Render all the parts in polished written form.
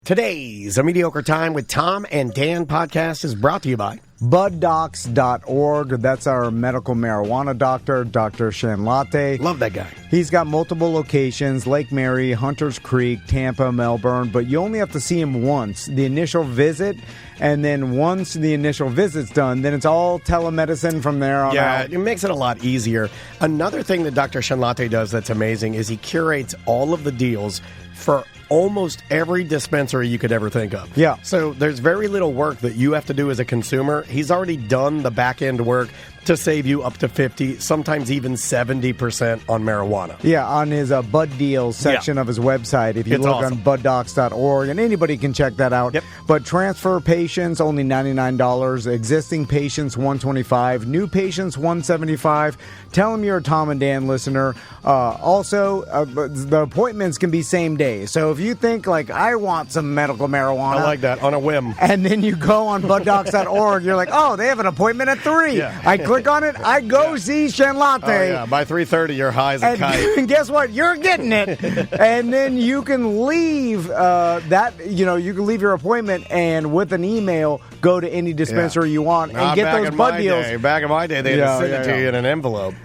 Today's A Mediocre Time with Tom and Dan podcast is brought to you by buddocs.org. That's our medical marijuana doctor, Dr. Shanlate. Love that guy. He's got multiple locations, Lake Mary, Hunters Creek, Tampa, Melbourne, but you only have to see him once, the initial visit, and then once the initial visit's done, then it's all telemedicine from there on out. It makes it a lot easier. Another thing that Dr. Shanlate does that's amazing is he curates all of the deals for almost every dispensary you could ever think of. Yeah. So there's very little work that you have to do as a consumer. He's already done the back end work to save you up to 50, sometimes even 70% on marijuana. Yeah, on his Bud Deals section of his website. If you It's look awesome. on buddocs.org, and anybody can check that out. Yep. But transfer patients, only $99. Existing patients, $125. New patients, $175. Tell them you're a Tom and Dan listener. Also, the appointments can be same day. So if you think, like, I want some medical marijuana. I like that, on a whim. And then you go on buddocs.org, you're like, oh, they have an appointment at 3. Yeah. I click on it, I go see Shanlate. Oh, yeah. By 3:30, you're high as a kite. And guess what? You're getting it. And then you can leave you can leave your appointment and with an email, go to any dispensary you want and get those Bud Deals. Back in my day, they had to send it to you in an envelope.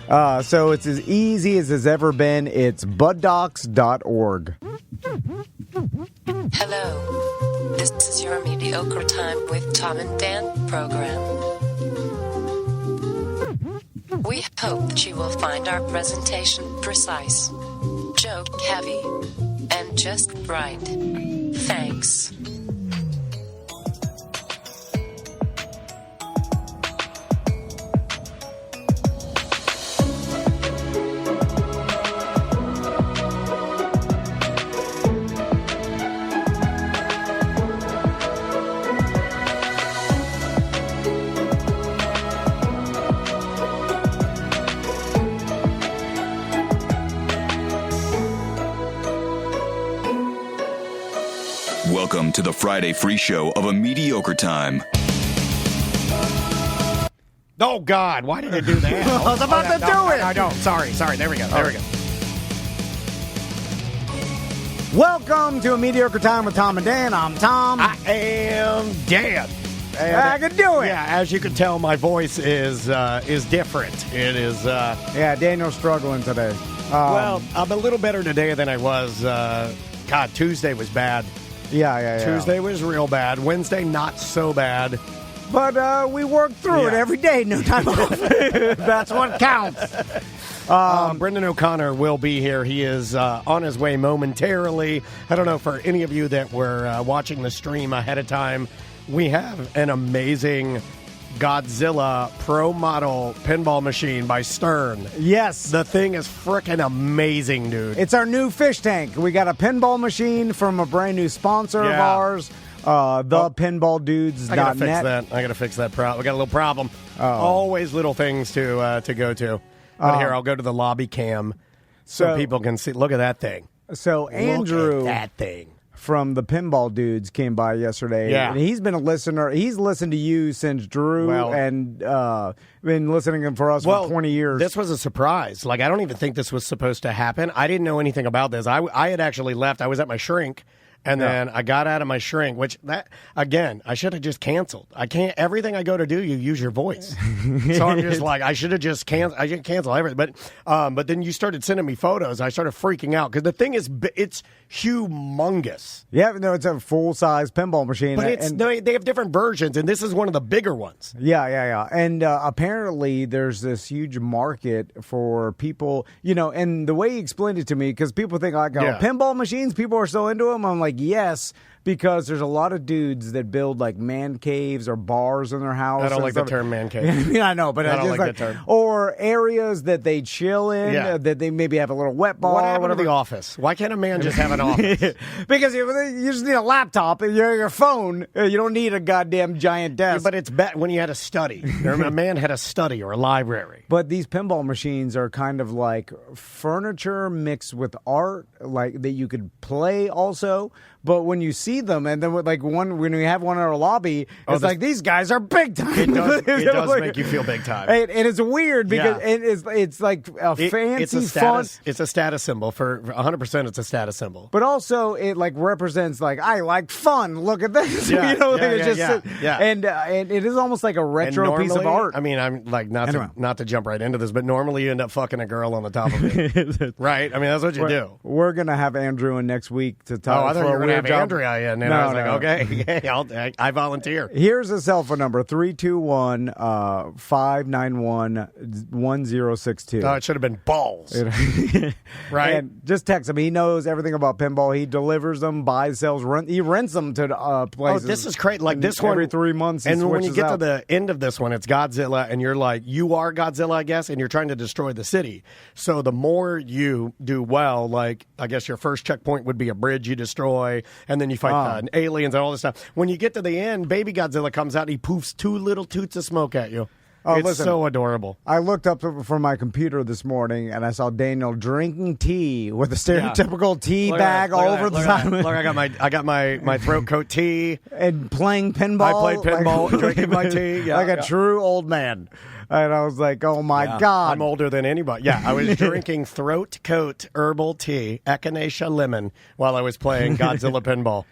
So it's as easy as it's ever been. It's buddocs.org. Hello. This is your Mediocre Time with Tom and Dan program. We hope that you will find our presentation precise, joke heavy, and just right. Thanks. Welcome to the Friday free show of A Mediocre Time. Oh, God, why did you do that? I was about to do it. I know. Sorry. There we go. Welcome to A Mediocre Time with Tom and Dan. I'm Tom. I am Dan. I can do it. Yeah, as you can tell, my voice is different. It is. Daniel's struggling today. Well, I'm a little better today than I was. God, Tuesday was bad. Yeah. Tuesday was real bad. Wednesday, not so bad. But we work through it every day. No time off. That's what counts. Brendan O'Connor will be here. He is on his way momentarily. I don't know, for any of you that were watching the stream ahead of time, we have an amazing Godzilla Pro Model pinball machine by Stern. Yes. The thing is freaking amazing, dude. It's our new fish tank. We got a pinball machine from a brand new sponsor of ours, thepinballdudes.net. I gotta fix that. We got a little problem. Always little things to go to. But here, I'll go to the lobby cam so people can see. Look at that thing. So Andrew, look at that thing from the Pinball Dudes came by yesterday. Yeah. And he's been a listener. He's listened to you since Drew and been listening to him for us for 20 years. This was a surprise. Like, I don't even think this was supposed to happen. I didn't know anything about this. I had actually left. I was at my shrink. And then I got out of my shrink, which again, I should have just canceled. I can't. Everything I go to do, you use your voice. So I'm just like, I should have just canceled. I should cancel everything. But then you started sending me photos. I started freaking out because the thing is, it's humongous. Yeah, no, it's a full size pinball machine. But they have different versions, and this is one of the bigger ones. Yeah. And apparently, there's this huge market for people. And the way he explained it to me, because people think like, pinball machines, people are so into them. I'm like, yes, because there's a lot of dudes that build like man caves or bars in their house. I don't like the term man cave. I mean, I know, but I don't like that term. Or areas that they chill in, that they maybe have a little wet bar. What happened whatever. to the office? Why can't a man just have an office? Because you just need a laptop and your phone. You don't need a goddamn giant desk. But it's when you had a study. A man had a study or a library. But these pinball machines are kind of like furniture mixed with art, like that you could play also. But when you see them, and then when we have one in our lobby, it's like these guys are big time. It does make you feel big time, and it's weird because it's like a fancy it's a status. It's a status symbol for 100%. It's a status symbol, but also it like represents like I like fun. Look at this, and it is almost like a retro piece of art. I mean, I'm like not to jump right into this, but normally you end up fucking a girl on the top of it, right? I mean, that's what you do. We're gonna have Andrew in next week to talk. I thought you were gonna have Andrea in, and I was like, okay, I volunteer. Here's a cell phone number: 321-591-1062. Oh, it should have been balls, right? And just text him. He knows everything about pinball. He delivers them, buys, sells, he rents them to places. Oh, this is great! Like this one every 3 months. And when you get to the end of this one, it's Godzilla, and you're like, you are Godzilla, I guess, and you're trying to destroy the city. So the more you do well, like I guess your first checkpoint would be a bridge you destroy, and then you fight aliens and all this stuff. When you get to the end, baby Godzilla comes out, and he poofs 2 little toots of smoke at you. Oh, it's so adorable. I looked up from my computer this morning, and I saw Daniel drinking tea with a stereotypical tea bag all over the side. Look, I got my throat coat tea and playing pinball. I played pinball, drinking my tea, like a true old man. And I was like, oh, my God. I'm older than anybody. Yeah, I was drinking throat coat herbal tea, echinacea lemon, while I was playing Godzilla pinball.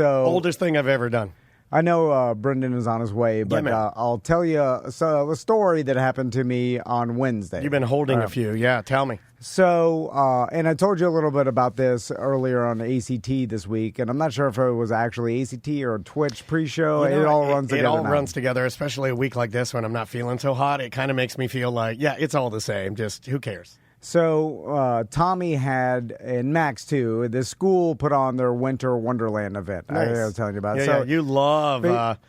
Oldest thing I've ever done. I know Brendan is on his way, but I'll tell you a story that happened to me on Wednesday. You've been holding a few. Yeah, tell me. So, and I told you a little bit about this earlier on ACT this week, and I'm not sure if it was actually ACT or Twitch pre-show. It all runs together. It all runs together, especially a week like this when I'm not feeling so hot. It kind of makes me feel like, it's all the same. Just who cares? So Tommy had, and Max too, the school put on their Winter Wonderland event. Nice. I was telling you about. Yeah, you love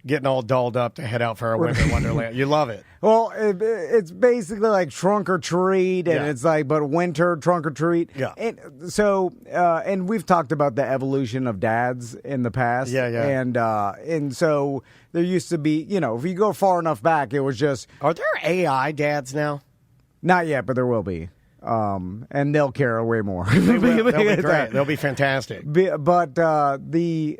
getting all dolled up to head out for a Winter Wonderland. You love it. Well, it's basically like trunk or treat, and it's like, but winter trunk or treat. Yeah. And so, and we've talked about the evolution of dads in the past. Yeah. And so there used to be, if you go far enough back, it was just. Are there AI dads now? Not yet, but there will be. And they'll care way more. They'll be great. They'll be fantastic. But the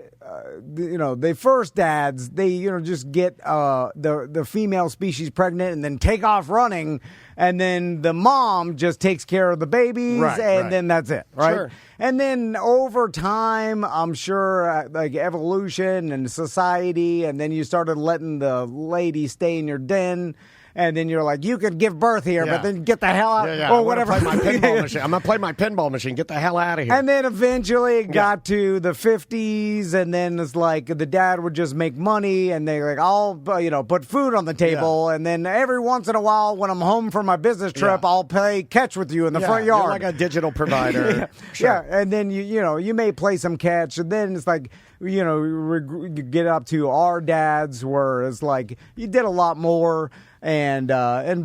first dads, they just get the female species pregnant and then take off running, and then the mom just takes care of the babies, then that's it, right? Sure. And then over time, I'm sure, like evolution and society, and then you started letting the lady stay in your den. And then you're like, you could give birth here, but then get the hell out, or whatever. I'm going to play my pinball machine. Get the hell out of here. And then eventually it got to the 50s, and then it's like the dad would just make money, and they're like, I'll put food on the table, and then every once in a while when I'm home from my business trip, I'll play catch with you in the front yard. You're like a digital provider. Sure. Yeah, and then you may play some catch, and then it's like, you get up to our dads where it's like you did a lot more. And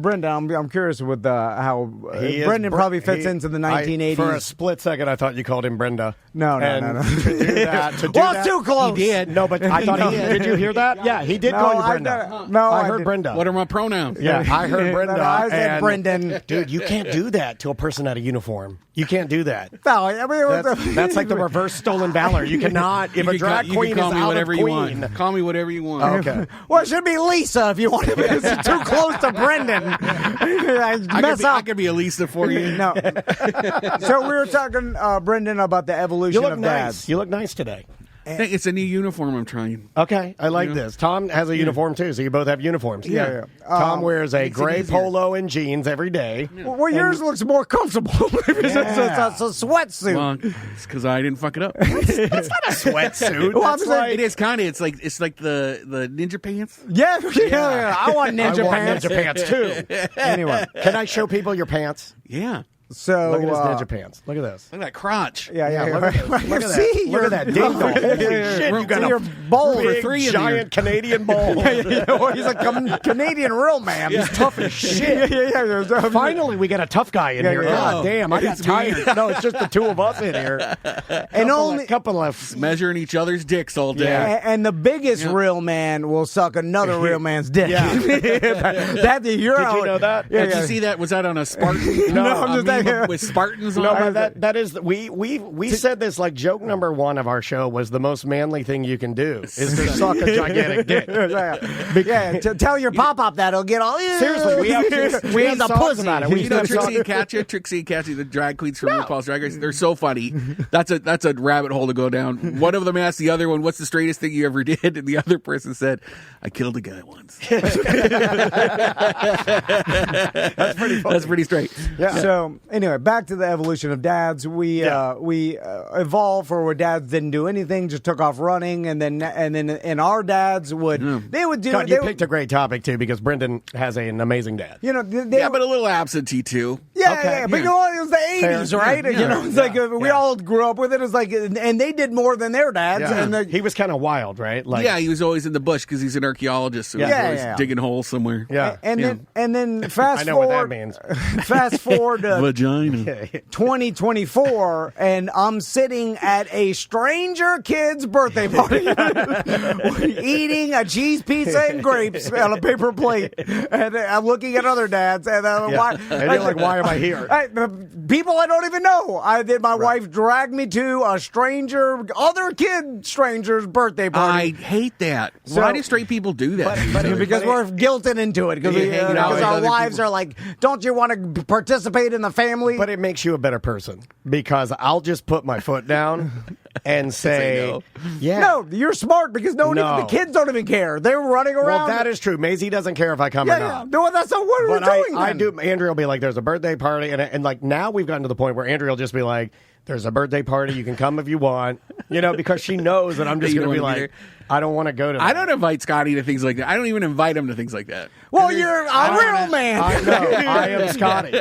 Brendan, I'm curious with how Brendan probably fits into the 1980s. For a split second, I thought you called him Brenda. No. To do that, it's too close. He did. No, but I thought he did. Did you hear that? Yeah, he did call you Brenda. I heard Brenda. What are my pronouns? Yeah, I heard Brenda. I said Brendan. Dude, you can't do that to a person out of uniform. You can't do that. No, I mean that's like the reverse stolen valor. You cannot. If a drag queen is out of queen, call me whatever you want. Okay. Well, it should be Lisa if you want to be too close to Brendan. I could be a Lisa for you. No. So we were talking, Brendan, about the evolution of dads. You look nice today. It's a new uniform I'm trying. Okay, I like this. Tom has a uniform too, so you both have uniforms. Yeah. Tom wears a gray polo and jeans every day. Yeah. Well, yours looks more comfortable. It's a sweatsuit. Well, it's because I didn't fuck it up. That's not a sweatsuit. It is kind of. It's like the ninja pants. Yeah. I want ninja pants. Ninja pants too. Anyway, can I show people your pants? Yeah. So look at his ninja pants. Look at this. Look at that crotch. Yeah. Look at that. Look at that ding dong. Holy shit! You got your bowl big, for 3 giant Canadian bowl. He's a Canadian real man. He's tough as shit. Finally, we got a tough guy in here. God damn! I got tired. No, it's just the two of us in here. And only a couple of measuring each other's dicks all day. Yeah. And the biggest real man will suck another real man's dick. Yeah. Did you know that? Did you see that? Was that on a Spartan? No, with Spartans on No, it. but that is we said this like joke number 1 of our show was the most manly thing you can do is to suck a gigantic dick. Tell your pop-up that. He'll get all... Seriously, we have a songs pussy. about it. You know Trixie and Katya, the drag queens from RuPaul's Drag Race? They're so funny. That's a rabbit hole to go down. One of them asked the other one, "What's the straightest thing you ever did?" And the other person said, "I killed a guy once." That's pretty funny. That's pretty straight. Yeah. So anyway, back to the evolution of dads. We evolved for where dads didn't do anything, just took off running, and then our dads would they would do. God, you picked a great topic too because Brendan has an amazing dad. You know, But a little absentee too. Yeah, but you know, it was the 80s, right? Yeah. You know, it's like we all grew up with it. It's like, and they did more than their dads. Yeah. And he was kind of wild, right? Like, Yeah, he was always in the bush because he's an archaeologist. So he was always digging holes somewhere. Yeah. and then fast I know forward. what that means. Fast forward to Vagina. 2024, and I'm sitting at a stranger kid's birthday party, eating a cheese pizza and grapes on a paper plate, and I'm looking at other dads, and And you're like, why am I here? People I don't even know. My wife dragged me to a other stranger's birthday I party. hate that. So- Why do straight people do that? Because we're guilted into it. Because You're hanging out with our other wives people. are like, don't you want to participate in the family? But it makes you a better person because I'll just put my foot down and say, no. yeah. No, you're smart because the kids don't even care. They're running around. Well, that is true. Maisie doesn't care if I come or not. No, that's not what we're But doing. I then? do. Andrea will be like, "There's a birthday party," and like now we've gotten to the point where Andrea will just be like, "There's a birthday party. You can come if you want," because she knows that I'm just You going to don't be wanna be like, "I don't want to go to." I that." don't invite Scotty to things like that. I don't even invite him to things like that. Well, you're a real man. I know. I am Scotty.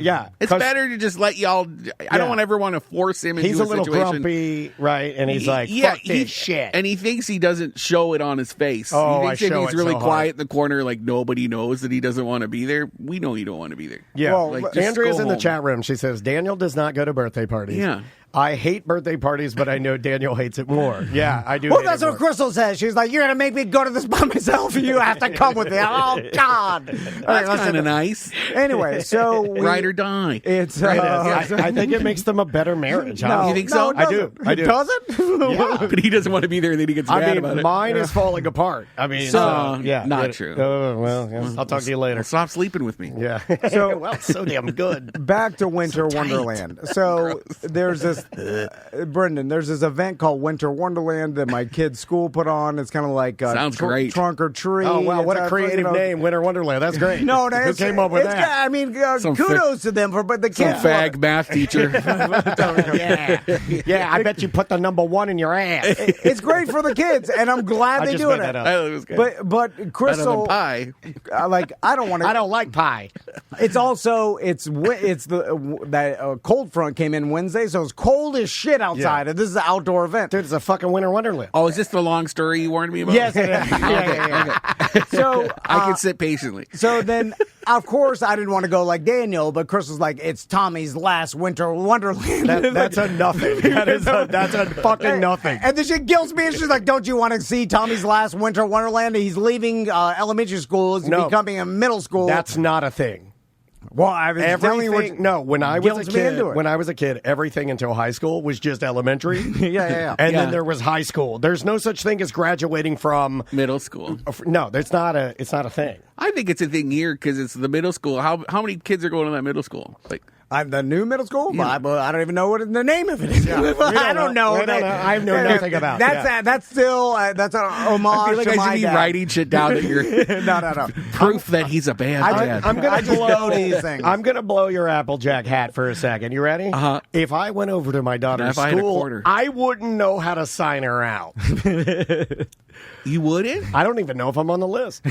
Yeah. It's 'Cause better to just let y'all. I don't ever want to force him into He's a little situation. grumpy, right? And he's like, "Fuck this shit." And he thinks he doesn't show it on his face. Oh, he I thinks if show he's it really so quiet hard. in the corner, like nobody knows that he doesn't want to be there. We know you don't want to be there. Yeah. Well, Like, just Andrea's go in the home. chat room. She says, Daniel does not go to birthday parties. Yeah. I hate birthday parties, but I know Daniel hates it more. Yeah, I do. Well, hate that's it what more. Crystal says. She's like, you're going to make me go to this by myself. You have to come with me. Oh, God. That's kind of nice. Anyway, so Ride or die. It's I think it makes them a better marriage. Huh? You think so? it I do. doesn't. I do. Does it? But he doesn't want to be there, and then he gets I mad mean, about it. mine is falling apart. I mean, yeah, not true. Well, yes. I'll talk to you later. Well, stop sleeping with me. Yeah. So- well, it's so damn good. Back to Winter Wonderland. So there's this, Brendan, there's this event called Winter Wonderland that my kid's school put on. It's kind of like Sounds great. Trunk or treat. Oh wow, what It's a creative name, Winter Wonderland. That's great. No, who came up with that? I mean, Some kudos to them but the Some kids. fag math teacher. Yeah, I bet you put the number 1 in your ass. It's great for the kids, and I'm glad I they just doing made that it. up. I thought it was good. But Better Crystal, than pie. I don't want to. I don't like pie. It's also that cold front came in Wednesday, so it's cold as shit outside. Yeah. And this is an outdoor event. Dude, it's a fucking Winter Wonderland. Oh, is this the long story you warned me about? Yes, it is. Yeah. So I can sit patiently. So then, of course, I didn't want to go like Daniel, but Chris was like, "It's Tommy's last Winter Wonderland." That's a nothing. That's a fucking nothing. And then she guilts me, and she's like, "Don't you want to see Tommy's last Winter Wonderland? He's leaving elementary school, he's No. becoming a middle school." That's not a thing. well, I was telling you Everything. No, when I was guilts a me kid, into it. everything until high school was just elementary. Yeah. And Yeah. then there was high school. There's no such thing as graduating from. Middle school. No, it's not a thing. I think it's a thing here because it's the middle school. How many kids are going to that middle school? Like, I'm the new middle school, but I don't even know what the name of it is. I don't know. We don't know. I know nothing about That's yeah. that's still that's an homage I feel like to I my should be dad. writing shit down that you're No. proof that he's a bad dad. I'm gonna I just blow know these things. I'm gonna blow your Applejack hat for a second. You ready? Uh-huh. If I went over to my daughter's If I had a school, quarter. I wouldn't know how to sign her out. You wouldn't? I don't even know if I'm on the list.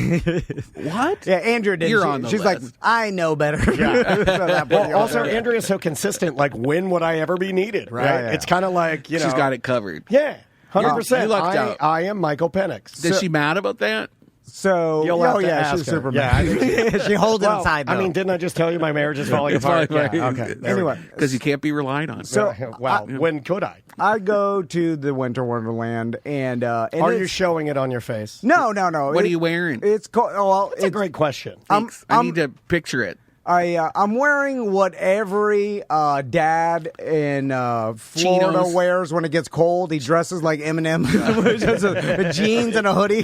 What? Yeah, Andrea did. You're on the She's list. like, I know better. Yeah. Well, also, Andrea's so consistent. Like, when would I ever be needed? Right? Yeah. It's kind of like She's got it covered. Yeah, 100%. You lucked out. I am Michael Penix. Is she mad about that? So, You'll have to ask she's her. super Yeah, I mad. She holds it inside. I though. mean, didn't I just tell you my marriage is falling It's apart? fine. Yeah, okay. There we Anyway. go. Because you can't be relied on. So- Wow, when could I? I go to the Winter Wonderland, and Are you it's- showing it on your face? No. What are you wearing? It's called. Well, It's a great question. Thanks. I need to picture it. I'm wearing what every dad in Florida Chinos. wears when it gets cold. He dresses like Eminem, with jeans and a hoodie,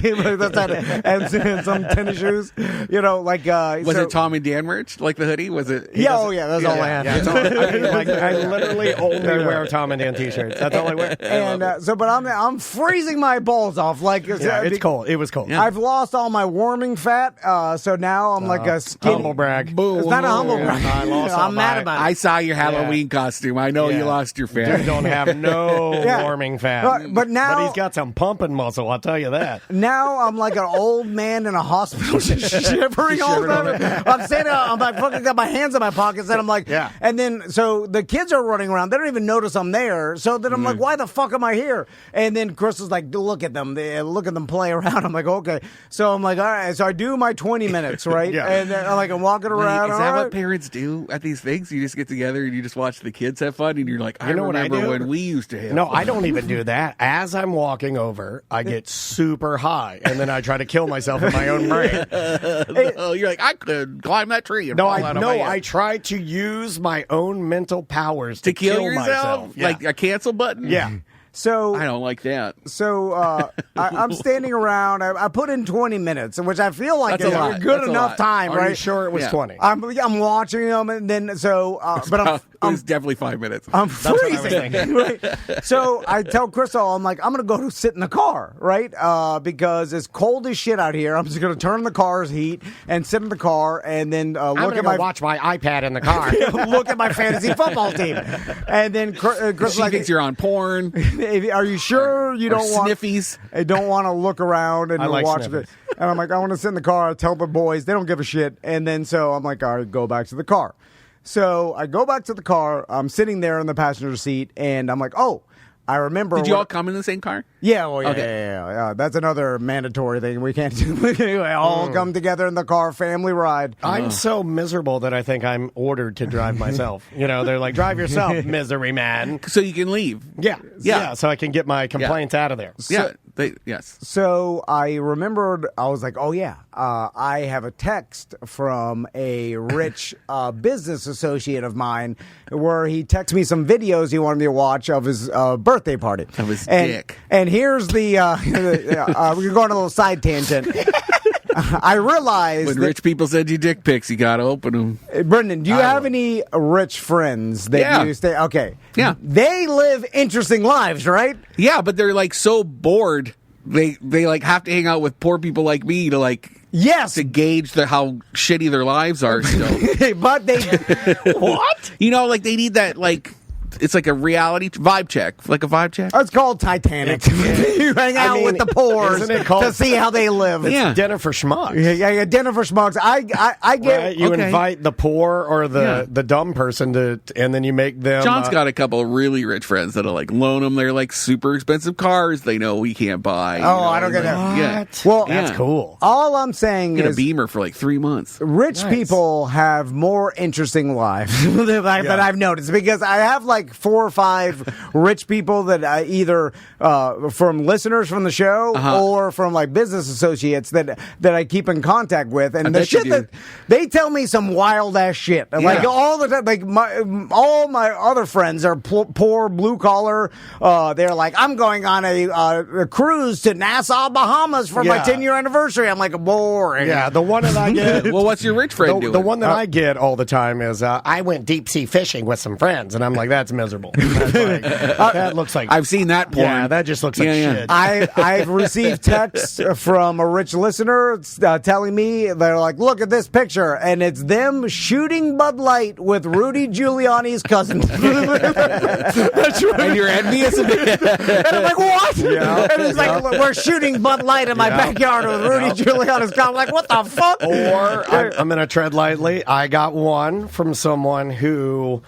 and some tennis shoes. You know, like Was it Tom and Dan merch? Like the hoodie? Was it? Yeah, oh yeah, that's all I have. Yeah, it's all, I literally only wear Tom and Dan t-shirts. That's all I wear. And but I'm freezing my balls off. Like it's cold. It was cold. Yeah. I've lost all my warming fat, so now I'm like a skinny. Humble brag. Boom. It's not a humble brag. I lost all I'm mad my- about it. I saw your Halloween costume. I know you Yeah. lost your Dude fat. don't have no Yeah. warming fat. But now- he's got some pumping muscle, I'll tell you that. Now I'm like an old man in a hospital, just shivering all the time. I'm sitting, I'm like fucking got my hands in my pockets, and I'm like, Yeah. And then so the kids are running around. They don't even notice I'm there. So then I'm like, why the fuck am I here? And then Chris is like, look at them, look at them play around. I'm like, okay. So I'm like, all right. So I do my 20 minutes, right? Yeah. And then I'm walking around. Is all that right. what parents do at these things? You just get together and you just watch the kids have fun, and you're like, I You know what I remember do? when we used to have No, fun. I don't even do that. As I'm walking over, I get super high, and then I try to kill myself in my own brain. Oh, you're like, I could climb that tree and No, fall out of my I head. try to use my own mental powers To kill myself. yourself? Yeah. Like a cancel button? yeah. So I don't like that. So I'm standing around. I put in 20 minutes, which I feel like That's is a a lot. good That's a enough lot. time, Are right? you sure it was Yeah. 20? I'm watching them, and then so, but It I'm was definitely 5 minutes. I'm what I was freezing. thinking. Right? So I tell Crystal, I'm like, I'm gonna go sit in the car, right? Because it's cold as shit out here. I'm just gonna turn the car's heat and sit in the car, and then I'm look going at to my watch my iPad in the car. look at my fantasy football team, and then Crystal's She like, thinks you're on porn. "Are you sure you Or don't want?" sniffies. I don't want to look around and I like watch sniffers. it. And I'm like, I want to sit in the car, tell the boys, they don't give a shit. And then so I'm like, all right, go back to the car. So I go back to the car. I'm sitting there in the passenger seat, and I'm like, oh, I remember. Did you all come in the same car? Yeah, well, yeah, Okay. yeah. That's another mandatory thing we can't do. We all come together in the car, family ride. I'm so miserable that I think I'm ordered to drive myself. You know, they're like, drive yourself, misery man. So you can leave. Yeah. Yeah. So I can get my complaints out of there. Yeah. Yes. So I remembered, I was like, oh, yeah, I have a text from a rich business associate of mine where he texted me some videos he wanted me to watch of his birthday party. Of his and, dick. And here's the, we're going on a little side tangent. I realized When that, rich people send you dick pics, you got to open them. Brendan, do you have any rich friends that Yeah. you stay? Okay. Yeah. They live interesting lives, right? Yeah, but they're like so bored. They like have to hang out with poor people like me to like Yes. to gauge how shitty their lives are still. But they, What? You know, like they need that like it's like a reality vibe check, like a vibe check. it's called Titanic. You hang out mean, with the poor isn't it called- to see how they live. Yeah. Dinner for schmucks. Yeah, dinner for schmucks. I get. Right? You Okay. invite the poor or Yeah. the dumb person to, and then you make them. John's got a couple of really rich friends that'll like loan them their like super expensive cars they know we can't buy. you Oh, know, I don't get like, that. Yeah. Well, That's Yeah. cool. all I'm saying Get a is, Beamer for like 3 months. rich Nice. people have more interesting lives than I've noticed, because I have like 4 or 5 rich people that I either from listeners from the show or from like business associates that I keep in contact with, and I the bet you shit do. that they tell me some wild ass shit like all the time. Like all my other friends are poor blue collar. They're like, I'm going on a cruise to Nassau, Bahamas for my Yeah. 10-year anniversary. I'm like, boring. Yeah, the one that I get. Well, what's your rich friend doing? The one that I get all the time is I went deep sea fishing with some friends, and I'm like, that's miserable. That's like, that looks like I've seen that porn. Yeah, that just looks like Yeah. shit. I've received texts from a rich listener telling me, they're like, look at this picture, and it's them shooting Bud Light with Rudy Giuliani's cousin. That's right. And you're envious of it. And I'm like, what? And it's like, we're shooting Bud Light in my backyard with Rudy Giuliani's cousin. I'm like, what the fuck? Or I'm going to tread lightly. I got one from someone who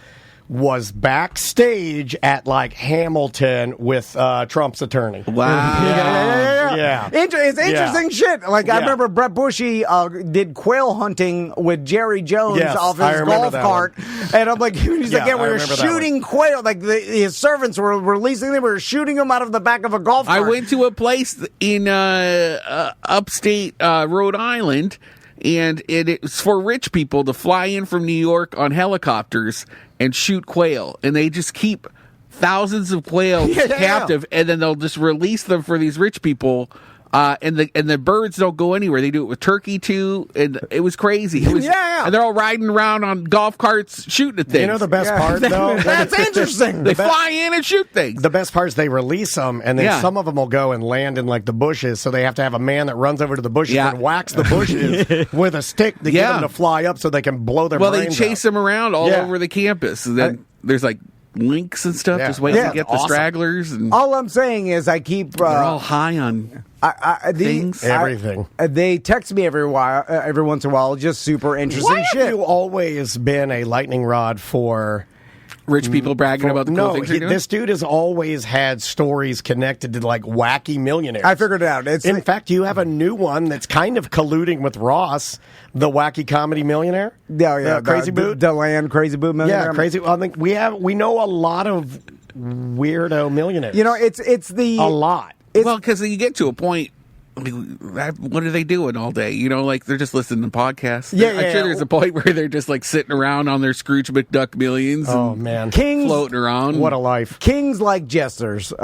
was backstage at like Hamilton with Trump's attorney. Wow. Yeah. It's interesting shit. Like, I Yeah. remember Brett Bushy did quail hunting with Jerry Jones Yes, off I his remember golf that cart. And I'm like, he's like, Yeah, yeah, I we were remember that shooting quail. Like, his servants were releasing them. We were shooting them out of the back of a golf cart. I went to a place in upstate Rhode Island and it's for rich people to fly in from New York on helicopters and shoot quail, and they just keep thousands of quail captive, and then they'll just release them for these rich people. And the birds don't go anywhere. They do it with turkey too, and it was crazy. And they're all riding around on golf carts shooting at things. You know the best part though? That's interesting. They fly in and shoot things. The best part is they release them, and then some of them will go and land in like the bushes. So they have to have a man that runs over to the bushes and whacks the bushes with a stick to get them to fly up so they can blow their. Well, they brains chase out. them around all over the campus, and then there's like lynx and stuff just waiting to get the stragglers. And all I'm saying is I keep they're all high on things. Everything. They text me every once in a while, just super interesting Why shit. have you always been a lightning rod for rich people bragging about the cool things they're doing? This dude has always had stories connected to like wacky millionaires. I figured it out. In fact, you have a new one that's kind of colluding with Ross, the wacky comedy millionaire. Yeah, Crazy Boot, Deland, Crazy Boot millionaire. Yeah, Crazy. I think we know a lot of weirdo millionaires. You know, it's a lot. Well, because you get to a point. What are they doing all day? You know, like they're just listening to podcasts. I'm sure there's a point where they're just like sitting around on their Scrooge McDuck millions. Oh man, kings floating around. What a life! Kings like jesters. You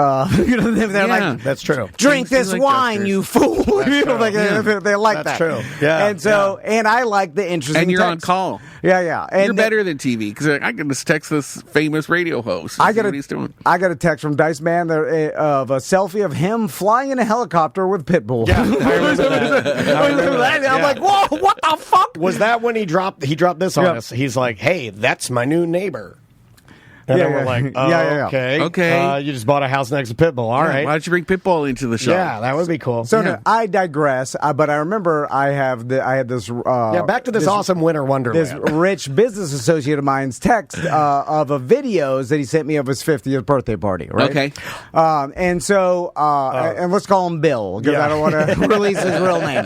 know, they're like, that's true. Drink Kings this like wine, jesters. you fool. You know, like, they like that's that. True. Yeah, and so and I like the interesting. And you're text. on call. Yeah. And you're better than TV because I can just text this famous radio host. I got what he's doing. I got a text from Dice Man of a selfie of him flying in a helicopter with Pitbull. Yeah, I remember that. I'm like, whoa, what the fuck? Was that when he dropped this on us? He's like, hey, that's my new neighbor. And then we're like, oh, okay. You just bought a house next to Pitbull. All right. Why don't you bring Pitbull into the show? Yeah, that would be cool. So no, I digress, but I remember I had this. Back to this awesome winter wonderland. This rich business associate of mine's text of a videos that he sent me of his 50th birthday party. Right. Okay. And so, and let's call him Bill because I don't want to release his real name.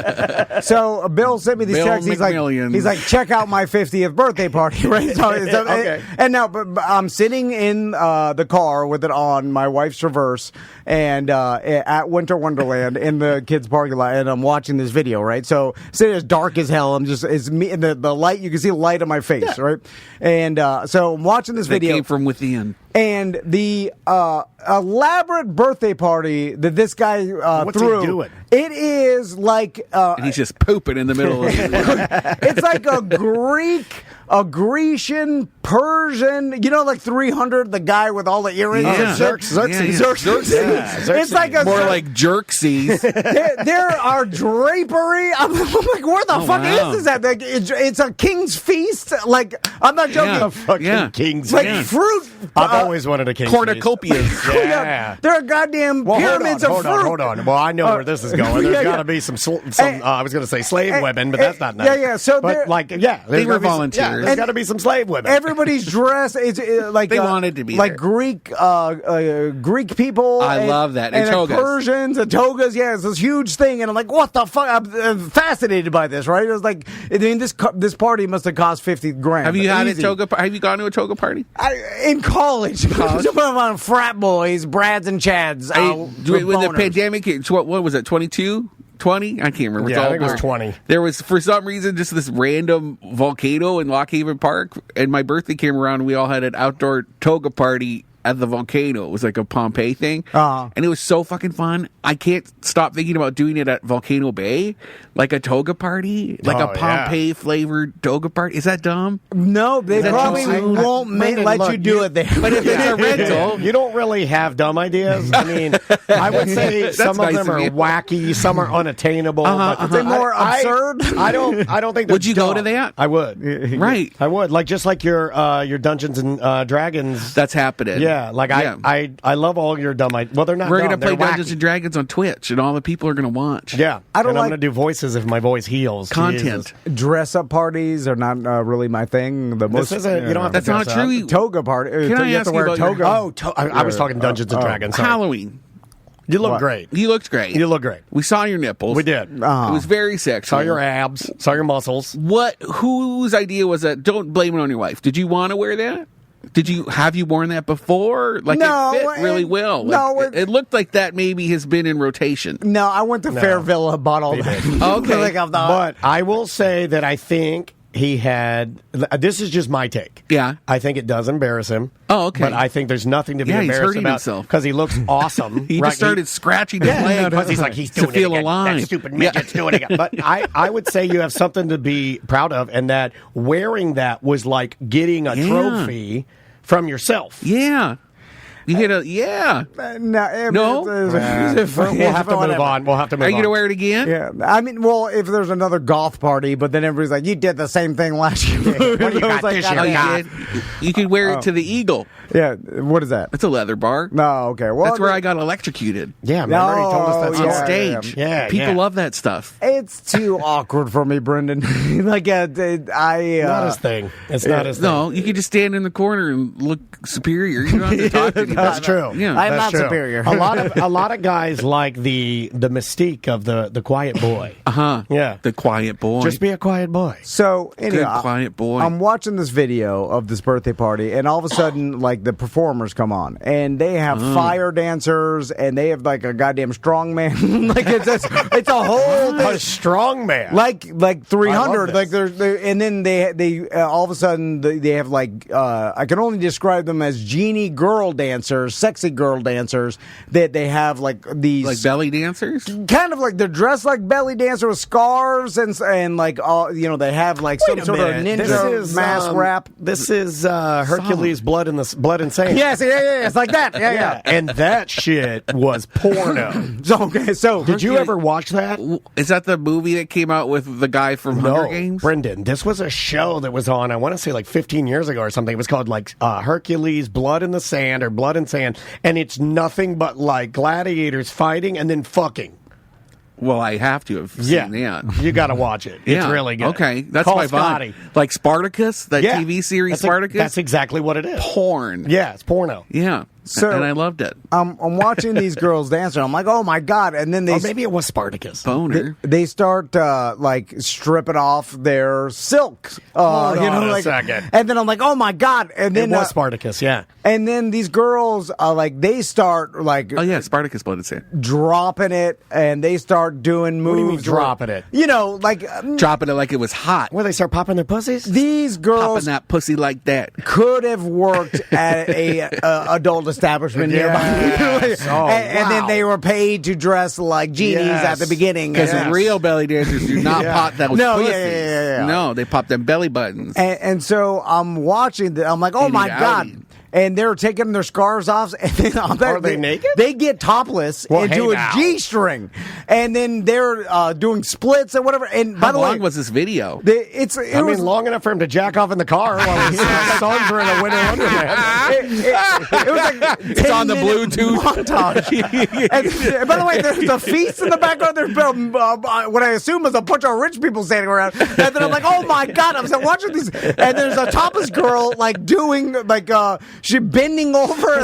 So Bill sent me these Bill texts. McMillions. He's like, check out my 50th birthday party. Right. So, Okay. And now, but I'm sitting in the car with it on my wife's Traverse and at Winter Wonderland in the kids' parking lot, and I'm watching this video, right? So it's dark as hell. I'm just it's me and the light. You can see the light on my face, right? And so I'm watching this video. Came from within. And the elaborate birthday party that this guy What's threw, he doing? it is like And he's just pooping in the middle of it. it's like a Grecian, Persian, you know, like 300, the guy with all the earrings. Yeah. and shit? Xerxes. Xerxes. It's like a More like Jerksies. there are drapery. I'm like, where the fuck wow. is this at? Like, it's a king's feast. Like, I'm not joking. Yeah. Fucking king's Like feast. fruit. I've always wanted a king's Cornucopias. feast. Yeah. There are goddamn pyramids of fruit. Hold on. Well, I know where this is going. There's got to be some. I was going to say slave women, but that's not nice. Yeah. So but they were volunteers. There's got to be some slave women. Everybody's dressed. It's like They wanted to be like there. Greek people. I love that. And togas. Persians and togas. Yeah, it's this huge thing, and I'm like, what the fuck? I'm fascinated by this. Right? It was like, I mean, this party must have cost $50,000. Have you had Easy. a toga? Have you gone to a toga party? In college? Some of them frat boys, Brads and Chads. When the pandemic hit, what was it? 22? 20? I can't remember. Yeah, I think it was 20. There was, for some reason, just this random volcano in Lock Haven Park, and my birthday came around, and we all had an outdoor toga party at the volcano. It was like a Pompeii thing. Uh-huh. And it was so fucking fun. I can't stop thinking about doing it at Volcano Bay, like a toga party, like a Pompeii flavored toga party. Is that dumb? No, they that probably too soon? won't let you do it there. But if it's a rental, you don't really have dumb ideas. I mean, I would say some of nice them of are you. wacky, some are unattainable. But They're more absurd. I don't think. Would you go dumb. to that? I would. Right. I would. Like just like your Dungeons and Dragons. That's happening. Yeah. Like I love all your dumb ideas. Well, they're not. We're dumb, going to play they're Dungeons wacky. and Dragons on Twitch, and all the people are going to watch. Yeah. I don't and like- I'm going to do voices if my voice heals. Content. Jesus. Dress up parties are not really my thing. The most This isn't. You don't have to That's not dress up. true. toga party. Can I you have ask to you wear a about your- toga. I was talking Dungeons and Dragons. Sorry. Halloween. You look What? great. You looked great. You look great. We saw your nipples. We did. It was very sexual. Saw your abs. Saw your muscles. Whose idea was that? Don't blame it on your wife. Did you want to wear that? Have you worn that before? Like, No, it fit really well. Like, no, it looked like that maybe has been in rotation. No, I went to Fairville, bought all that. Okay. But I will say that I think he had. This is just my take. Yeah. I think it does embarrass him. Oh, okay. But I think there's nothing to be Yeah, he's embarrassed hurting about himself. because he looks awesome. He right? just started scratching his Yeah, leg because he's like he's doing to feel it again. alive. That stupid midget's doing it again. But I would say you have something to be proud of, and that wearing that was like getting a trophy from yourself. Yeah. You hit a No? We'll have to move on. We'll have to move on. Are you gonna wear it again? Yeah, I mean, well, if there's another golf party, but then everybody's like, "You did the same thing last year." What do you got this year? Oh, you did? You could wear it to the Eagle. Yeah, what is that? It's a leather bar. No, okay. Well, That's where I got electrocuted Yeah, remember he told us that No, on yeah, stage. yeah. People Yeah. love that stuff. It's too awkward for me, Brendan. Like, Not his thing. It's not his thing. No, you could just stand in the corner and look superior. You don't have to talk to anybody. That's true. Yeah. I'm That's not true. superior. A lot of guys like the mystique of the quiet boy. Yeah. The quiet boy. Just be a quiet boy. So anyway, Good quiet boy. I'm watching this video of this birthday party, and all of a sudden, like the performers come on, and they have fire dancers, and they have like a goddamn strongman. Like it's a whole A strong man. like I 300. love Like this. and then they all of a sudden they have like I can only describe them as genie girl dancers, sexy girl dancers that they have like these like belly dancers? kind of like they're dressed like belly dancer with scarves and like all they have like some sort of ninja mask wrap. This is Hercules blood and sand. Yes, yeah, it's like that. Yeah. And that shit was porno. So Did you ever watch that? Is that the movie that came out with the guy from Hunger Games? Brendan. This was a show that was on, I want to say like 15 years ago or something. It was called like Hercules Blood in the Sand or Blood and Sand. And it's nothing but like gladiators fighting and then fucking. Well, I have to have seen that. You got to watch it. It's really good. Okay, that's Call my Scotty. vibe. Like Spartacus, that TV series Spartacus? That's exactly what it is. porn. Yeah, it's porno. Yeah. So- and I loved it. I'm watching these girls dance, and I'm like, oh my god! And then Or maybe it was Spartacus. Boner. they start like stripping off their silk. Hold on a like, second. and then I'm like, oh my god! And It then was Spartacus, yeah. and then these girls like they start like Oh, yeah, Spartacus Blood and Sand. dropping it, and they start doing moves. What do you mean dropping it? You know, like Dropping it like it was hot. Where they start popping their pussies? these girls Popping that pussy like that. could have worked at a adult establishment nearby. Yes. Oh, and then wow. they were paid to dress like genies Yes. at the beginning. Because Yes. real belly dancers do not pop those No, yeah, pussies. yeah. No, they pop them belly buttons. And so I'm watching. I'm like, oh Eating my it god! out. And they're taking their scarves off. And then Are they naked? They get topless Well, into hey a now. G-string, and then they're doing splits and whatever. And by How the long way, was this video? I mean, long enough for him to jack off in the car while his sons are in a winter wonderland. it was like It's on the 10-minute Bluetooth. montage. And by the way, there's a feast in the background. There's what I assume is a bunch of rich people standing around. And then I'm like, oh my god! I'm watching these, and there's a topless girl like doing like she bending over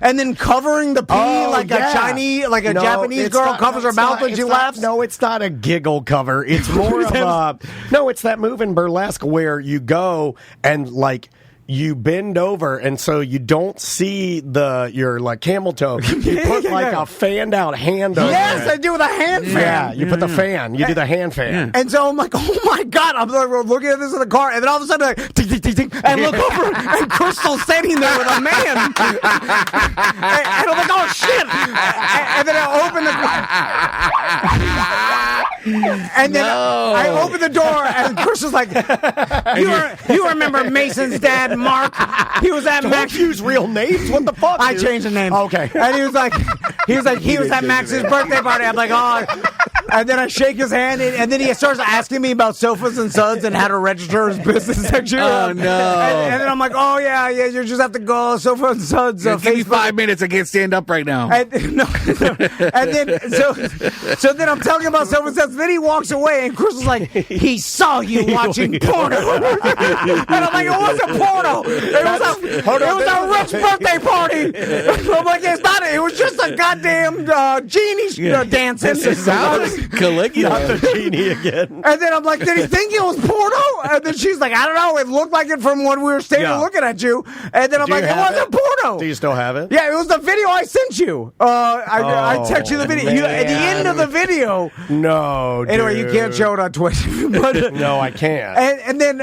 and then covering the pee like a Chinese like a Japanese it's girl not- covers her it's mouth not- when it's she not- laughs. No, it's not a giggle cover. It's more of a no. It's that move in burlesque where you go and like. You bend over, and so you don't see your like camel toe. You put like a fanned out hand over Yes, it. I do with a hand fan. Yeah, you put the fan. You do the hand fan. And so I'm like, oh my god! I'm like looking at this in the car, and then all of a sudden, like, ting, ting, ting, ting, and look over, and Crystal's standing there with a man, and I'm like, oh shit! And then I open the, and then I open the door, and Crystal's like, you remember Mason's dad, Mark? He was at Don't Max. use real names. What the fuck? I dude? changed the name. Okay. And he was at Max's birthday party. I'm like, oh. And then I shake his hand, and then he starts asking me about Sofas and Suds and how to register his business next year. Oh, no. And then I'm like, oh yeah, you just have to go Sofa and Suds. Give me Facebook. 5 minutes. I can't stand up right now. And then so then I'm telling him about Sofa and Suds. Then he walks away, and Crystal's like, he saw you watching porno. And I'm like, it wasn't porno. It was a rich birthday party. I'm like, it's not. It was just a goddamn genie dancing. It sounded Caligula. Not the genie again. And then I'm like, did he think it was porno? And then she's like, I don't know. It looked like it from when we were standing looking at you. And then I'm like, it wasn't porno. Do you still have it? Yeah, it was the video I sent you. I text you the video. At the end of the video. No, dude. Anyway, you can't show it on Twitch. But, no, I can't. And then,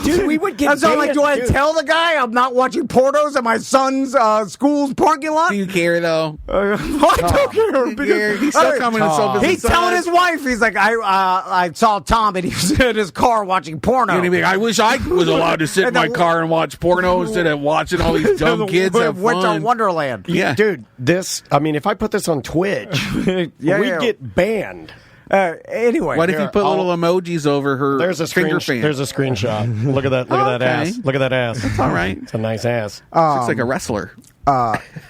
dude, we would get. So I'm like, do I tell the guy I'm not watching pornos at my son's school's parking lot? Do you care though? I don't care. He's still coming and so He's telling his wife, he's like, I saw Tom and he was in his car watching porno. I wish I was allowed to sit in my car and watch porno instead of watching all these dumb kids have Winter fun. Wonderland. Yeah, dude. If I put this on Twitch, we'd get banned. Anyway, what if you put little emojis over her finger fan? There's a screenshot. Look at that. Look at that ass. Look at that ass. It's all right. It's a nice ass. Looks like a wrestler.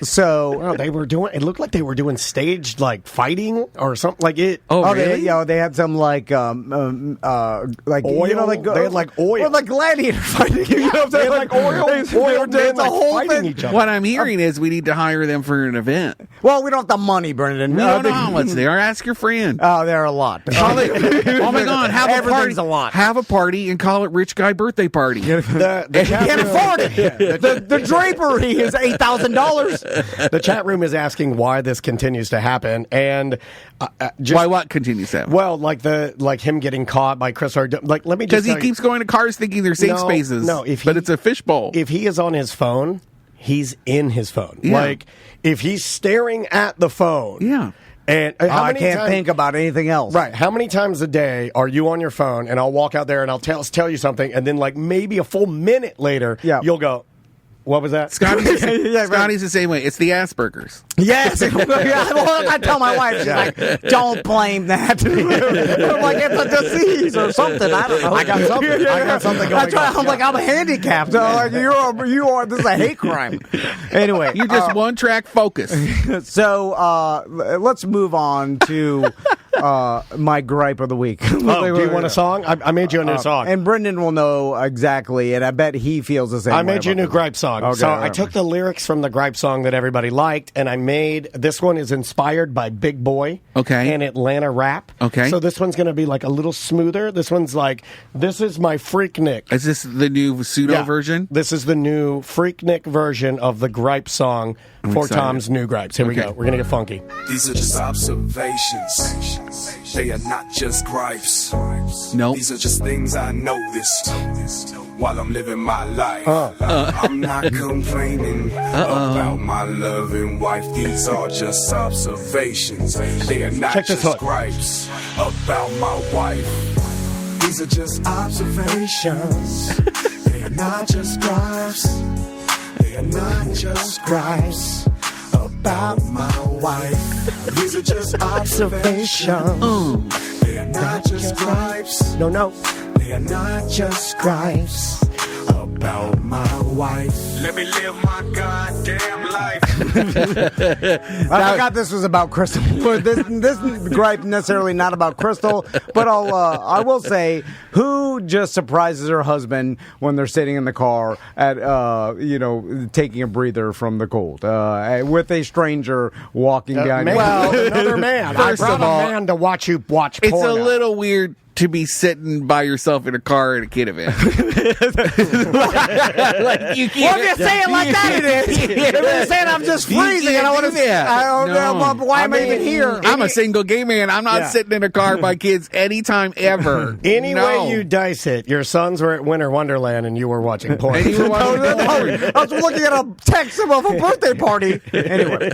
So they were doing. It looked like they were doing staged like fighting or something like it. Oh, really? They had some like oil. They had like oil. Well, like gladiator fighting. They had like oil. It's a whole thing. Each other. What I'm hearing is we need to hire them for an event. Well, we don't have the money, Brendan. We don't know how much they are. Ask your friend. Oh, they're a lot. Oh my God! Everything's a lot. Have a party and call it Rich Guy Birthday Party. You can't afford it. The drapery is $8,000. The chat room is asking why this continues to happen, and why what continues to happen? Well, like him getting caught by Chris Hardin. Like, let me just because he keeps going to cars thinking they're safe spaces. No, but it's a fishbowl. If he is on his phone, he's in his phone. Yeah. Like if he's staring at the phone, Yeah. And I can't think about anything else. Right. How many times a day are you on your phone and I'll walk out there and I'll tell you something, and then like maybe a full minute later, you'll go, what was that? Scotty's the same way. It's the Asperger's. Yes. Well, I tell my wife, she's like, don't blame that. I'm like, it's a disease or something. I don't know. I got something going on. I'm like, I'm handicapped. Like, you are. This is a hate crime. Anyway, you're just one track focus. So let's move on to my gripe of the week. Do you want a song? I made you a new song, and Brendan will know exactly, and I bet he feels the same. I made you a new gripe song. Okay, so I took the lyrics from the gripe song that everybody liked, and I made this one is inspired by Big Boy, and Atlanta rap. Okay, so this one's going to be like a little smoother. This one's like, this is my Freaknik. Is this the new pseudo version? This is the new Freaknik version of the gripe song for Tom's new gripes. Here we go. We're going to get funky. These are just observations. They are not just gripes. No. These are just things I noticed while I'm living my life. I'm not complaining about my loving wife. These are just observations. They are not just gripes about my wife. These are just observations. They are not just gripes. They are not just gripes about my wife. These are just observations. They are not just gripes. No. They are not just gripes about my wife. Let me live my goddamn life. I forgot this was about Crystal. This gripe necessarily not about Crystal, but I will say, who just surprises her husband when they're sitting in the car at taking a breather from the cold with a stranger walking behind you? Well, another man. I brought a man to watch you watch porn. It's a little weird to be sitting by yourself in a car at a kid event. Like you can't. Well, if you say it like that, it is. If you're saying I'm just freezing and I want to say, why am I even here? I'm a single gay man. I'm not sitting in a car by kids anytime ever. Any way you dice it, your sons were at Winter Wonderland and you were watching porn. And you were watching porn. I was looking at a text of a birthday party. Anyway,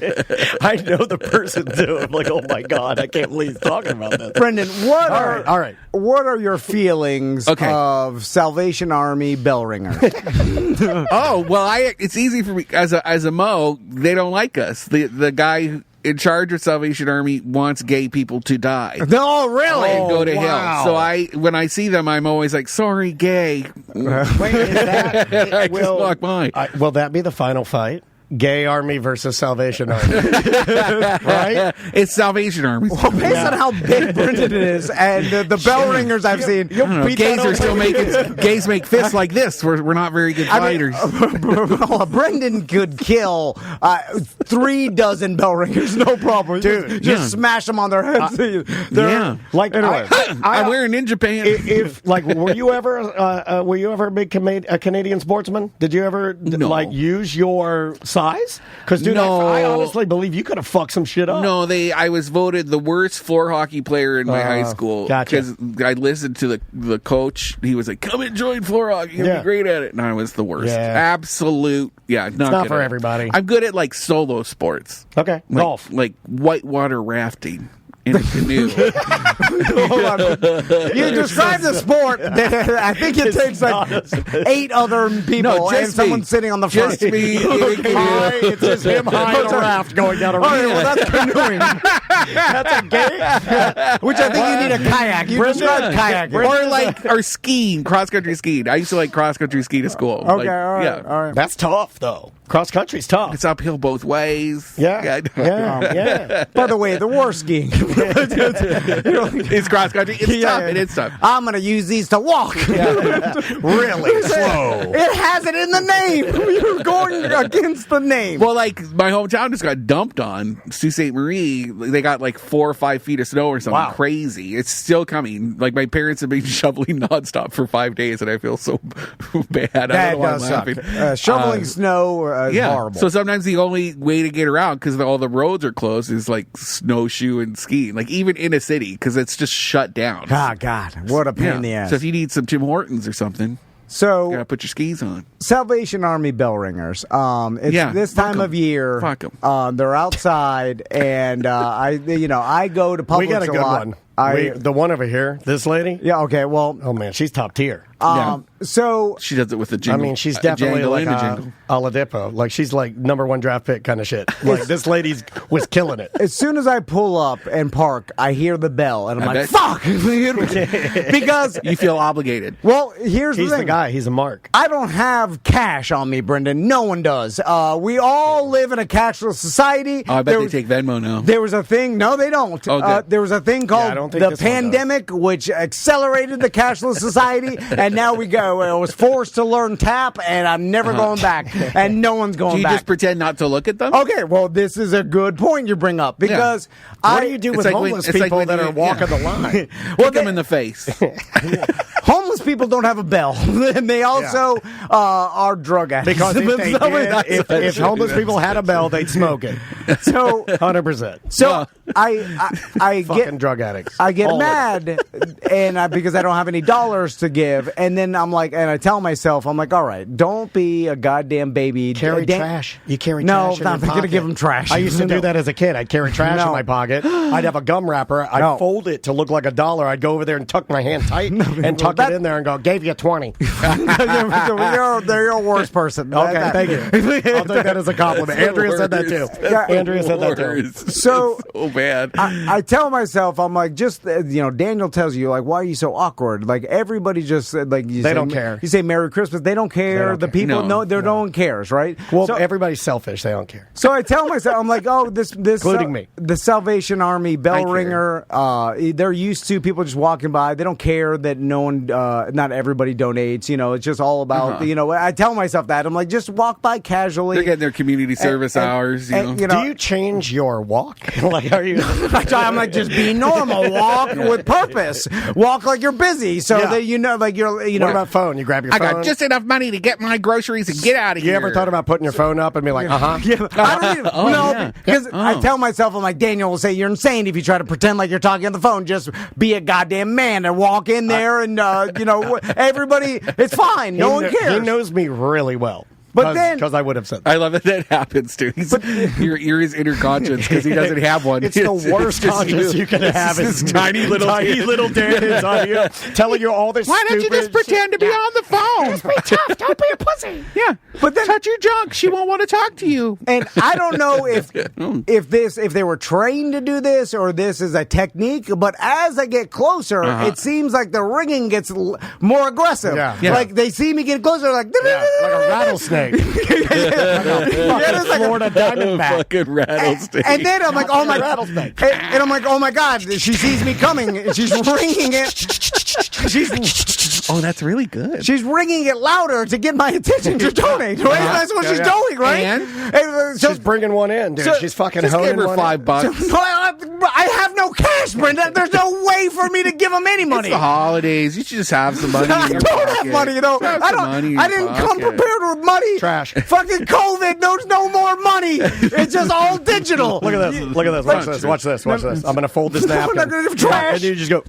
I know the person too. I'm like, oh my God, I can't believe he's talking about this. Brendan, all right. What are your feelings of Salvation Army bell ringer? Oh, well, it's easy for me as a Mo. They don't like us. The guy in charge of Salvation Army wants gay people to die. No, really? And go to hell. So when I see them, I'm always like, sorry, gay. Wait, is that, I just walk by. Will that be the final fight? Gay Army versus Salvation Army. Right? It's Salvation Army. Well, based on how big Brendan is and the bell ringers I've seen, Gays are still making gays make fists like this. We're not very good fighters. Brendan could kill 3 dozen bell ringers, no problem. Dude, just smash them on their heads. Like Anyway. I'm wearing Ninja Pants. If like, were you ever a big Canadian sportsman? Did you ever like use your size? Because dude, No. I honestly believe you could have fucked some shit up. No, I was voted the worst floor hockey player in my high school Gotcha. because I listened to the coach. He was like, "Come and join floor hockey. You'll be great at it." And I was the worst. Yeah. Absolute. Yeah, not not good for at it. everybody. I'm good at like solo sports. Okay, Like, golf. like whitewater rafting in a canoe. Hold on. You describe the sport. I think it takes like 8 other people No, just and someone me. sitting on the front. Just me in a canoe. It's just him high in a raft going down a All right, river. well, that's canoeing. That's a gay. Which I think you need a kayak. You described kayak. Or skiing, cross country skiing. I used to like cross country ski to school. Okay, Like, all right, yeah. all right. That's tough though. Cross country's tough. It's uphill both ways. Yeah. By the way, the worst skiing. It's cross country. It's tough. It is tough. I'm going to use these to walk. Really slow. It has it in the name. You're going against the name. Well, like my hometown just got dumped on. Sault Ste. Marie, they got like 4 or 5 feet of snow or something Wow. crazy. It's still coming. Like my parents have been shoveling nonstop for 5 days, and I feel so bad. I that don't know why does I'm suck. laughing. Shoveling snow is Yeah. horrible. So sometimes the only way to get around because all the roads are closed is like snowshoe and skiing. Like even in a city because it's just shut down. God, what a pain Yeah. in the ass. So if you need some Tim Hortons or something, you So gotta put your skis on. Salvation Army bell ringers. It's Yeah, this fuck time 'em. of year. Fuck 'em. They're outside, and I go to Publix We got a good lot. one. The one over here, this lady. Yeah. Okay. Well. Oh man, she's top tier. So She does it with the I jingle. mean, she's definitely jangle like and a a jingle. Oladipo. Like she's like #1 draft pick kind of shit. Like this lady's was killing it. as soon as I pull up and park, I hear the bell, and I'm I like, bet. "Fuck!" Because You feel obligated. well, here's He's the the thing. guy. He's a mark. I don't have cash on me, Brendan. No one does. We all live in a cashless society. Oh, I bet There they was- take Venmo now. There was a thing. No, they don't. Oh, good. There was a thing I called don't think the this one does. pandemic, which accelerated the cashless society, and now we go. I was forced to learn tap, and I'm never going back, and no one's going Do you back. just pretend not to look at them? Okay, well, this is a good point you bring up because What do you do It's with like when- homeless it's like people when that you- are walking yeah. the line? Kick them in the face. homeless people don't have a bell, and they also are drug addicts. Because if they So did, if homeless people had a bell, they'd smoke it. so 100%. so I Fucking get drug addicts. I get All of mad, and because I don't have any dollars to give, and then I'm like, and I tell myself, I'm like, all right, don't be a goddamn baby. Carry Dan- trash. You carry No, trash in I'm your not gonna pocket. give 'em trash. I used to No. do that as a kid. I'd carry trash No. in my pocket. I'd have a gum wrapper. I'd No. fold it to look like $1. I'd go over there and tuck my hand tight and tuck that- it in there and go, gave you 20. You're a worse person. Okay, thank you. I'll take that as a compliment. Andrea said that too. Yeah. Andrea said that too. Worst. So So bad. I tell myself, I'm like, just Daniel tells you, like, why are you so awkward? Like everybody just like They don't care. You say Merry Christmas, they don't care. don't The care. people, No. no one cares, right? Well, so, everybody's selfish. They don't care. so I tell myself, I'm like, oh, this, Including me. the Salvation Army bell I care. ringer. They're used to people just walking by. They don't care that no one, not everybody donates. It's just all about. I tell myself that I'm like, just walk by casually. They're getting their community service hours. and, You know. Do you change your walk? Like, are you? I'm like, just be normal. Walk with purpose. Walk like you're busy, so Yeah. that like you're. What about phone? You grab your I phone. got just enough money to get my groceries and get out of You here. ever thought about putting your phone up and be like, Yeah, I don't even, no, yeah. because I tell myself, I'm like, Daniel will say, you're insane if you try to pretend like you're talking on the phone. Just be a goddamn man and walk in there and, everybody, it's fine. No one cares. He knows me really well. But then- because I would have said that. I love that happens too. You're his inner conscience because he doesn't have one. It's the worst just conscience you can It's have. this is tiny little Dan inside you, telling you all this. Why don't you just stupid pretend to be on the phone? Just be tough. Don't be a pussy. Yeah, But then- touch your junk. She won't want to talk to you. And I don't know if they were trained to do this or this is a technique, but as I get closer, it seems like the ringing gets more aggressive. Yeah. Like they see me get closer, like like a rattlesnake. rattlesnake. Florida Diamondback. Fucking rattlesnake. And then I'm like, oh my rattlesnake. And I'm like, oh my God, she sees me coming. And she's ringing it. Oh, that's really good. She's ringing it louder to get my attention to donate. Right? That's what she's doing, right? And so, She's bringing one in, dude. She's fucking just honing give her one in. $5. I have no cash, Brenda. There's no way for me to give them any money. It's the holidays. You should just have some money. I in your don't pocket. have money, you know. Have I some don't. money in I your didn't come pocket. prepared with money. Trash. Fucking COVID. There's no more money. It's just all digital. Look at this. Look at this. Watch this. Watch this. Watch this. I'm gonna fold this napkin. not gonna give trash. And you just go.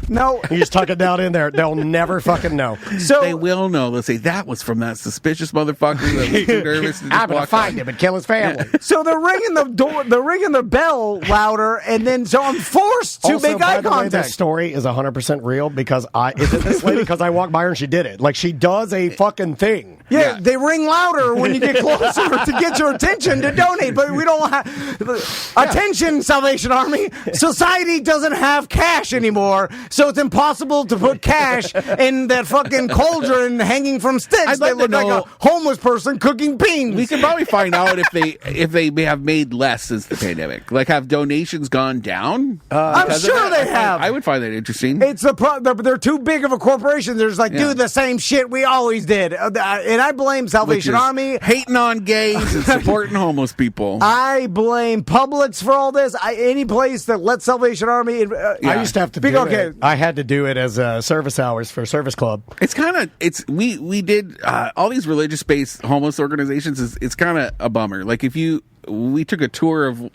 No. You just tuck it down in there. They'll never fucking know. So They will know. They'll say that was from that suspicious motherfucker that was too nervous to just I'm gonna walk find out. him and kill his family. So they're ringing the door. They're ringing the bell louder, and then so I'm forced to Also, make by eye the way, contact. this story is 100% real because is it this lady? Because I walked by her and she did it. Like she does a fucking thing. Yeah, they ring louder when you get closer to get your attention to donate, but we don't have attention, Salvation Army. Society doesn't have cash anymore, so it's impossible to put cash in that fucking cauldron hanging from sticks. I'd They like to look like know- a homeless person cooking beans. We can probably find out if they may have made less since the pandemic. Like, have donations gone down? I'm because of sure that? they have. I would find that interesting. It's they're too big of a corporation. They're just like, Yeah. do the same shit we always did. And I blame Which Salvation is Army. hating on gays and supporting homeless people. I blame Publix for all this. Any place that lets Salvation Army. I used to have to Big do okay. it. I had to do it as service hours for Service Club. It's kind of we did all these religious based homeless organizations. It's kind of a bummer. Like we took a tour of.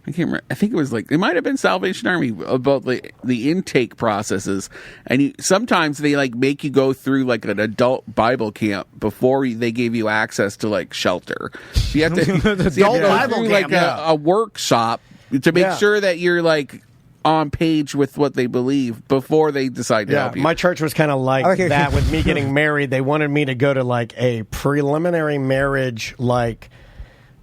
I can't remember. I think it might have been Salvation Army about the intake processes, and sometimes they make you go through like an adult Bible camp before they gave you access to like shelter. So you have to, Adult go Bible through camp, like a workshop to make Yeah. sure that you're like on page with what they believe before they decide to Yeah, help you. my church was kind of like Okay. that with me getting married. They wanted me to go to like a preliminary marriage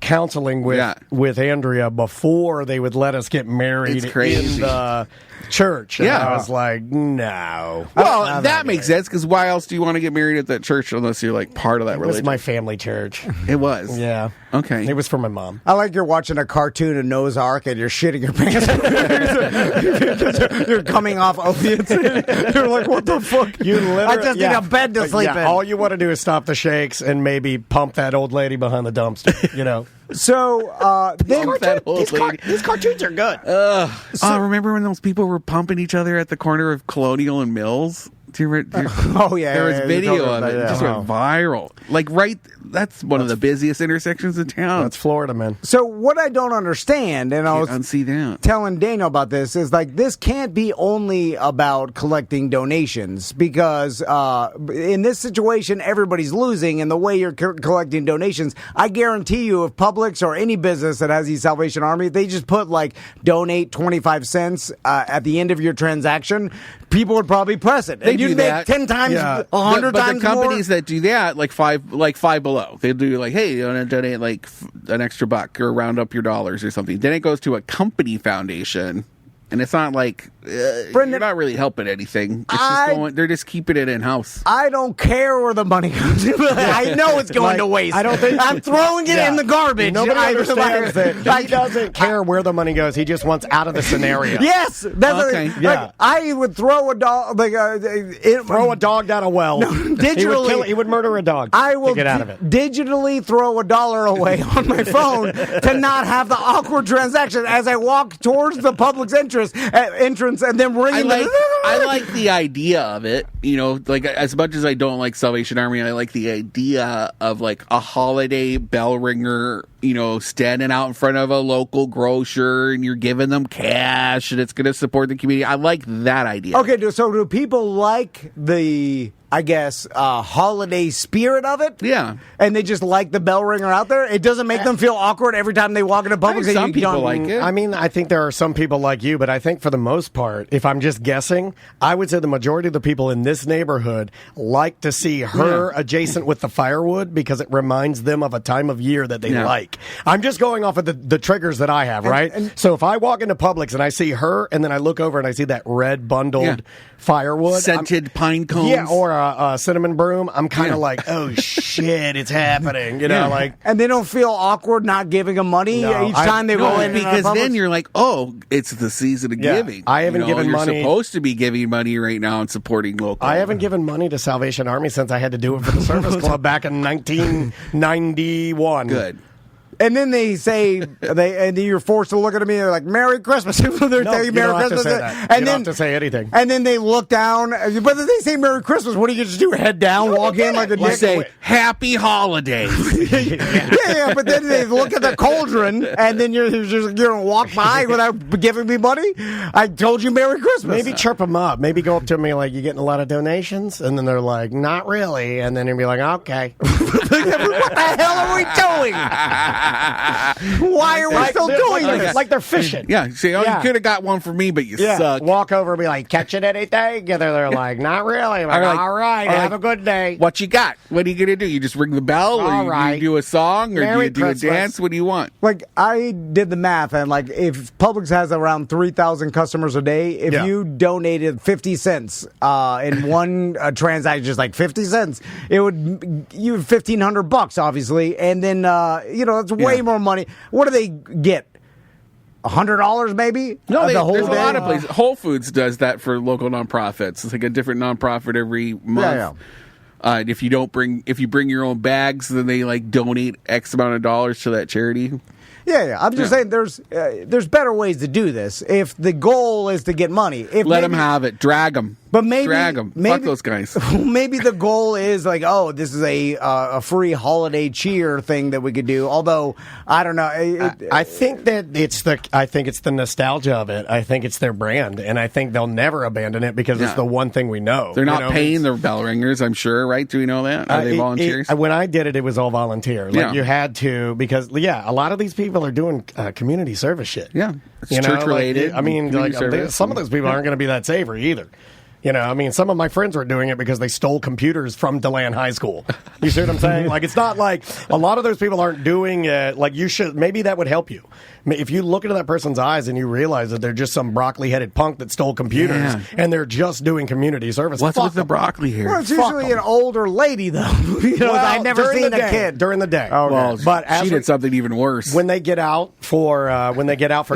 counseling with Andrea before they would let us get married It's crazy. in the church. And Yeah. I was like, no. Well, that makes sense because why else do you want to get married at that church unless you're like part of that It was religion? my family church. It was. Yeah. Okay. It was for my mom. I like you're watching a cartoon of Noah's Ark and you're shitting your pants. You're coming off opiates. You're like, what the fuck? You literally, I just need a bed to sleep in. All you want to do is stop the shakes and maybe pump that old lady behind the dumpster, you know. So then Pump that old lady. These cartoons are good. Remember when those people were pumping each other at the corner of Colonial and Mills? Do you remember? oh yeah, There was yeah, video you told of me it. about It just went viral. Like that's one of the busiest intersections in town. That's Florida, man. So what I don't understand, and I was unsee that. telling Daniel about this, is like this can't be only about collecting donations because in this situation everybody's losing, and the way you're collecting donations, I guarantee you, if Publix or any business that has the Salvation Army, they just put like donate 25 cents at the end of your transaction, people would probably press it. They and do you'd that. make 10 times, Yeah. 100 but times the companies more. that do that, like five below, they do like, hey, you want to donate like an extra $1 or round up your dollars or something. Then it goes to a company foundation, and it's not like Brendan, you're not really helping anything. It's just going. They're just keeping it in house. I don't care where the money goes. I know it's going to waste. I don't think I'm throwing it in the garbage. Nobody understands that Like, he doesn't care where the money goes. He just wants out of the scenario. Yes, that's Okay. like, I would throw a dog Throw a dog down a well. digitally- he would murder a dog. I will to get out of it. digitally throw $1 away on my phone to not have the awkward transaction as I walk towards the Publix entrance and then ring I like the idea of it. You know, like as much as I don't like Salvation Army, I like the idea of like a holiday bell ringer, you know, standing out in front of a local grocer and you're giving them cash and it's going to support the community. I like that idea. Okay, so do people like the, I guess, holiday spirit of it? Yeah. And they just like the bell ringer out there? It doesn't make them feel awkward every time they walk into Publix? think and some you people don't- like it. I mean, I think there are some people like you, but I think for the most part, if I'm just guessing, I would say the majority of the people in this neighborhood like to see her adjacent with the firewood because it reminds them of a time of year that they Yeah. like. I'm just going off of the triggers that I have, right? So if I walk into Publix and I see her and then I look over and I see that red bundled firewood. Scented pine cones. Yeah, or cinnamon broom, I'm kind of like, oh shit, it's happening. You know, like. And they don't feel awkward not giving them money each time they go in. Because then you're like, oh, it's the season of giving. I haven't given money. You're supposed to be giving money right now and supporting local. I haven't given money to Salvation Army since I had to do it for the Service Club back in 1991. Good. And then they say, and then you're forced to look at me and they're like, Merry Christmas. They're telling you Merry Christmas. And you don't have to say anything. And then they look down. But if they say Merry Christmas, what do you just do? Head down, walk in like a dick? You say, Happy Holidays. yeah, but then they look at the cauldron, and then you're going to walk by without giving me money? I told you Merry Christmas. Maybe chirp them up. Maybe go up to me like, you getting a lot of donations? And then they're like, not really. And then you'll be like, okay. What the hell are we doing? Why are we still doing this? Like they're fishing. Yeah. Say, you could have got one for me, but you suck. Walk over and be like, catching anything? Yeah, they're like, not really. I'm like, all right, have a good day. What you got? What are you going to do? You just ring the bell? Or you do a song? Or Merry do you do Christmas. a dance? What do you want? Like, I did the math, and like, if Publix has around 3,000 customers a day, if you donated 50 cents in one transaction, just like 50 cents, it would, you have $1,500, obviously, and then, that's way more money. What do they get? $100 maybe? No, the whole there's day? a lot of places. Whole Foods does that for local nonprofits. It's like a different nonprofit every month. Yeah. If you bring your own bags, then they like donate X amount of dollars to that charity. Yeah. I'm just saying there's better ways to do this. If the goal is to get money, Let them have it. Drag them. But maybe drag them. Fuck those guys. Maybe the goal is like, oh, this is a free holiday cheer thing that we could do. Although I don't know. I think that it's the nostalgia of it. I think it's their brand, and I think they'll never abandon it because it's the one thing we know. They're not paying their bell ringers, I'm sure, right? Do we know that? Are they volunteers? When I did it, it was all volunteer. Like you had to because a lot of these people are doing community service shit. Yeah, it's church related. Some of those people aren't going to be that savory either. Some of my friends were doing it because they stole computers from DeLand High School. You see what I'm saying? Like, it's not like a lot of those people aren't doing it. Like, you should, maybe that would help you. If you look into that person's eyes and you realize that they're just some broccoli-headed punk that stole computers and they're just doing community service. What's with the broccoli here? Well, it's usually an older lady, though. I've never seen a kid. During the day. Okay. Well, but she did something even worse. When they get out for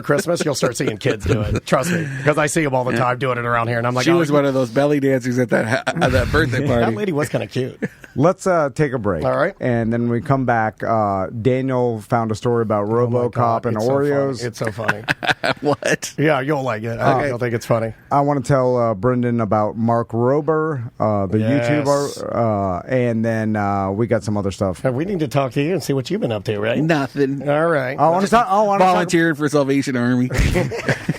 Christmas, you'll start seeing kids do it. Trust me. Because I see them all the time doing it around here. And I'm like, she was one of those belly dancers at that birthday party. That lady was kind of cute. Let's take a break. All right. And then when we come back, Daniel found a story about RoboCop and Oreos. It's so funny. What? Yeah, you'll like it. You'll think it's funny. I want to tell Brendan about Mark Rober, the YouTuber, and then we got some other stuff. We need to talk to you and see what you've been up to, right? Nothing. All right. I want to talk. Volunteered for Salvation Army.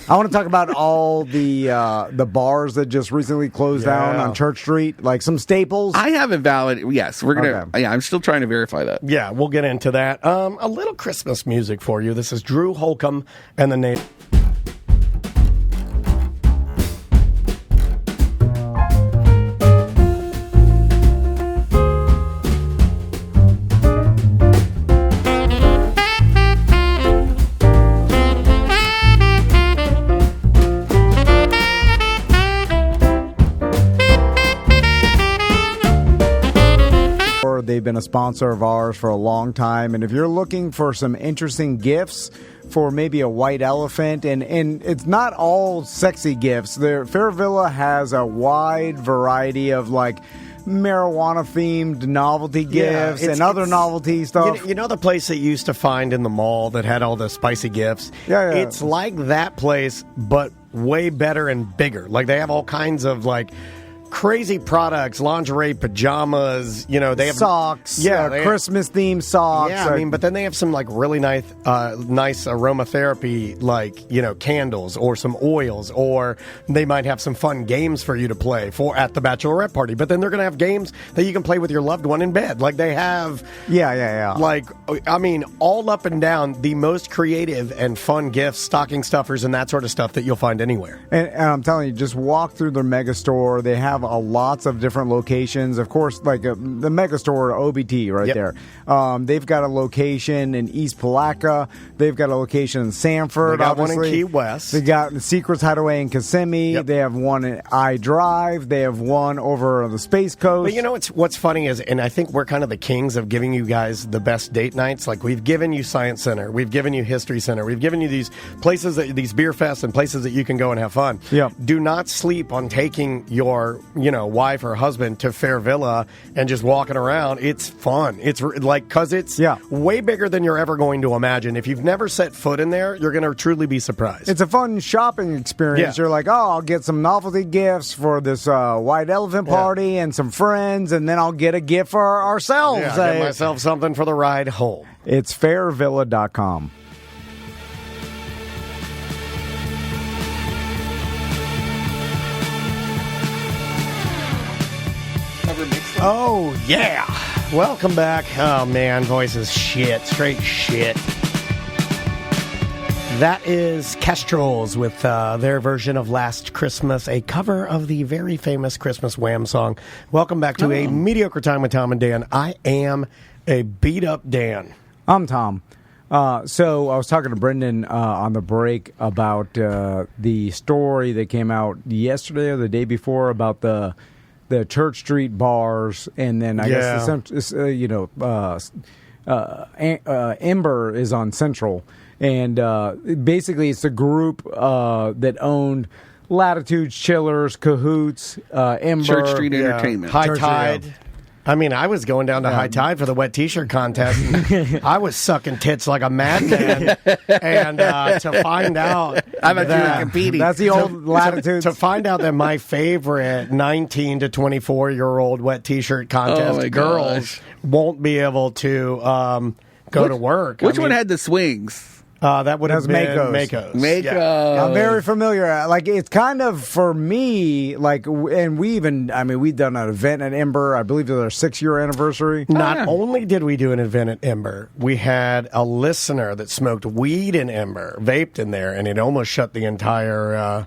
I want to talk about all the bars that just recently closed down on Church Street, like some staples. I haven't validated. Yes, we're gonna. Okay. Yeah, I'm still trying to verify that. Yeah, we'll get into that. A little Christmas music for you. This is Drew Holcomb and the name. They've been a sponsor of ours for a long time, and if you're looking for some interesting gifts for maybe a white elephant, and it's not all sexy gifts. Fair Villa has a wide variety of like marijuana-themed novelty gifts and other novelty stuff. You know the place that you used to find in the mall that had all the spicy gifts? Yeah. It's like that place, but way better and bigger. Like they have all kinds of like crazy products, lingerie, pajamas, they have socks, Christmas themed socks. Yeah, but then they have some like really nice aromatherapy, like, candles or some oils, or they might have some fun games for you to play at the bachelorette party. But then they're going to have games that you can play with your loved one in bed. Like they have, like, all up and down the most creative and fun gifts, stocking stuffers, and that sort of stuff that you'll find anywhere. And I'm telling you, just walk through their mega store. They have lots of different locations. Of course, like the mega store OBT right there. They've got a location in East Palatka. They've got a location in Sanford. They got one obviously. in Key West. They got the Secrets Hideaway in Kissimmee. Yep. They have one in iDrive. They have one over on the Space Coast. But you know what's funny is, and I think we're kind of the kings of giving you guys the best date nights. Like, we've given you Science Center, we've given you History Center, we've given you these places, these beer fests and places that you can go and have fun. Yep. Do not sleep on taking your wife or husband to Fair Villa and just walking around. It's fun. It's like, because it's way bigger than you're ever going to imagine. If you've never set foot in there, you're going to truly be surprised. It's a fun shopping experience. Yeah. You're like, I'll get some novelty gifts for this White Elephant party and some friends, and then I'll get a gift for ourselves. Get myself something for the ride home. It's fairvilla.com. Oh, yeah. Welcome back. Oh, man, voice is shit. Straight shit. That is Kestrels with their version of Last Christmas, a cover of the very famous Christmas Wham song. Welcome back to A Mediocre Time with Tom and Dan. I am a beat-up Dan. I'm Tom. So I was talking to Brendan on the break about the story that came out yesterday or the day before about the Church Street bars, and then I guess Ember is on Central, and basically it's a group that owned Latitudes, Chillers, Cahoots, Ember, Church Street Entertainment, High Tide. I mean, I was going down to High Tide for the wet T-shirt contest. And I was sucking tits like a madman, and to find out I'm competing. That's the old Latitudes. To find out that my favorite 19 to 24-year-old wet T-shirt contest girls won't be able to go to work. Which one had the swings? That would have been Makos. Makos. Yeah. I'm very familiar. Like, it's kind of, for me, like, and we've done an event at Ember. I believe it was our 6-year anniversary. Not only did we do an event at Ember, we had a listener that smoked weed in Ember, vaped in there, and it almost shut the entire...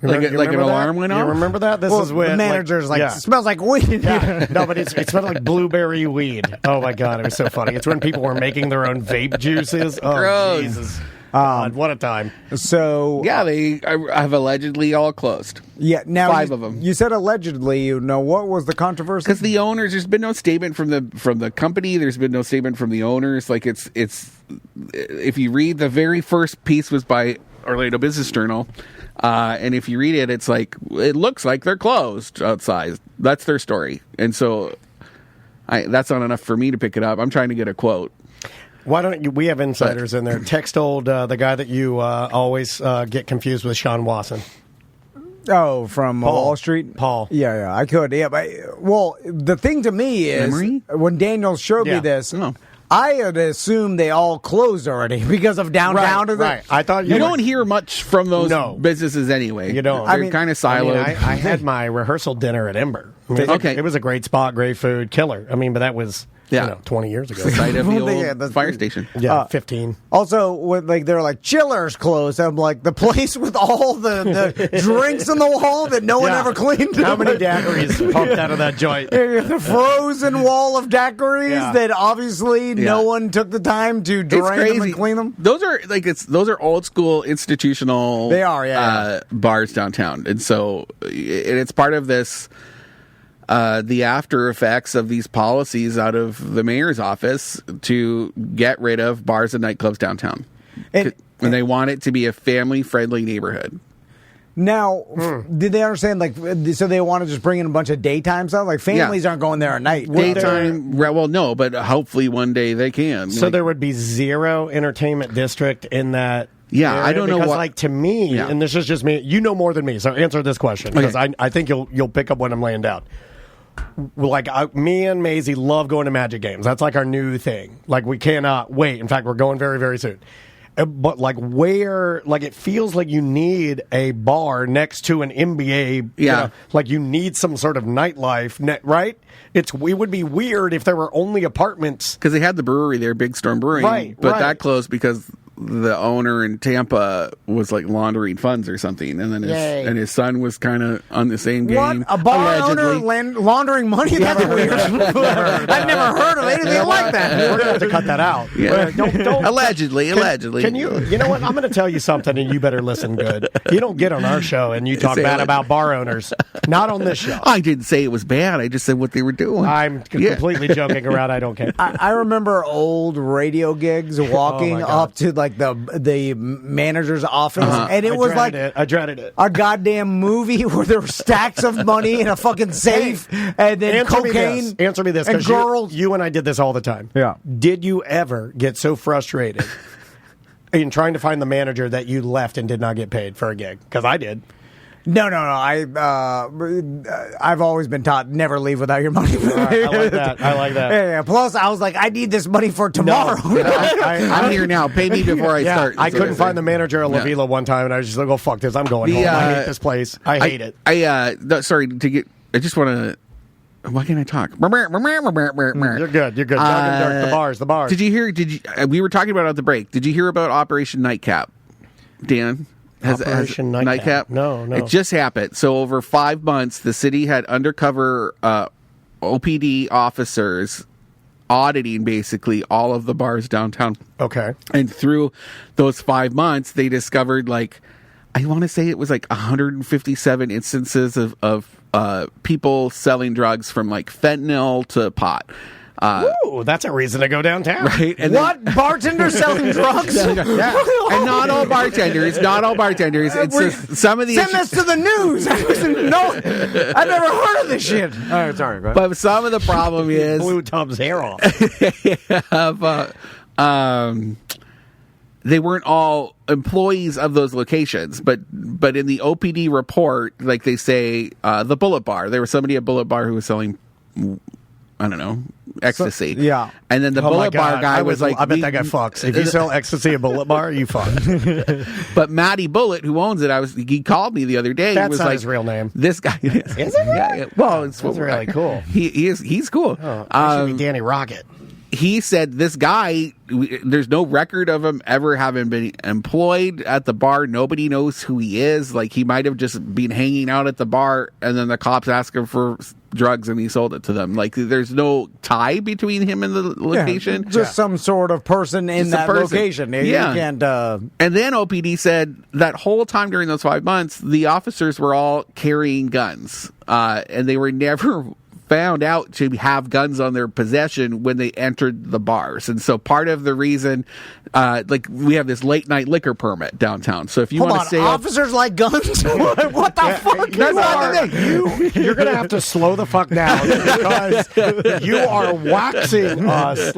Like an alarm went off? You remember that? This is when the manager's it smells like weed. Yeah. No, but it smelled like blueberry weed. Oh, my God. It was so funny. It's when people were making their own vape juices. Oh, gross. Jesus. God, what a time. So... Yeah, they have allegedly all closed. Yeah, now 5 of them. You said allegedly. What was the controversy? Because the owners, there's been no statement from the company. There's been no statement from the owners. Like, it's if you read, the very first piece was by Orlando Business Journal. And if you read it, it's like, it looks like they're closed outside. That's their story. And so that's not enough for me to pick it up. I'm trying to get a quote. Why don't you? We have insiders in there. Text the guy that you always get confused with, Sean Wasson. Oh, from Wall Street? Paul. Yeah, I could. Yeah, but, well, the thing to me is, Memory? when Daniel showed me this, I had assumed they all closed already because of downtown. Right. I thought you don't hear much from those businesses anyway. You don't. They're kind of siloed. I had my rehearsal dinner at Ember. It was a great spot, great food, killer. I mean, but that was 20 years ago. Site of the old fire station. Yeah, 15. Also, they're like, Chillers closed. I'm like, the place with all the drinks in the wall that no one ever cleaned. How many daiquiris pumped out of that joint? The frozen wall of daiquiris that obviously no one took the time to drain them and clean them. Those are old school institutional. They are, bars downtown, and so it's part of this. The after effects of these policies out of the mayor's office to get rid of bars and nightclubs downtown. And they want it to be a family-friendly neighborhood. Now, did they understand, so they want to just bring in a bunch of daytime stuff? Like, families aren't going there at night. Daytime, well, no, but hopefully one day they can. So there would be zero entertainment district in that area? I don't know because, to me, and this is just me, you know more than me, so answer this question, because I think you'll pick up what I'm laying down. Me and Maisie love going to Magic games. That's like our new thing. Like, we cannot wait. In fact, we're going very, very soon. But it feels like you need a bar next to an NBA. Yeah. You need some sort of nightlife, right? It would be weird if there were only apartments. Because they had the brewery there, Big Storm Brewing. Right. But that closed because the owner in Tampa was like laundering funds or something, and then his son was kind of on the same game. What? A bar owner laundering money? That's weird. I've never heard of anything like that. We're gonna have to cut that out. Yeah. Don't allegedly. Can you? You know what? I'm going to tell you something, and you better listen good. You don't get on our show and you talk bad about bar owners. Not on this show. I didn't say it was bad. I just said what they were doing. I'm completely joking around. I don't care. I remember old radio gigs walking up to like the manager's office, and it was like I dreaded it. A goddamn movie where there were stacks of money in a fucking safe, and then cocaine. Answer me this, and girls. You and I did this all the time. Yeah. Did you ever get so frustrated in trying to find the manager that you left and did not get paid for a gig? Because I did. No. I've always been taught never leave without your money. Right, I like that. Yeah. Plus, I was like, I need this money for tomorrow. No, I'm here now. Pay me before I start. I couldn't find the manager at La Vila one time, and I was just like, "Oh fuck this! I'm going home. I hate this place. I hate it." Sorry to get. I just want to. Why can't I talk? You're good. You're good. The bars. Did you hear? We were talking about it at the break. Did you hear about Operation Nightcap, Dan? Operation Nightcap? No. It just happened. So over 5 months, the city had undercover OPD officers auditing basically all of the bars downtown. Okay. And through those 5 months, they discovered I want to say it was 157 instances of people selling drugs from fentanyl to pot. Ooh, that's a reason to go downtown. Right? And bartenders selling drugs? And not all bartenders. It's just some of these. Send this to the news. I've never heard of this shit. All right, sorry. But some of the problem is blew Tom's hair off. They weren't all employees of those locations, but in the OPD report, they say the Bullet Bar, there was somebody at Bullet Bar who was selling, I don't know, ecstasy. Yeah. And then the Bullet Bar guy was like, I bet that guy fucks. If you sell ecstasy at Bullet Bar, you fuck. But Matty Bullet, who owns it, he called me the other day. That's was not his real name. This guy is. Is it? Yeah. Well, it's really cool. He's cool. Should be Danny Rocket. He said this guy, there's no record of him ever having been employed at the bar. Nobody knows who he is. He might have just been hanging out at the bar, and then the cops asked him for drugs, and he sold it to them. There's no tie between him and the location. Just some sort of person in that location. Yeah. You can't, And then OPD said that whole time during those 5 months, the officers were all carrying guns, and they were never found out to have guns on their possession when they entered the bars. And so part of the reason, we have this late night liquor permit downtown. So if you want to say officers like guns, what the fuck? That's not the thing. You're going to have to slow the fuck down because you are waxing us.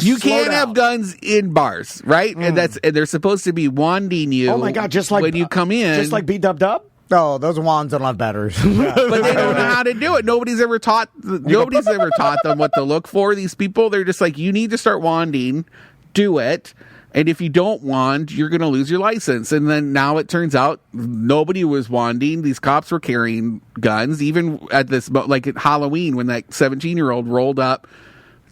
You can't have guns in bars, right? And they're supposed to be wanding you. Oh my God! Just like when you come in, just like B-Dub-Dub. No, those wands don't have batteries. But they don't know how to do it. Nobody's ever taught them what to look for. These people, they're just you need to start wanding, do it. And if you don't wand, you're going to lose your license. And then now it turns out nobody was wanding. These cops were carrying guns. Even at this, at Halloween, when that 17-year-old rolled up,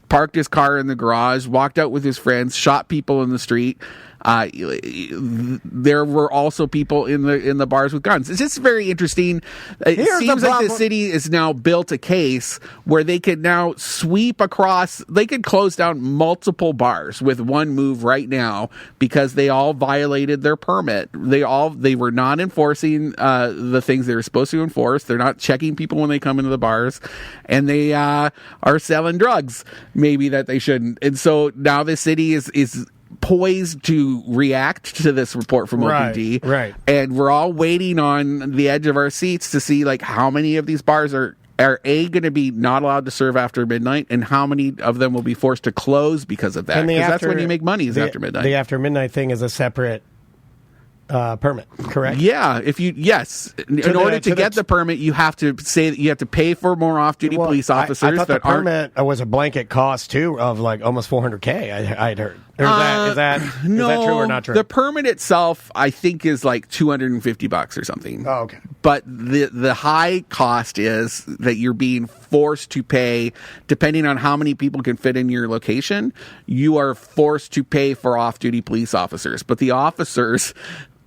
parked his car in the garage, walked out with his friends, shot people in the street. There were also people in the bars with guns. It's just very interesting. It seems like the city has now built a case where they could now sweep across. They could close down multiple bars with one move right now because they all violated their permit. They were not enforcing the things they were supposed to enforce. They're not checking people when they come into the bars, and they are selling drugs maybe that they shouldn't. And so now the city is poised to react to this report from OPD. Right. And we're all waiting on the edge of our seats to see how many of these bars are going to be not allowed to serve after midnight, and how many of them will be forced to close because of that. Because that's when you make money is after midnight. The after midnight thing is a separate permit, correct? Yeah. In order to get the permit, you have to say that you have to pay for more off-duty police officers. I thought the permit was a blanket cost too of almost $400K. I'd heard. Is that true or not true? The permit itself, I think, is like $250 or something. Oh, okay. But the high cost is that you're being forced to pay, depending on how many people can fit in your location, you are forced to pay for off-duty police officers. But the officers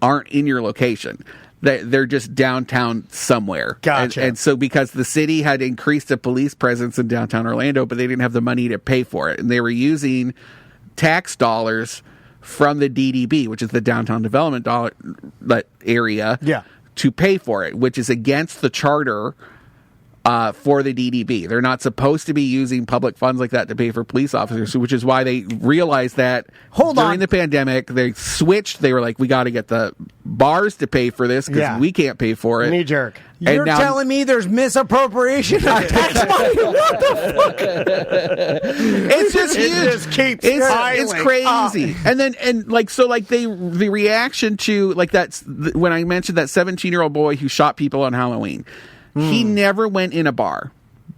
aren't in your location. They're just downtown somewhere. Gotcha. And so because the city had increased the police presence in downtown Orlando, but they didn't have the money to pay for it. And they were using tax dollars from the DDB, which is the downtown development area, to pay for it, which is against the charter for the DDB. They're not supposed to be using public funds like that to pay for police officers, which is why they realized that during the pandemic, they switched. They were like, we got to get the bars to pay for this because we can't pay for it. Knee jerk. You're telling me there's misappropriation of tax money? What the fuck? It's just huge. It just keeps piling. It's crazy. The reaction to like that when I mentioned that 17-year-old boy who shot people on Halloween, he never went in a bar.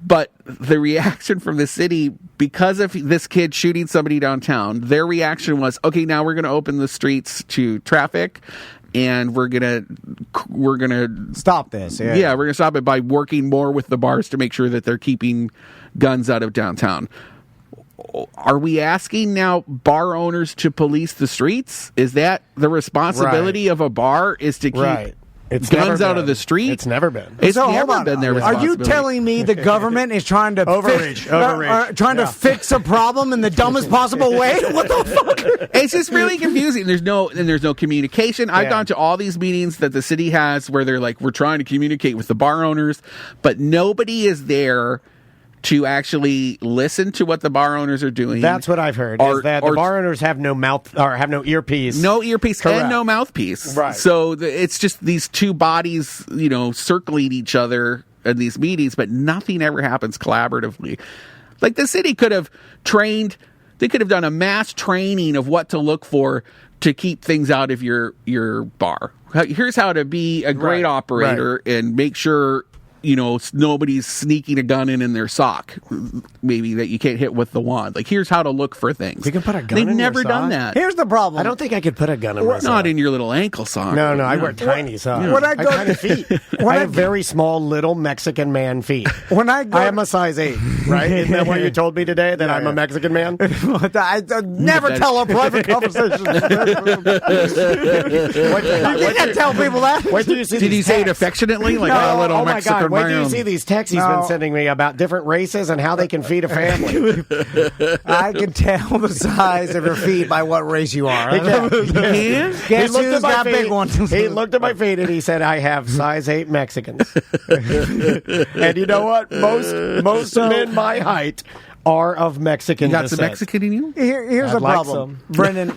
But the reaction from the city, because of this kid shooting somebody downtown, their reaction was, okay, now we're going to open the streets to traffic. And we're gonna stop this. Yeah, we're gonna stop it by working more with the bars to make sure that they're keeping guns out of downtown. Are we asking now bar owners to police the streets? Is that the responsibility of a bar? Is to keep guns out of the street? It's never been. It's never been their Are responsibility. you telling me the government is trying to overreach, to fix a problem in the dumbest possible way? What the fuck? It's just really confusing. There's no communication. I've gone to all these meetings that the city has where they're like, we're trying to communicate with the bar owners, but nobody is there to actually listen to what the bar owners are doing. That's what I've heard. Is that the bar owners have no mouth or have no earpiece. No earpiece. Correct. And no mouthpiece. Right. So it's just these two bodies, circling each other in these meetings, but nothing ever happens collaboratively. Like the city could have trained. They could have done a mass training of what to look for to keep things out of your bar. Here's how to be a great operator and make sure nobody's sneaking a gun in their sock, maybe that you can't hit with the wand. Like, here's how to look for things. You can put a gun They've in never your done sock? that. Here's the problem. I don't think I could put a gun in my sock. Not in your little ankle sock. No, I wear tiny socks. When I go tiny feet. I have very small, little Mexican man feet. I am a size 8, right? Isn't that what you told me today, that I'm a Mexican man? I never tell a private conversation. You can't tell people that. Wait till you see Did these you say it texts. affectionately? Like a little oh my Mexican God! Wait till man? you see these texts he's been sending me about different races and how they can feed a family. I can tell the size of your feet by what race you are. Yeah. Guess who's got big ones? He looked at my feet and he said, "I have size 8 Mexicans." And you know what? Most men my height are of Mexican You got descent. some Mexican in you? Here's I'd the like problem, some. Brendan.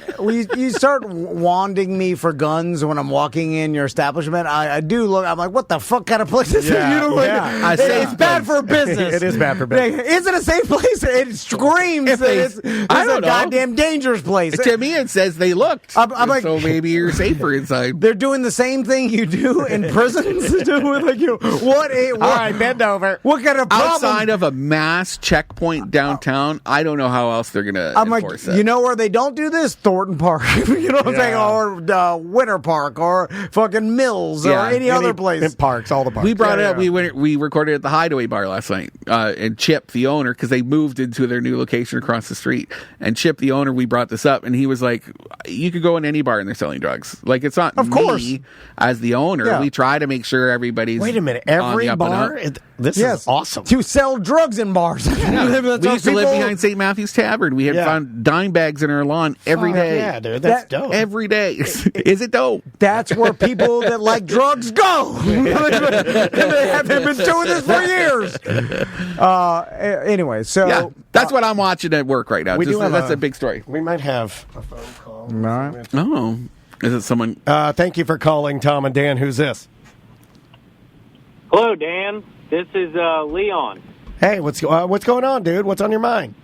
You start wanding me for guns when I'm walking in your establishment. I do look. I'm like, what the fuck kind of place is Yeah, it? You know, yeah. it's bad for business. It is bad for business. Is it a safe place? It screams that it's I a don't know. goddamn dangerous place. To me, it says they looked. I'm like, so maybe you're safer inside. they're doing the same thing you do in prisons. Like you, what? All right, bend over. What kind of problem? Outside of a mass checkpoint downtown, I don't know how else they're going to enforce it. You know where they don't do this? Thornton Park. You know what I'm saying? Or Winter Park or fucking Mills or any other place. Parks, all the parks. We brought it up. We recorded at the Hideaway Bar last night. And Chip, the owner, because they moved into their new location across the street. And Chip, the owner, we brought this up, and he was like, you could go in any bar and they're selling drugs. Like, it's not of course. me as the owner. Yeah. We try to make sure everybody's Wait a minute. on Every the up and bar? up. This is awesome. To sell drugs in bars. Yeah. We used to live behind St. Matthew's Tavern. We had found dime bags in our lawn every day. Yeah, dude. That's dope. Every day. Is it dope? That's where people that like drugs go. They haven't been doing this for years. Anyway, so Yeah, that's what I'm watching at work right now. That's a big story. We might have a phone call. All right. Oh, is it someone? Thank you for calling, Tom and Dan. Who's this? Hello, Dan. This is Leon. Hey, what's going on, dude? What's on your mind?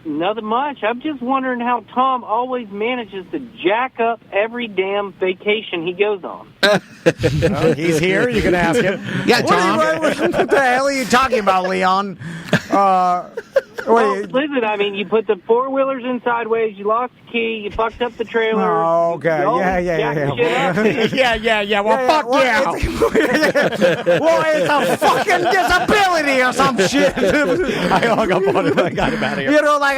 Nothing much. I'm just wondering how Tom always manages to jack up every damn vacation he goes on. He's here. You can ask him. Yeah, Tom. What the hell are you talking about, Leon? Well, listen, I mean, you put the four-wheelers in sideways, you lost the key, you fucked up the trailer. Oh, okay. Yeah. Well, fuck yeah. Well, it's a fucking disability or some shit. I hung up on him. I got him out of here. You know, like,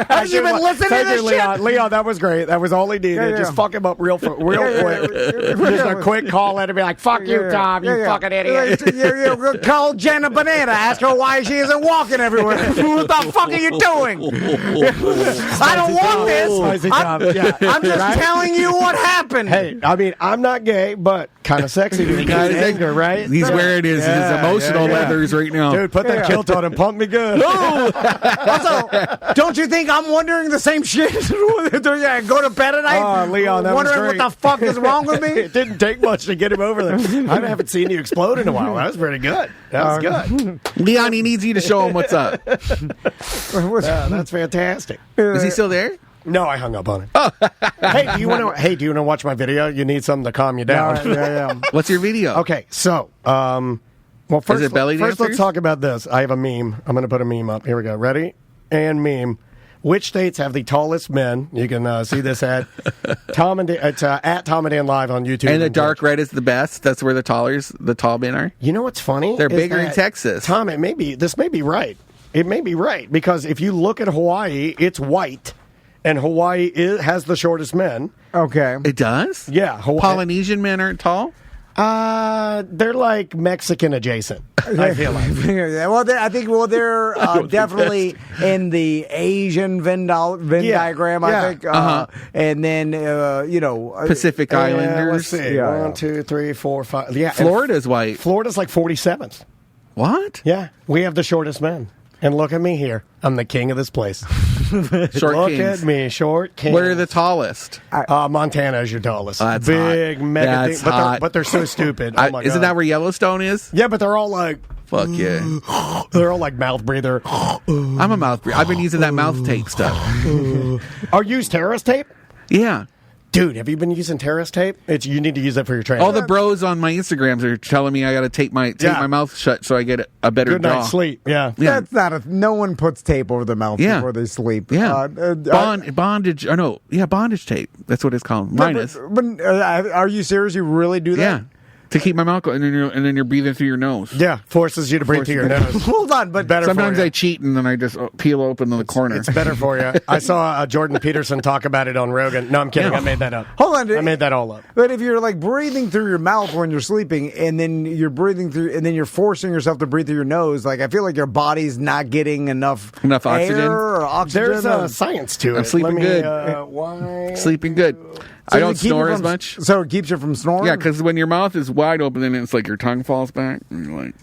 have you been listening to this Leon. shit? Leon, that was great. That was all he needed. Yeah. Just fuck him up real quick. Just a quick call and be like, fuck you, Tom, you fucking idiot. You call Jenna Banana. Ask her why she isn't walking everywhere. What the fuck are you doing? I don't want this. I'm just telling you what happened. Hey, I mean, I'm not gay, but kind of sexy to Kinda his anger, right? He's wearing his emotional leathers right now. Dude, put that kilt on and pump me good. Also, don't you think I'm wondering the same shit? Go to bed at night Leon, that was wondering great. what the fuck is wrong with me? It didn't take much to get him over there. I haven't seen you explode in a while. That was pretty good. That was good. Leon, he needs you to show him what's up. Yeah, that's fantastic. Is he still there? No, I hung up on him. Hey, do you want to watch my video? You need something to calm you down. What's your video? Okay, so, well, first, Is it belly first dancers? let's talk about this. I have a meme. I'm going to put a meme up. Here we go. Ready? And meme. Which states have the tallest men? You can see this at Tom and Dan, it's at Tom and Dan Live on YouTube. And the dark red is the best. That's where the tall men are. You know what's funny? They're Is bigger in that, Texas. Tom, this may be right. It may be right because if you look at Hawaii, it's white, and Hawaii has the shortest men. Okay. It does? Yeah, Polynesian men aren't tall? They're like Mexican adjacent. I feel like. Well, they're definitely in the Asian Venn diagram. I think, and then Pacific Islanders. Let's see. 1, 2, 3, 4, 5. Yeah, Florida's white. Florida's like 47th. What? Yeah, we have the shortest men. And look at me here. I'm the king of this place. Short Look kings. at me, short king. Where are the tallest? Montana is your tallest. That's big, hot. mega That's thing. hot. But they're so stupid. Oh my Isn't God. that where Yellowstone is? Yeah, but they're all like... Fuck yeah. They're all like mouth breather. I'm a mouth breather. I've been using that mouth tape stuff. Are you use terrorist tape? Yeah. Dude, have you been using terrorist tape? You need to use that for your training. All the bros on my Instagrams are telling me I got to tape my mouth shut so I get a better Good jaw. night's sleep. Yeah. That's not no one puts tape over their mouth before they sleep. Yeah. Bondage. Oh, no. Yeah, bondage tape. That's what it's called. Mine is. But are you serious? You really do that? Yeah. To keep my mouth closed, and then you're breathing through your nose. Yeah, forces you to breathe through your nose. Hold on, but better sometimes for you. I cheat and then I just peel open in the corner. It's better for you. I saw Jordan Peterson talk about it on Rogan. No, I'm kidding. Yeah. I made that up. Hold on, I made that all up. But if you're like breathing through your mouth when you're sleeping, and then you're breathing through, and then you're forcing yourself to breathe through your nose, like I feel like your body's not getting enough oxygen. air or oxygen. There's science to it. I'm sleeping good. Why? Sleeping good. I don't snore as much. So it keeps you from snoring? Yeah, because when your mouth is wide open, then it's like your tongue falls back. And you're like,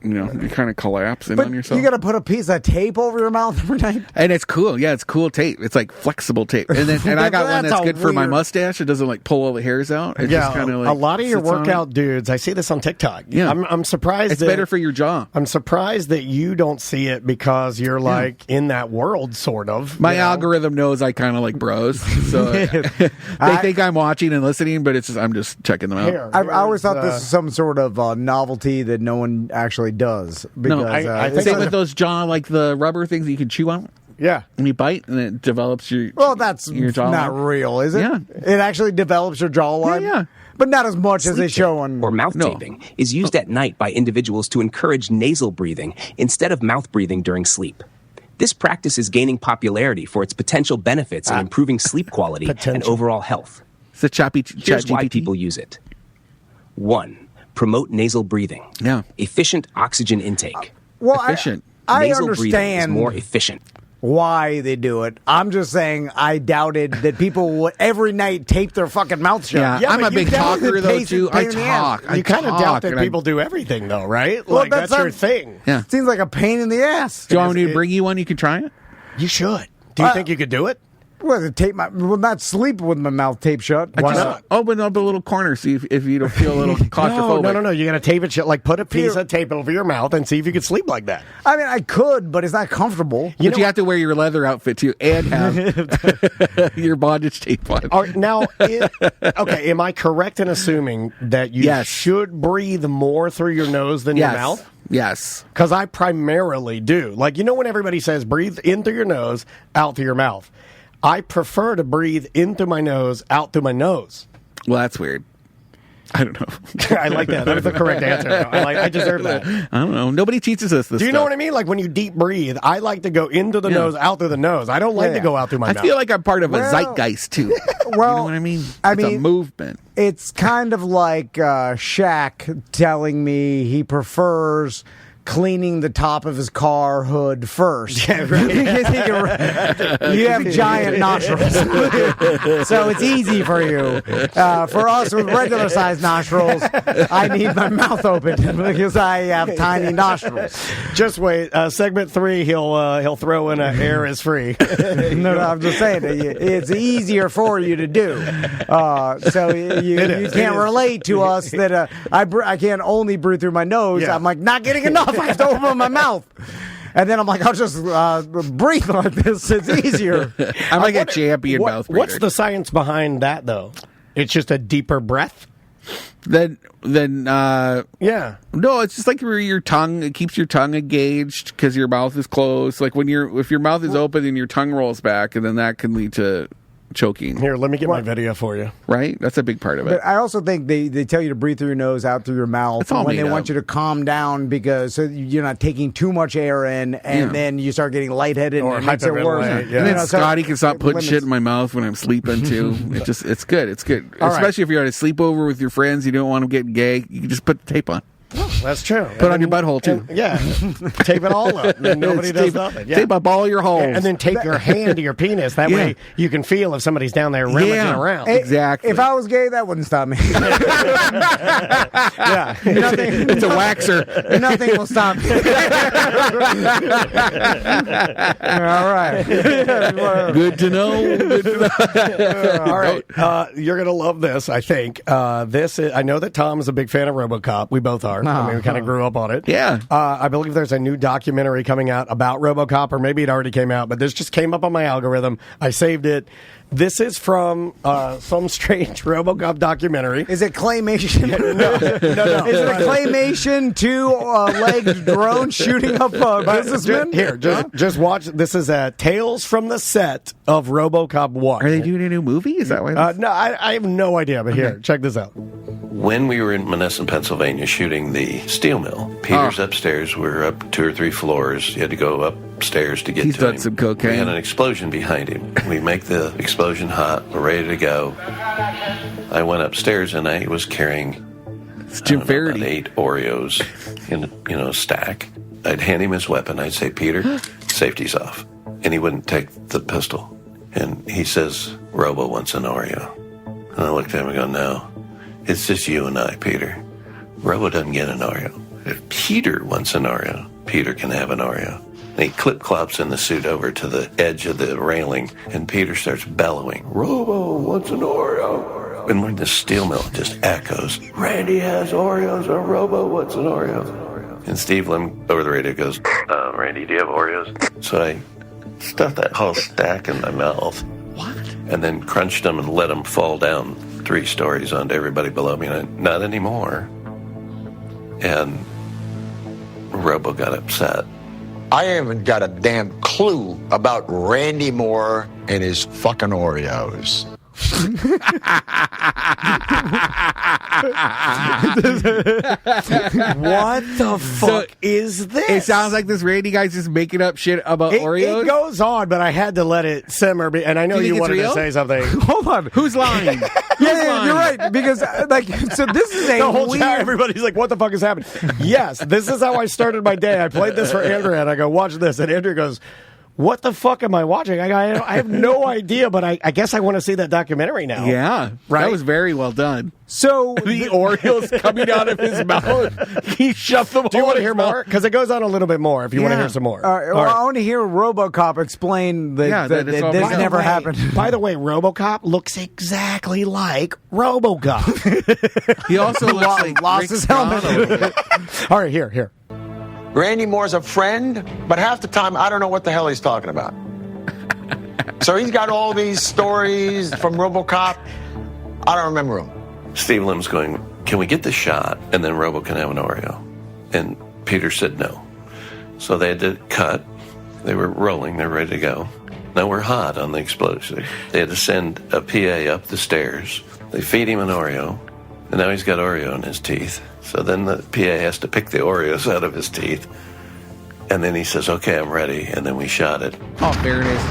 you kind of collapse in But on yourself. you got to put a piece of tape over your mouth every night? And it's cool. Yeah, it's cool tape. It's like flexible tape. And I got one that's good for my mustache. It doesn't like pull all the hairs out. It just kind of like a lot of your sits on workout it. dudes, I see this on TikTok. Yeah. I'm surprised. It's that, better for your jaw. I'm surprised that you don't see it because you're like in that world, sort of. My algorithm knows I kind of like bros, so they think I'm watching and listening, but I'm just checking them out. I always thought this was some sort of novelty that no one actually does. No, I think same with those jaw, like the rubber things that you can chew on. Yeah. And you bite, and it develops your that's your jawline. not real, is it? Yeah. It actually develops your jawline? Yeah. But not as much as they show on... Or mouth taping is used at night by individuals to encourage nasal breathing instead of mouth breathing during sleep. This practice is gaining popularity for its potential benefits in improving sleep quality and overall health. It's a Here's why people use it. 1. Promote nasal breathing. Yeah. Efficient oxygen intake. Efficient. I nasal breathing is understand more efficient. why they do it. I'm just saying I doubted that people would every night tape their fucking mouth shut. Yeah, I'm a big talker, though, too. I talk. You kind of doubt that people do everything, though, right? Like, that's your thing. Yeah. Seems like a pain in the ass. Do you want me to bring you one? You can try it? You should. Do you think you could do it? Well, not sleep with my mouth taped shut. Why not? Open up a little corner, see if you don't feel a little claustrophobic. No. You got to tape it shut. Like, put a piece of tape over your mouth and see if you could sleep like that. I mean, I could, but it's not comfortable. But you have to wear your leather outfit, too, and have your bondage tape on. Now, am I correct in assuming that you should breathe more through your nose than your mouth? Yes. Because I primarily do. Like, you know when everybody says breathe in through your nose, out through your mouth? I prefer to breathe in through my nose, out through my nose. Well, that's weird. I don't know. I like that. That was the correct answer. I deserve that. I don't know. Nobody teaches us this. Do you know what I mean? Like when you deep breathe, I like to go into the nose, out through the nose. I don't like to go out through my mouth. I feel like I'm part of a zeitgeist too. Well, you know what I mean? It's a movement. It's kind of like Shaq telling me he prefers cleaning the top of his car hood first. Yeah, right. You have giant nostrils. So it's easy for you. For us with regular sized nostrils, I need my mouth open because I have tiny nostrils. Just wait. Segment 3, he'll throw in air is free. No, I'm just saying it's easier for you to do. So you can't relate to us that I can't only breathe through my nose. Yeah. I'm like, not getting enough. I have to open my mouth. And then I'm like, I'll just breathe like this. It's easier. I'm like a champion mouth breather. What's the science behind that, though? It's just a deeper breath? Yeah. No, it's just like your tongue. It keeps your tongue engaged because your mouth is closed. Like if your mouth is open and your tongue rolls back, and then that can lead to choking. Here, let me get my video for you. Right? That's a big part of it. But I also think they tell you to breathe through your nose, out through your mouth. It's all when made they up. want you to calm down because so you're not taking too much air in, and then you start getting lightheaded or and it makes it worse. Yeah. And then Scotty can stop putting shit in my mouth when I'm sleeping too. It's good. It's good. Especially if you're at a sleepover with your friends, you don't want them getting gay. You can just put the tape on. That's true. Put it on your butthole too. Tape it all up. And nobody does nothing. Yeah. Tape up all your holes. And then tape your hand to your penis. That way you can feel if somebody's down there rummaging around. Exactly. If I was gay, that wouldn't stop me. Nothing. It's a waxer. Nothing will stop me. All right. Good to know. All right. You're going to love this, I think. I know that Tom is a big fan of RoboCop. We both are. I mean, we kind of grew up on it. Yeah. I believe there's a new documentary coming out about RoboCop, or maybe it already came out, but this just came up on my algorithm. I saved it. This is from some strange RoboCop documentary. Is it claymation? No. Is it a claymation two-legged drone shooting up businessmen? Just watch. This is Tales from the Set of RoboCop 1. Are they doing a new movie? Is that why? No, I have no idea, but here, check this out. When we were in Monessen, Pennsylvania, shooting the steel mill, Peter's upstairs. We're up 2 or 3 floors. You had to go upstairs to get He's to him. done some cocaine. We had an explosion behind him. We make the explosion hot. We're ready to go. I went upstairs and I was carrying Jim Faraday. about 8 Oreos in a stack. I'd hand him his weapon. I'd say, Peter, safety's off. And he wouldn't take the pistol. And he says, Robo wants an Oreo. And I looked at him and go, no, it's just you and I, Peter. Robo doesn't get an Oreo. If Peter wants an Oreo, Peter can have an Oreo. And he clip-clops in the suit over to the edge of the railing, and Peter starts bellowing, Robo wants an Oreo. And when the steel mill just echoes, Randy has Oreos, or Robo wants an Oreo. And Steve Lim over the radio goes, Randy, do you have Oreos? So I stuffed that whole stack in my mouth. What? And then crunched them and let them fall down 3 stories onto everybody below me. And not anymore. And Robo got upset. I haven't got a damn clue about Randy Moore and his fucking Oreos. What the fuck is this? It sounds like this Randy guy's just making up shit about Oreos. It goes on, but I had to let it simmer. And I know you wanted to say something. Hold on. Who's lying? Yeah, you're right. Because, so this is a the whole weird... time, everybody's like, what the fuck is happening? Yes, this is how I started my day. I played this for Andrea, and I go, watch this. And Andrea goes, what the fuck am I watching? I have no idea, but I guess I want to see that documentary now. Yeah, right? That was very well done. So the Oreos coming out of his mouth, he shoved them. Do you want to hear more? Because it goes on a little bit more. If you want to hear some more, I want to hear RoboCop explain that this never happened. By the way, RoboCop looks exactly like RoboCop. He also looks like lost his helmet. All right, here. Randy Moore's a friend, but half the time I don't know what the hell he's talking about. So he's got all these stories from RoboCop. I don't remember them. Steve Lim's going, can we get the shot and then Robo can have an Oreo? And Peter said no. So they had to cut. They were rolling. They're ready to go. Now we're hot on the explosive. They had to send a PA up the stairs. They feed him an Oreo, and now he's got Oreo in his teeth. So then the PA has to pick the Oreos out of his teeth. And then he says, okay, I'm ready. And then we shot it. Oh, fairness.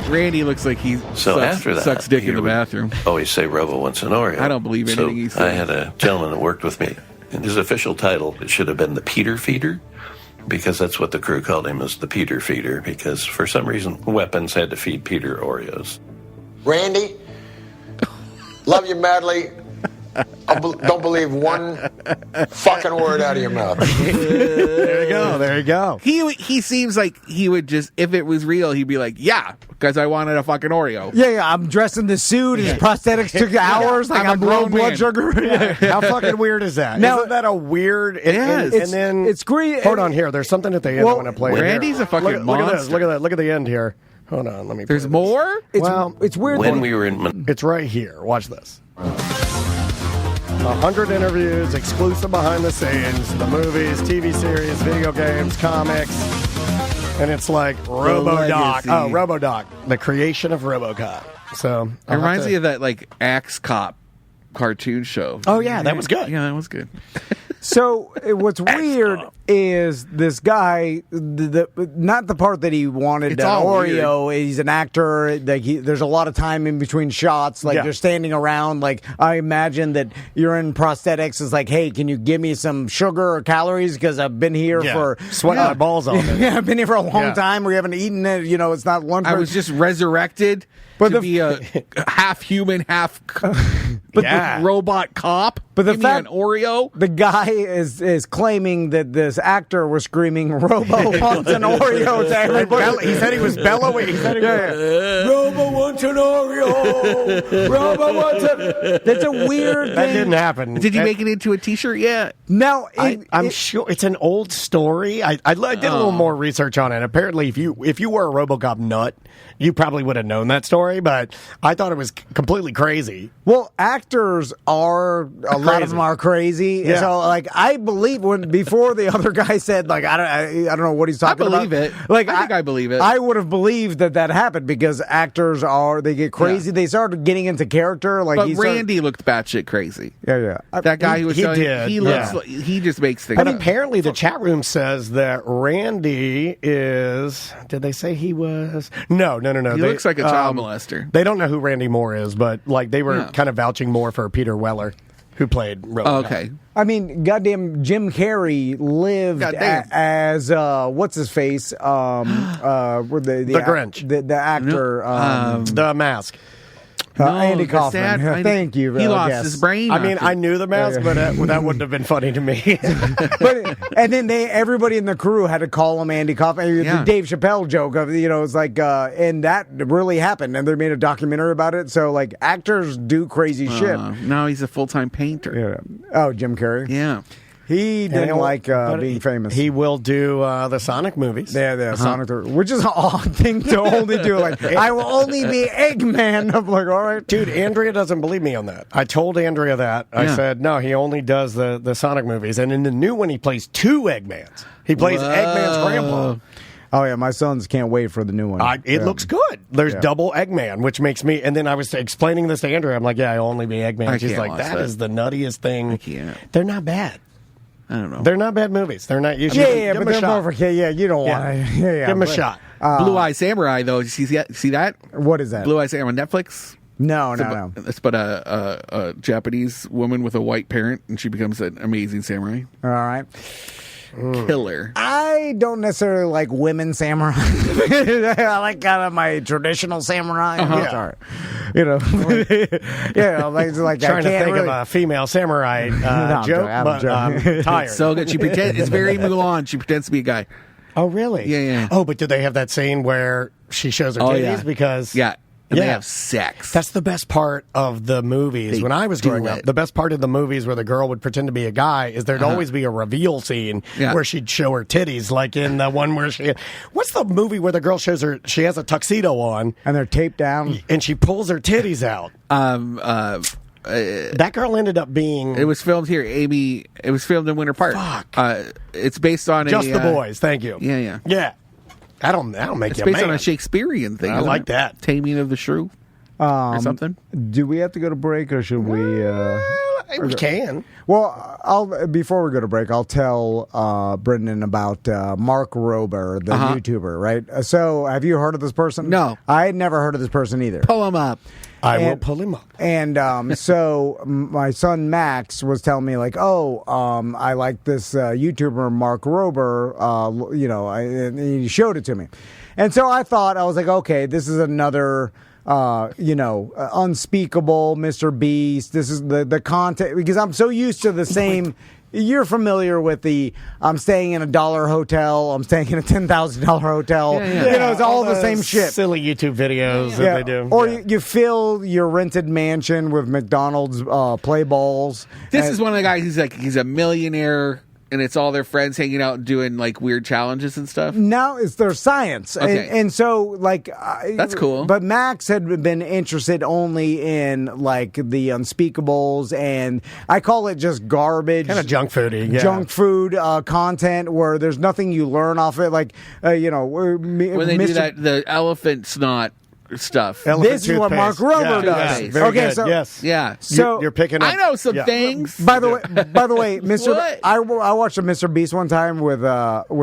Randy looks like he sucks dick in the bathroom. Always say Robo wants an Oreo. I don't believe anything he says. I had a gentleman that worked with me. And his official title, it should have been the Peter Feeder, because that's what the crew called him, as the Peter Feeder, because for some reason, weapons had to feed Peter Oreos. Randy, love you madly. Don't believe one fucking word out of your mouth. There you go. There you go. He seems like he would just, if it was real, he'd be like, yeah, because I wanted a fucking Oreo. Yeah, I'm dressed in the suit. His prosthetics took hours. Like I'm low blood sugar. How fucking weird is that? Now, isn't that a weird? Yes. And then it's great. Hold on here. There's something at the end I want to play. Randy's a fucking look monster. at this. Look at that. Look at the end here. Hold on. Let me. There's more? It's weird. When we were in... It's right here. Watch this. 100 interviews, exclusive behind the scenes, the movies, TV series, video games, comics, and it's like RoboDoc. Oh, RoboDoc, the creation of RoboCop. So it reminds me of that like Axe Cop cartoon show. Oh yeah, that was good. Yeah, that was good. So what's weird is this guy, not the part that he wanted. It's all Oreo. weird. He's an actor. Like there's a lot of time in between shots. Like they're standing around. Like I imagine that you're in prosthetics. It's like, hey, can you give me some sugar or calories because I've been here for sweating my balls off. Yeah, I've been here for a long time. We haven't eaten it. You know, it's not lunch. I was just resurrected to be a half human, half robot cop. But the Give me fact an Oreo. The guy is claiming that this actor was screaming, "Robo wants an Oreo" to everybody. He said he was bellowing. He said Robo wants an Oreo. Robo wants it. That's a weird thing. That didn't happen. Did you make it into a T-shirt yet? No, I'm sure it's an old story. I did a little more research on it. Apparently, if you were a RoboCop nut, you probably would have known that story. But I thought it was completely crazy. Well, actors are a lot of them are crazy. Yeah. So, like, I believe before the other guy said, like, I don't know what he's talking about. I believe it. Like, I think I believe it. I would have believed that happened because actors they get crazy. Yeah. They started getting into character. Like, but Randy looked batshit crazy. Yeah. That guy who was he telling did. He looks like, he just makes things. But up. apparently, the chat room says that Randy is. Did they say he was? No. He looks like a child molester. They don't know who Randy Moore is, but like they were kind of vouching more for Peter Weller, who played RoboCop. Oh, okay. I mean, goddamn, Jim Carrey lived as what's his face? The Grinch, the actor, The Mask. Andy Kaufman. Thank you. He lost his brain. I mean, I knew The Mask, but that wouldn't have been funny to me. And then everybody in the crew had to call him Andy Kaufman. The Dave Chappelle joke of it's like, and that really happened, and they made a documentary about it. So like, actors do crazy shit. Now he's a full-time painter. Yeah. Oh, Jim Carrey. Yeah. He didn't like being famous. He will do the Sonic movies. Yeah, Sonic, which is an odd thing to only do. Like, I will only be Eggman. I'm like, all right. Dude, Andrea doesn't believe me on that. I told Andrea that. I said, no, he only does the Sonic movies. And in the new one, he plays two Eggmans. He plays Eggman's grandpa. Oh, yeah, my sons can't wait for the new one. It looks good. There's double Eggman, which makes me... And then I was explaining this to Andrea. I'm like, yeah, I'll only be Eggman. She's like, that is the nuttiest thing. I can't. They're not bad. I don't know. They're not bad movies. They're not. But they're more for you don't want to. Give them a shot. Blue Eye Samurai, though. Did you see that? What is that? Blue Eye Samurai on Netflix? No. It's about a Japanese woman with a white parent, and she becomes an amazing samurai. All right. Killer. I don't necessarily like women samurai. I like kind of my traditional samurai. Yeah. Like trying to think of a female samurai joke, but I'm tired. So good. It's very Mulan. She pretends to be a guy. Oh, really? Yeah. Oh, but do they have that scene where she shows her titties? Yeah. Because they have sex. That's the best part of the movies. When I was growing up, the best part of the movies where the girl would pretend to be a guy is there'd always be a reveal scene where she'd show her titties, like in the one where what's the movie where the girl shows she has a tuxedo on and they're taped down and she pulls her titties out? That girl ended up being. It was filmed here, Amy. It was filmed in Winter Park. Fuck. It's based on Just the Boys. Thank you. Yeah. That'll make It's you based mad. on a Shakespearean thing. I isn't like it? that. Taming of the Shrew or something. Do we have to go to break, or should we? We can. Well, before we go to break, I'll tell Brendan about Mark Rober, the YouTuber, right? So, have you heard of this person? No. I had never heard of this person either. Pull him up. I will pull him up. And so my son Max was telling me like, I like this YouTuber Mark Rober, and he showed it to me. And so I was like, okay, this is another unspeakable Mr. Beast. This is the content, because I'm so used to the same. You're familiar with I'm staying in a $1 hotel. I'm staying in a $10,000 hotel. Yeah. It's all the same shit. Silly YouTube videos that they do. Or you fill your rented mansion with McDonald's play balls. This is one of the guys. He's a millionaire. And it's all their friends hanging out and doing like weird challenges and stuff. Now it's their science, okay. and so like that's cool. But Max had been interested only in like the unspeakables, and I call it just garbage, kind of junk foodie, junk food content where there's nothing you learn off it. Like when they do that, the elephant snot stuff. This is what Mark Rober does. Very okay, good. so yeah, so you're picking up. I know some things. By the way, Mr. I watched a Mr. Beast one time with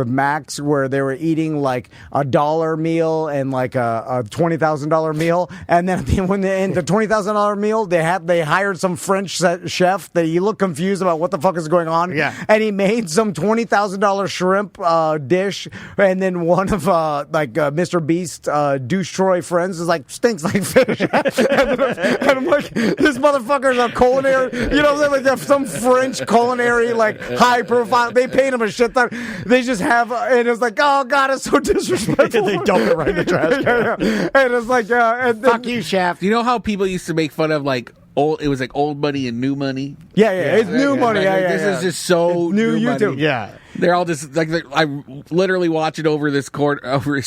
Max where they were eating like $1 meal and like a $20,000 meal, and then at the end, when they end the $20,000 meal, they hired some French chef that you look confused about what the fuck is going on. Yeah, and he made some $20,000 shrimp dish, and then one of Mr. Beast douche Troy friends is like, stinks like fish. and I'm like, this motherfucker's a culinary, like some French culinary, like high profile. They paid him a shit ton. They just have, and it's like, oh God, it's so disrespectful. They dump it right in the trash can. And it's like, fuck you, chef. You know how people used to make fun of like it was like old money and new money? Yeah. It's new money. This is just so it's new YouTube. Money. Yeah. They're all just like I literally watch it over his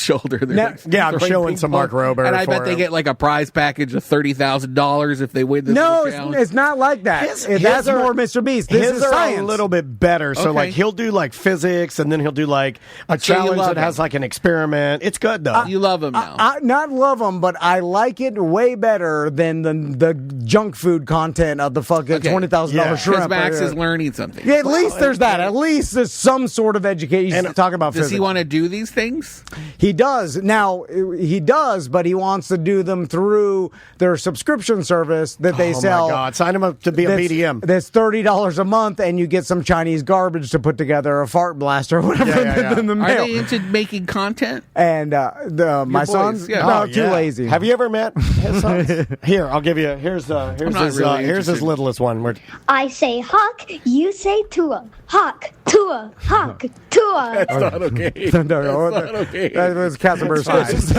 shoulder. I'm showing some Mark Rober, and I bet they get like a prize package of $30,000 if they win this. No, it's not like that. That's more Mr. Beast. This is science. A little bit better. So like he'll do like physics, and then he'll do like a challenge that has like an experiment. It's good though. You love him now. I not love him, but I like it way better than the junk food content of the fucking $20,000 shrimp. Max is learning something. Yeah, at least there's that. At least there's some sort of education. And talk about does physics. He want to do these things? He does. Now, he does, but he wants to do them through their subscription service that they sell. Oh, my God. Sign him up to be a BDM. That's $30 a month, and you get some Chinese garbage to put together, a fart blaster or whatever in the mail. Are they into making content? And my son's too lazy. Have you ever met his sons? Here, I'll give you. Here's his littlest one. I say hawk, you say Tua. Hawk, Tua, hawk, Tua. That's not okay. That's not okay. That was Casper Sky. It's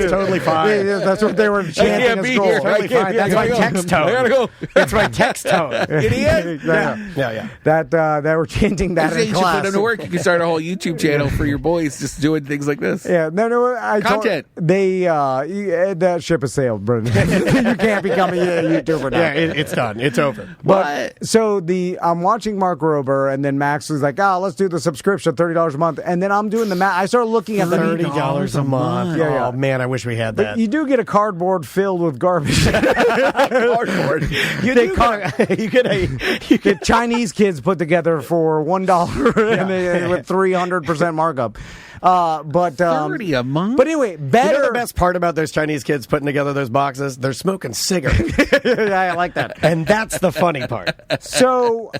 totally fine. That's what they were chanting at school. Totally fine. That's my text tone. I gotta go. That's my text tone. Idiot. Yeah. That they were chanting that in class. You should put him to work. You can start a whole YouTube channel for your boys just doing things like this. Yeah. No. Content. That ship has sailed, Brendan. You can't become a YouTuber now. Yeah, it's done. It's over. But so I'm watching Mark Rober, and then Max was like, let's do the subscription, $30 a month. And then I'm doing the math. I started looking at the $30 a month. Yeah. Oh, man, I wish we had that. But you do get a cardboard filled with garbage. Cardboard. You get Chinese kids put together for $1 and with 300% markup. But 30 a month. But anyway, better. You know the best part about those Chinese kids putting together those boxes? They're smoking cigarettes. I like that, and that's the funny part. So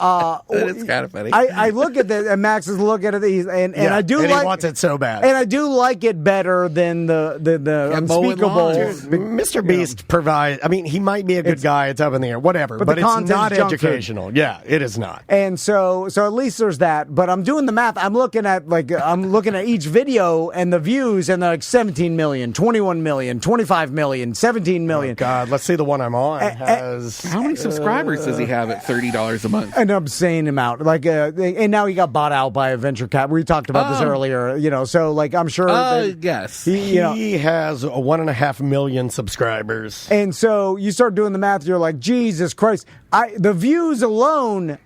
it's kind of funny. I look at this, and Max is looking at these, and I do and like. He wants it so bad, and I do like it better than the unspeakable. Mr. Beast provides. I mean, he might be a good guy. It's up in the air, whatever. But it's not educational. Food. Yeah, it is not. And so at least there's that. But I'm doing the math. I'm looking at each video and the views, and they're like 17 million, 21 million, 25 million, 17 million. Oh, God, let's see the one I'm on. How many subscribers does he have at $30 a month? An obscene amount. Like, and now he got bought out by a venture cap. We talked about this earlier, so like I'm sure. Yes. He has 1.5 million subscribers. And so you start doing the math, you're like, Jesus Christ. The views alone,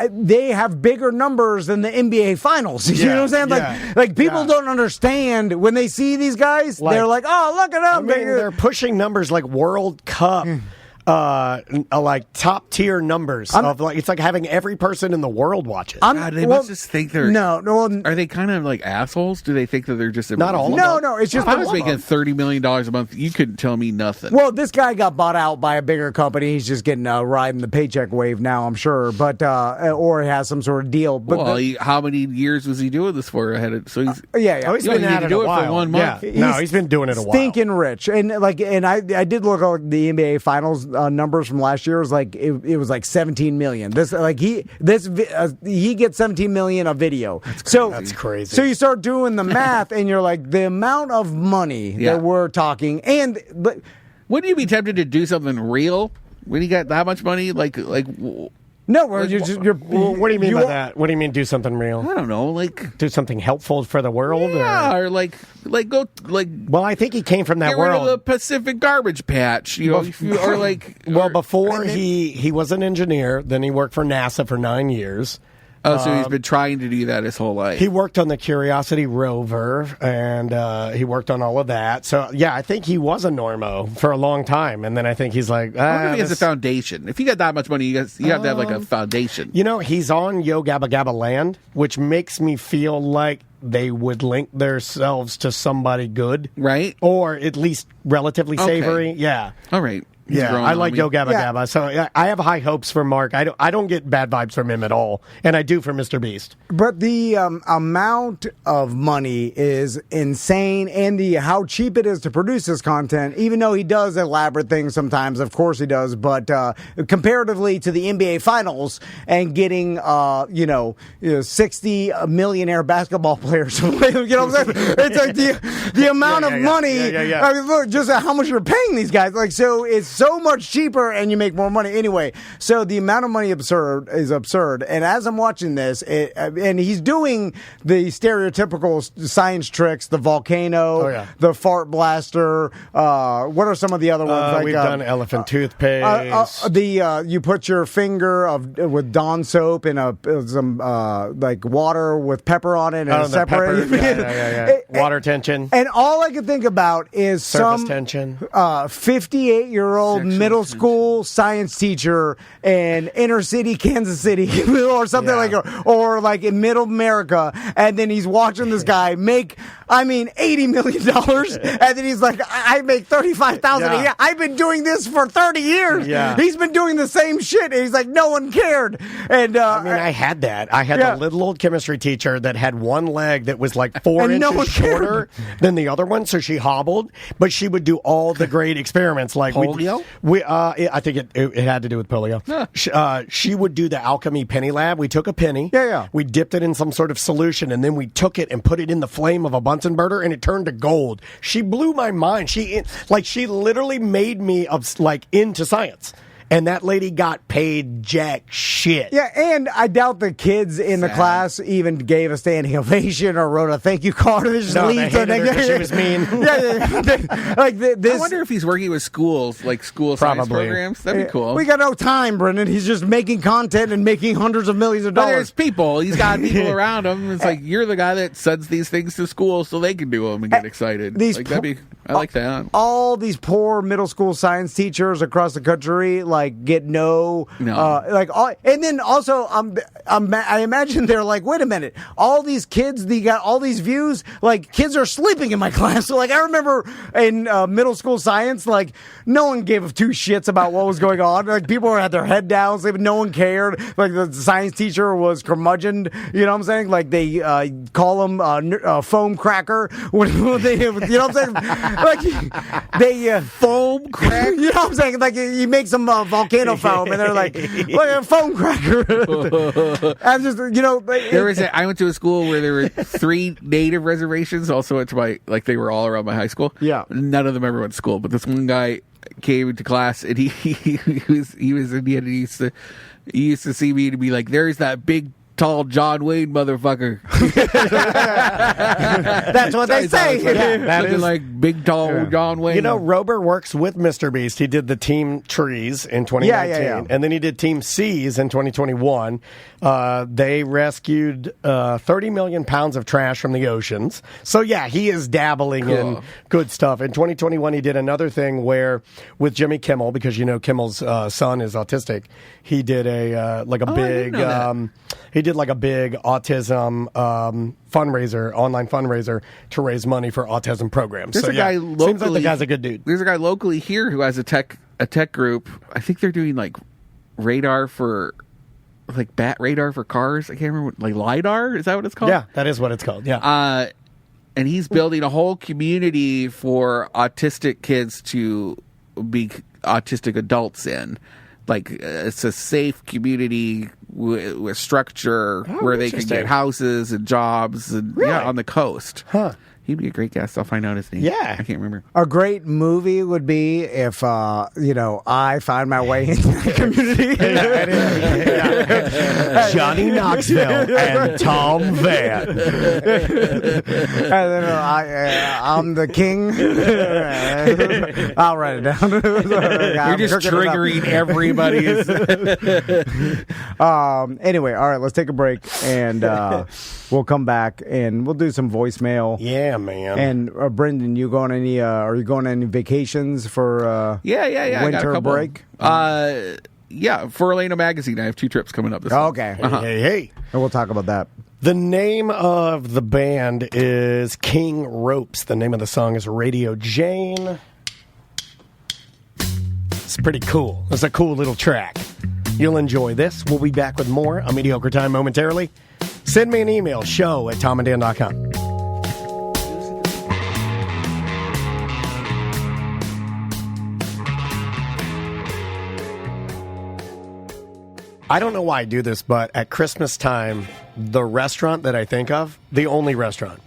they have bigger numbers than the NBA Finals. You know what I'm saying? Like people don't understand when they see these guys. They're like, "Oh, look at them!" They're pushing numbers like World Cup. Like top tier numbers of like it's like having every person in the world watch it. They must just think they're are they kind of like assholes? Do they think that they're just not all? No. It's just if I was making $30 million a month, you couldn't tell me nothing. Well, this guy got bought out by a bigger company. He's just getting riding the paycheck wave now, I'm sure, but or he has some sort of deal. But how many years was he doing this for? So he's he's been at it a while. For 1 month. Yeah. He's been doing it a while. Stinking rich, and I did look at the NBA Finals numbers from last year. It was like it was like 17 million. He gets 17 million a video. That's crazy. So you start doing the math, and you're like, the amount of money that we're talking, and wouldn't you be tempted to do something real when you got that much money? Like. No, what do you mean by that? What do you mean do something real? I don't know, like do something helpful for the world, or like go like. Well, I think he came from that get world. Rid of the Pacific garbage patch, or like. Before he was an engineer, then he worked for NASA for 9 years. Oh, so he's been trying to do that his whole life. He worked on the Curiosity rover, and he worked on all of that. So, yeah, I think he was a normo for a long time. And then I think he's like, I wonder if he has a foundation. If you got that much money, you have to have like a foundation. He's on Yo Gabba Gabba Land, which makes me feel like they would link themselves to somebody good. Right. Or at least relatively savory. Yeah. All right. Yeah, I like Yo Gabba Gabba. So I have high hopes for Mark. I don't get bad vibes from him at all, and I do for Mr. Beast. But the amount of money is insane, and how cheap it is to produce this content. Even though he does elaborate things sometimes, of course he does. But comparatively to the NBA Finals and getting 60 millionaire basketball players, you know what I'm saying? It's like the amount of money. I mean, look, just how much you're paying these guys. Like, so it's so much cheaper and you make more money anyway. So the amount of money is absurd. And as I'm watching this, and he's doing the stereotypical science tricks, the volcano, the fart blaster. What are some of the other ones? We've done elephant toothpaste. You put your finger with Dawn soap in some like water with pepper on it and separate. Water tension. And all I can think about is surface tension. 58-year-old middle school science teacher in inner city Kansas City or something or like in middle America, and then he's watching this guy make $80 million, and then he's like, I make $35,000 a year. I've been doing this for 30 years. He's been doing the same shit, and he's like, no one cared. And I had that. I had the little old chemistry teacher that had one leg that was like 4 inches shorter than the other one, so she hobbled, but she would do all the great experiments like polio. I think it had to do with polio. She would do the alchemy penny lab. We took a penny. We dipped it in some sort of solution, and then we took it and put it in the flame of a Bunsen burner, and it turned to gold. She blew my mind. She literally made me into science. And that lady got paid jack shit. Yeah, and I doubt the kids in the class even gave a standing ovation or wrote a thank you card. They hated her, she was mean. I wonder if he's working with schools, like school science programs. That'd be cool. We got no time, Brendan. He's just making content and making hundreds of millions of dollars. But there's people. He's got people around him. It's like, you're the guy that sends these things to school so they can do them and get excited. I like that. All these poor middle school science teachers across the country, get and then also I imagine they're like, wait a minute, all these kids, they got all these views, kids are sleeping in my class. So I remember in middle school science, no one gave two shits about what was going on. People had their head down, sleeping, no one cared. The science teacher was curmudgeoned, you know what I'm saying? They call him foam cracker when they, you know what I'm saying? Foam foam crack. You know what I'm saying? Like you make some volcano foam, and they're like, look at a foam cracker. And just I went to a school where there were 3 native reservations. Also, went to they were all around my high school. Yeah, none of them ever went to school, but this one guy came into class, and he was Indian. And he used to see me to be like, "There's that big, tall John Wayne motherfucker." That's what they say. That is like big, tall John Wayne. You know, Rober works with Mr. Beast. He did the Team Trees in 2019, and then he did Team Seas in 2021. They rescued 30 million pounds of trash from the oceans. So, yeah, he is dabbling in good stuff. In 2021, he did another thing where, with Jimmy Kimmel, because, you know, Kimmel's son is autistic, he did a big autism fundraiser, online fundraiser to raise money for autism programs. There's a guy locally. Seems like the guy's a good dude. There's a guy locally here who has a tech group. I think they're doing like radar for. Like bat radar for cars. I can't remember. Like LiDAR? Is that what it's called? Yeah, that is what it's called. Yeah. And he's building a whole community for autistic kids to be autistic adults in. Like, it's a safe community with structure where they can get houses and jobs and on the coast. Huh. He'd be a great guest. I'll find out his name. Yeah. I can't remember. A great movie would be if, I find my way into the community. Johnny Knoxville and Tom Van. And then I'm the king. I'll write it down. You're just triggering everybody's. Anyway, all right, let's take a break, and we'll come back, and we'll do some voicemail. Yeah, man. And Brendan, you going any? Are you going on any vacations for? Yeah. Winter I got a couple. Break. Yeah, for Elena Magazine, I have 2 trips coming up this week. Okay. Hey. And we'll talk about that. The name of the band is King Ropes. The name of the song is Radio Jane. It's pretty cool. It's a cool little track. You'll enjoy this. We'll be back with more A Mediocre Time momentarily. Send me an email, show@tomandan.com. I don't know why I do this, but at Christmas time, the restaurant that I think of, the only restaurant,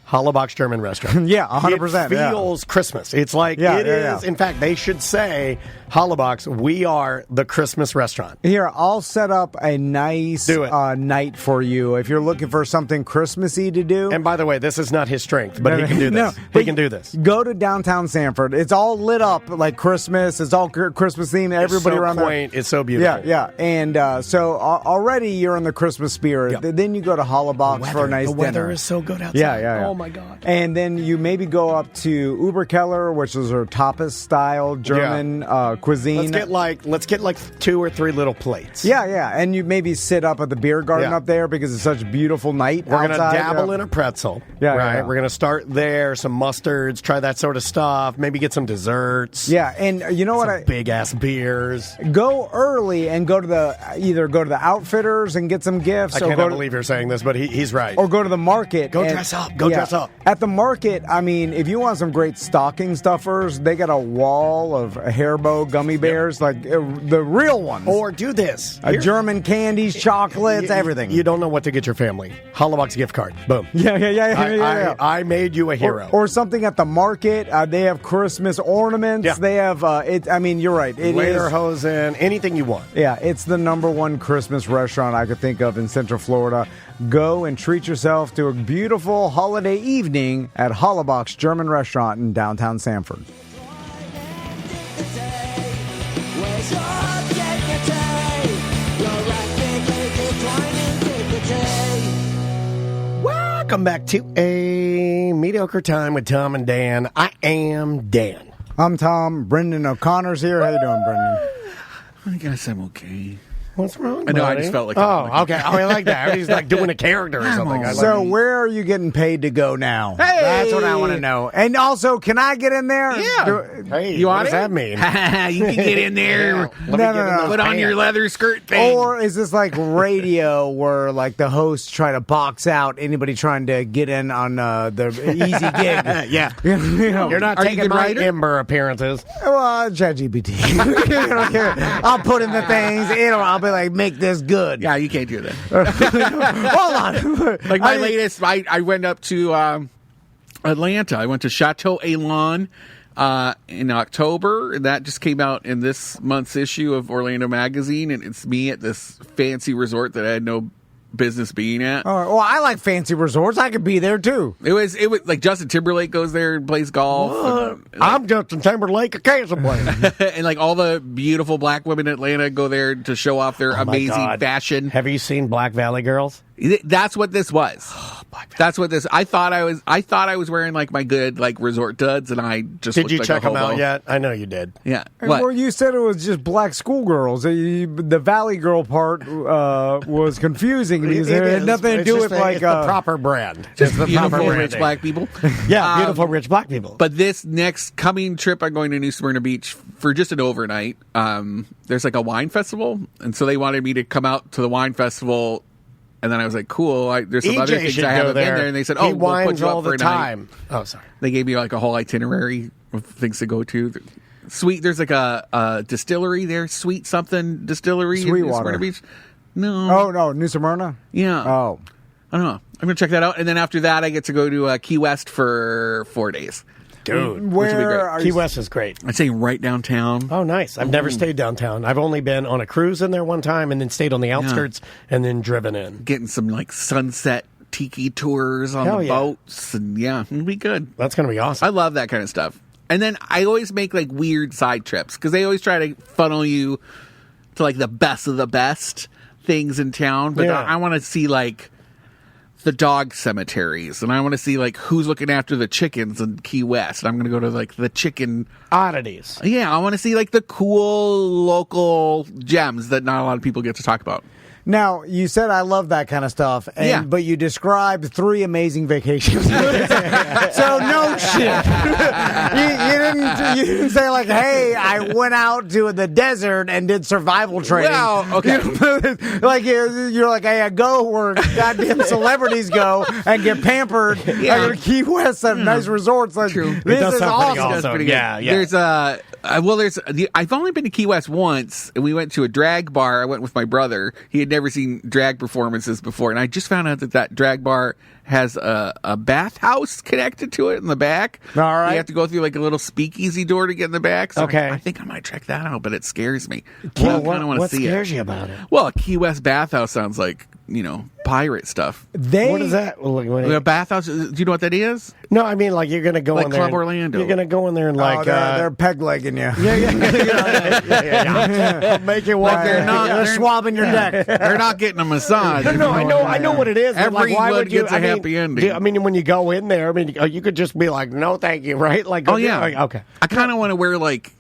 Hollabox German Restaurant. Yeah, 100%. It feels Christmas. It's like it is. In fact, they should say, Hollabox, we are the Christmas restaurant. Here, I'll set up a nice night for you if you're looking for something Christmassy to do. And by the way, this is not his strength, but he can do this. He can do this. Go to downtown Sanford. It's all lit up like Christmas. It's all Christmas themed. Everybody around there. It's so beautiful. Yeah. And so already you're in the Christmas spirit. Yep. then you go to Hollabox for a nice dinner. The weather is so good outside. Yeah. Oh, my God. And then you maybe go up to Uberkeller, which is a tapas-style German cuisine. Let's get like 2 or 3 little plates. Yeah. And you maybe sit up at the beer garden up there because it's such a beautiful night We're outside. going to dabble in a pretzel. Right? We're going to start there, some mustards, try that sort of stuff, maybe get some desserts. Yeah, and you know what? Big-ass beers. Go early and go to the Outfitters and get some gifts. I cannot believe you're saying this, but he's right. Or go to the market. Dress up. Dress up. At the market, I mean, if you want some great stocking stuffers, they got a wall of Haribo gummy bears, like the real ones. Or do this. German candies, chocolates, everything. You don't know what to get your family. Hollabox gift card. Boom. Yeah. I made you a hero. Or something at the market. They have Christmas ornaments. Yeah. They have, you're right. It is Lederhosen, anything you want. Yeah, it's the #1 Christmas restaurant I could think of in Central Florida. Go and treat yourself to a beautiful holiday evening at Hollabox German Restaurant in downtown Sanford. Welcome back to A Mediocre Time with Tom and Dan. I am Dan. I'm Tom. Brendan O'Connor's here. How you doing, Brendan? I guess I'm okay. What's wrong? I know. I buddy? just felt like. Oh, okay. Oh, I like that. He's like doing a character or something. I like So it. where are you getting paid to go now? Hey! That's what I want to know. And also, can I get in there? Yeah. Hey, You what want does it? that mean? You can get in there. No. Put on your leather skirt thing. Or is this like radio where like the hosts try to box out anybody trying to get in on the easy gig? Yeah. You know, You're not Are you taking good my writer? Ember appearances. well, ChatGPT. I'll put in the things. I'll be like, make this good. Yeah, you can't do that. Hold on. Like my latest, I went up to Atlanta. I went to Chateau Elan in October, and that just came out in this month's issue of Orlando Magazine. And it's me at this fancy resort that I had no business being at. All right, well, I like fancy resorts. I could be there too. It was like Justin Timberlake goes there and plays golf. And, I'm Justin Timberlake of Casablanca. and like all the beautiful black women in Atlanta go there to show off their amazing God. fashion. Have you seen Black Valley Girls? That's what this was. That's what this. I thought I was wearing like my good like resort duds, and I just Did looked you like check a them hobo. out yet? I know you did. Yeah. Well, What? you said it was just black schoolgirls. The Valley Girl part was confusing because it had nothing to do with like the proper brand. Just the beautiful proper rich branding. black people. Yeah, beautiful rich black people. But this next coming trip, I'm going to New Smyrna Beach for just an overnight. There's like a wine festival, and so they wanted me to come out to the wine festival. And then I was like, cool. There's some other things I haven't been there. And they said, he we'll put wines you all up for the a night. time. Oh, sorry. They gave me like a whole itinerary of things to go to. Sweet. There's like a distillery there. Sweet something distillery in New Sweetwater. Smyrna Beach. No. Oh no, New Smyrna. Yeah. Oh, I don't know. I'm gonna check that out. And then after that, I get to go to Key West for 4 days. Dude, where are Key you? West is great. I'd say right downtown. Oh, nice. I've never stayed downtown. I've only been on a cruise in there one time and then stayed on the outskirts and then driven in. Getting some like sunset tiki tours on Hell the yeah. boats, and yeah, it'll be good. That's going to be awesome. I love that kind of stuff. And then I always make like weird side trips because they always try to funnel you to like the best of the best things in town. But Yeah. I want to see like the dog cemeteries, and I want to see like who's looking after the chickens in Key West. And I'm going to go to like the chicken Oddities. Yeah, I want to see like the cool local gems that not a lot of people get to talk about. Now, you said I love that kind of stuff, but you described 3 amazing vacations. So, no shit. you didn't say, like, hey, I went out to the desert and did survival training. Well, okay. Like, you're like, hey, I go where goddamn celebrities go and get pampered. Yeah. I go to Key West at nice resorts. Like, True. This does is sound pretty awesome. awesome. Pretty good. Yeah, yeah. I've only been to Key West once, and we went to a drag bar. I went with my brother. He had never seen drag performances before, and I just found out that drag bar has a bathhouse connected to it in the back. All right. You have to go through like a little speakeasy door to get in the back. So Okay. I think I might check that out, but it scares me. Well, I kind of want to what see scares it. you about it? Well, a Key West bathhouse sounds like, pirate stuff. What is that? A bathhouse, do you know what that is? No, I mean, like, you're going to go Like in there. Club and- Orlando. You're going to go in there and, like, they're peg legging you. I'll make it Like they're not- They're they're- swabbing your neck. They're not getting a massage. No, I know what it is. but, like, why Everyone would you? gets a I mean, happy ending. I mean, when you go in there, I mean, you could just be like, "No, thank you," right? Like, Oh yeah. like, okay. I kind of want to wear like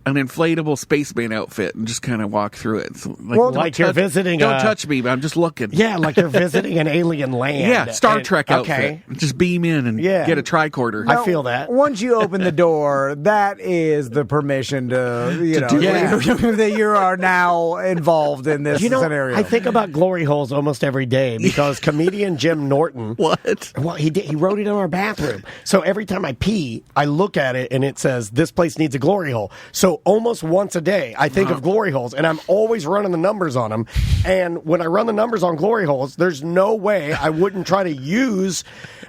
an inflatable spaceman outfit and just kind of walk through it. So, Well, don't like you're visiting Don't a- touch me, but I'm just looking. Yeah, like you're visiting an alien land. Yeah, Star And- Trek outfit. Okay. Just beam in and Yeah. get a tricorder. I feel that. Once you open the door, that is the permission to do that you are now involved in this scenario. I think about glory holes almost every day because comedian Jim Norton. What? Well, he wrote it in our bathroom. So every time I pee, I look at it and it says, "This place needs a glory hole." So almost once a day, I think of glory holes, and I'm always running the numbers on them. And when I run the numbers on glory holes, there's no way I wouldn't try to use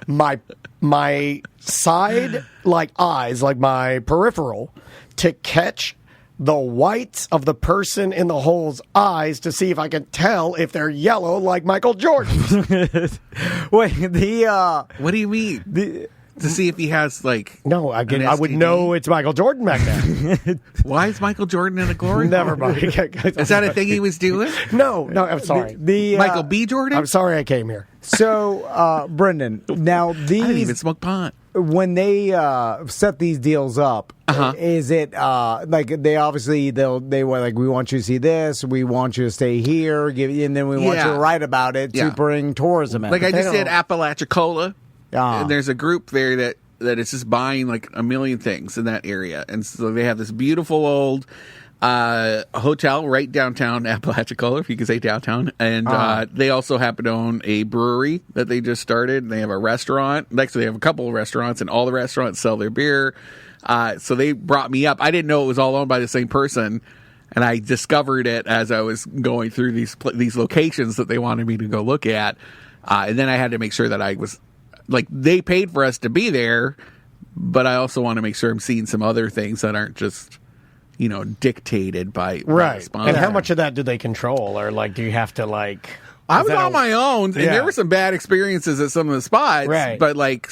my side eyes, like my peripheral, to catch the whites of the person in the hole's eyes to see if I can tell if they're yellow like Michael Jordan. Wait, What do you mean? To see if he has like No, I an would STD? know it's Michael Jordan back then. Why is Michael Jordan in a glory? Never hole? mind. Is that a thing he was doing? No, I'm sorry. Michael B. Jordan? I'm sorry I came here. So, Brendan, now I didn't even these smoke pot. when they set these deals up, is it like they obviously they were like, we want you to see this, we want you to stay here, and then we want you to write about it to bring tourism in. Like I just did Apalachicola, and there's a group there that is just buying like a million things in that area, and so they have this beautiful old hotel right downtown Apalachicola, if you can say downtown, and they also happen to own a brewery that they just started, and they have a restaurant. Actually, they have a couple of restaurants, and all the restaurants sell their beer. So they brought me up. I didn't know it was all owned by the same person, and I discovered it as I was going through these locations that they wanted me to go look at, and then I had to make sure that I was like, they paid for us to be there, but I also want to make sure I'm seeing some other things that aren't just dictated by the sponsor. And how much of that do they control, or like, do you have to like? I was on my own, and there were some bad experiences at some of the spots. Right. But like,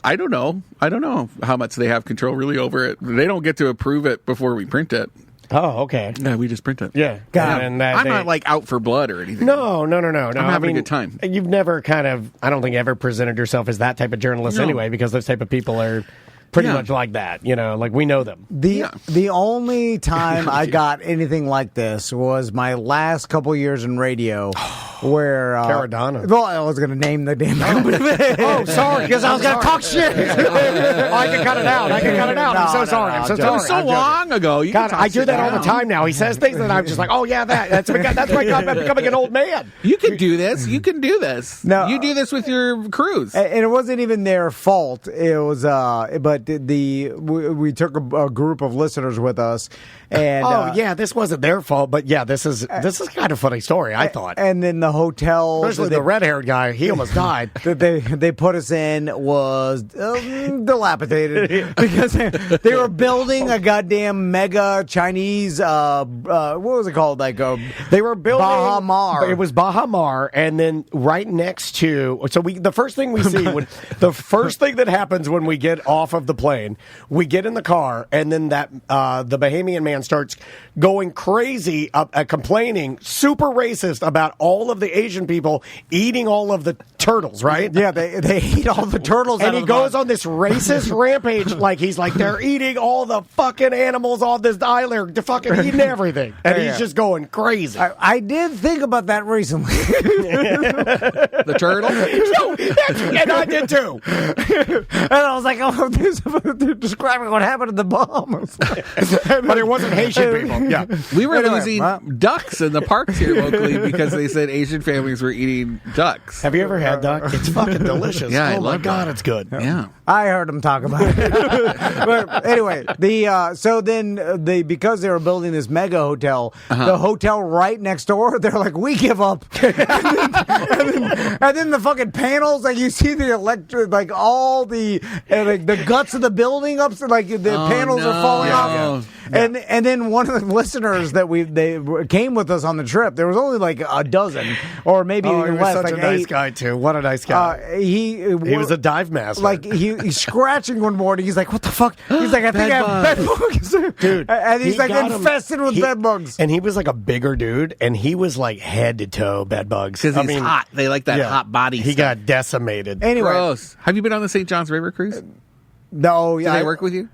I don't know. I don't know how much they have control really over it. They don't get to approve it before we print it. Oh, okay. Yeah, we just print it. Yeah, God, and I'm not like out for blood or anything. No. I'm having a good time. You've never I don't think ever presented yourself as that type of journalist anyway, because those type of people are pretty much like that, like we know them. The only time I got anything like this was my last couple years in radio, where Caradonna. Well, I was going to name the damn company. Sorry, because I was going to talk shit. I can cut it out. I'm so sorry. I'm so sorry. It was so long ago. God, I do that all the time now. He says things that I'm just like, oh yeah, that's why I'm becoming an old man. You can do this. You can do this. No, you do this with your crews, and it wasn't even their fault. It was, but we took a group of listeners with us, and this wasn't their fault, but this is kind of a funny story, I thought. And then the hotel, especially the red-haired guy, he almost died. That they put us in was dilapidated because they were building a goddamn mega Chinese what was it called, like they were building Baha Mar. It was Baha Mar, and then right next to the first thing we see the first thing that happens when we get off of the plane, we get in the car, and then that the Bahamian man starts going crazy, complaining, super racist about all of the Asian people eating all of the turtles, right? Yeah, they eat all the turtles, and he goes on this racist rampage, like he's like, they're eating all the fucking animals on this island, they're fucking eating everything, and he's just going crazy. I did think about that recently. The turtle? And I did too. And I was like, they're describing what happened in the Bahamas. But it wasn't Haitian people. Yeah. We were losing ducks in the parks here locally because they said Asian families were eating ducks. Have you ever had duck? It's fucking delicious. Yeah, oh my God, it's good. Yeah. I heard them talk about it. But anyway, because they were building this mega hotel, the hotel right next door, they're like, we give up. and then the fucking panels, like you see the electric, like all the guts of the building up, so like the panels are falling off. Yeah. And then one of the listeners that they came with us on the trip, there was only like a dozen or maybe even less. Such like a nice 8. guy too. What a nice guy. He was a dive master. Like he's scratching one morning. He's like, "What the fuck?" He's like, "I think I have bed bugs, dude." And he's like infested with bed bugs. And he was like a bigger dude, and he was like head to toe bed bugs because he's hot. They like that hot body. He got decimated. Anyway, gross. Have you been on the St. Johns River cruise? No. Did they work with you?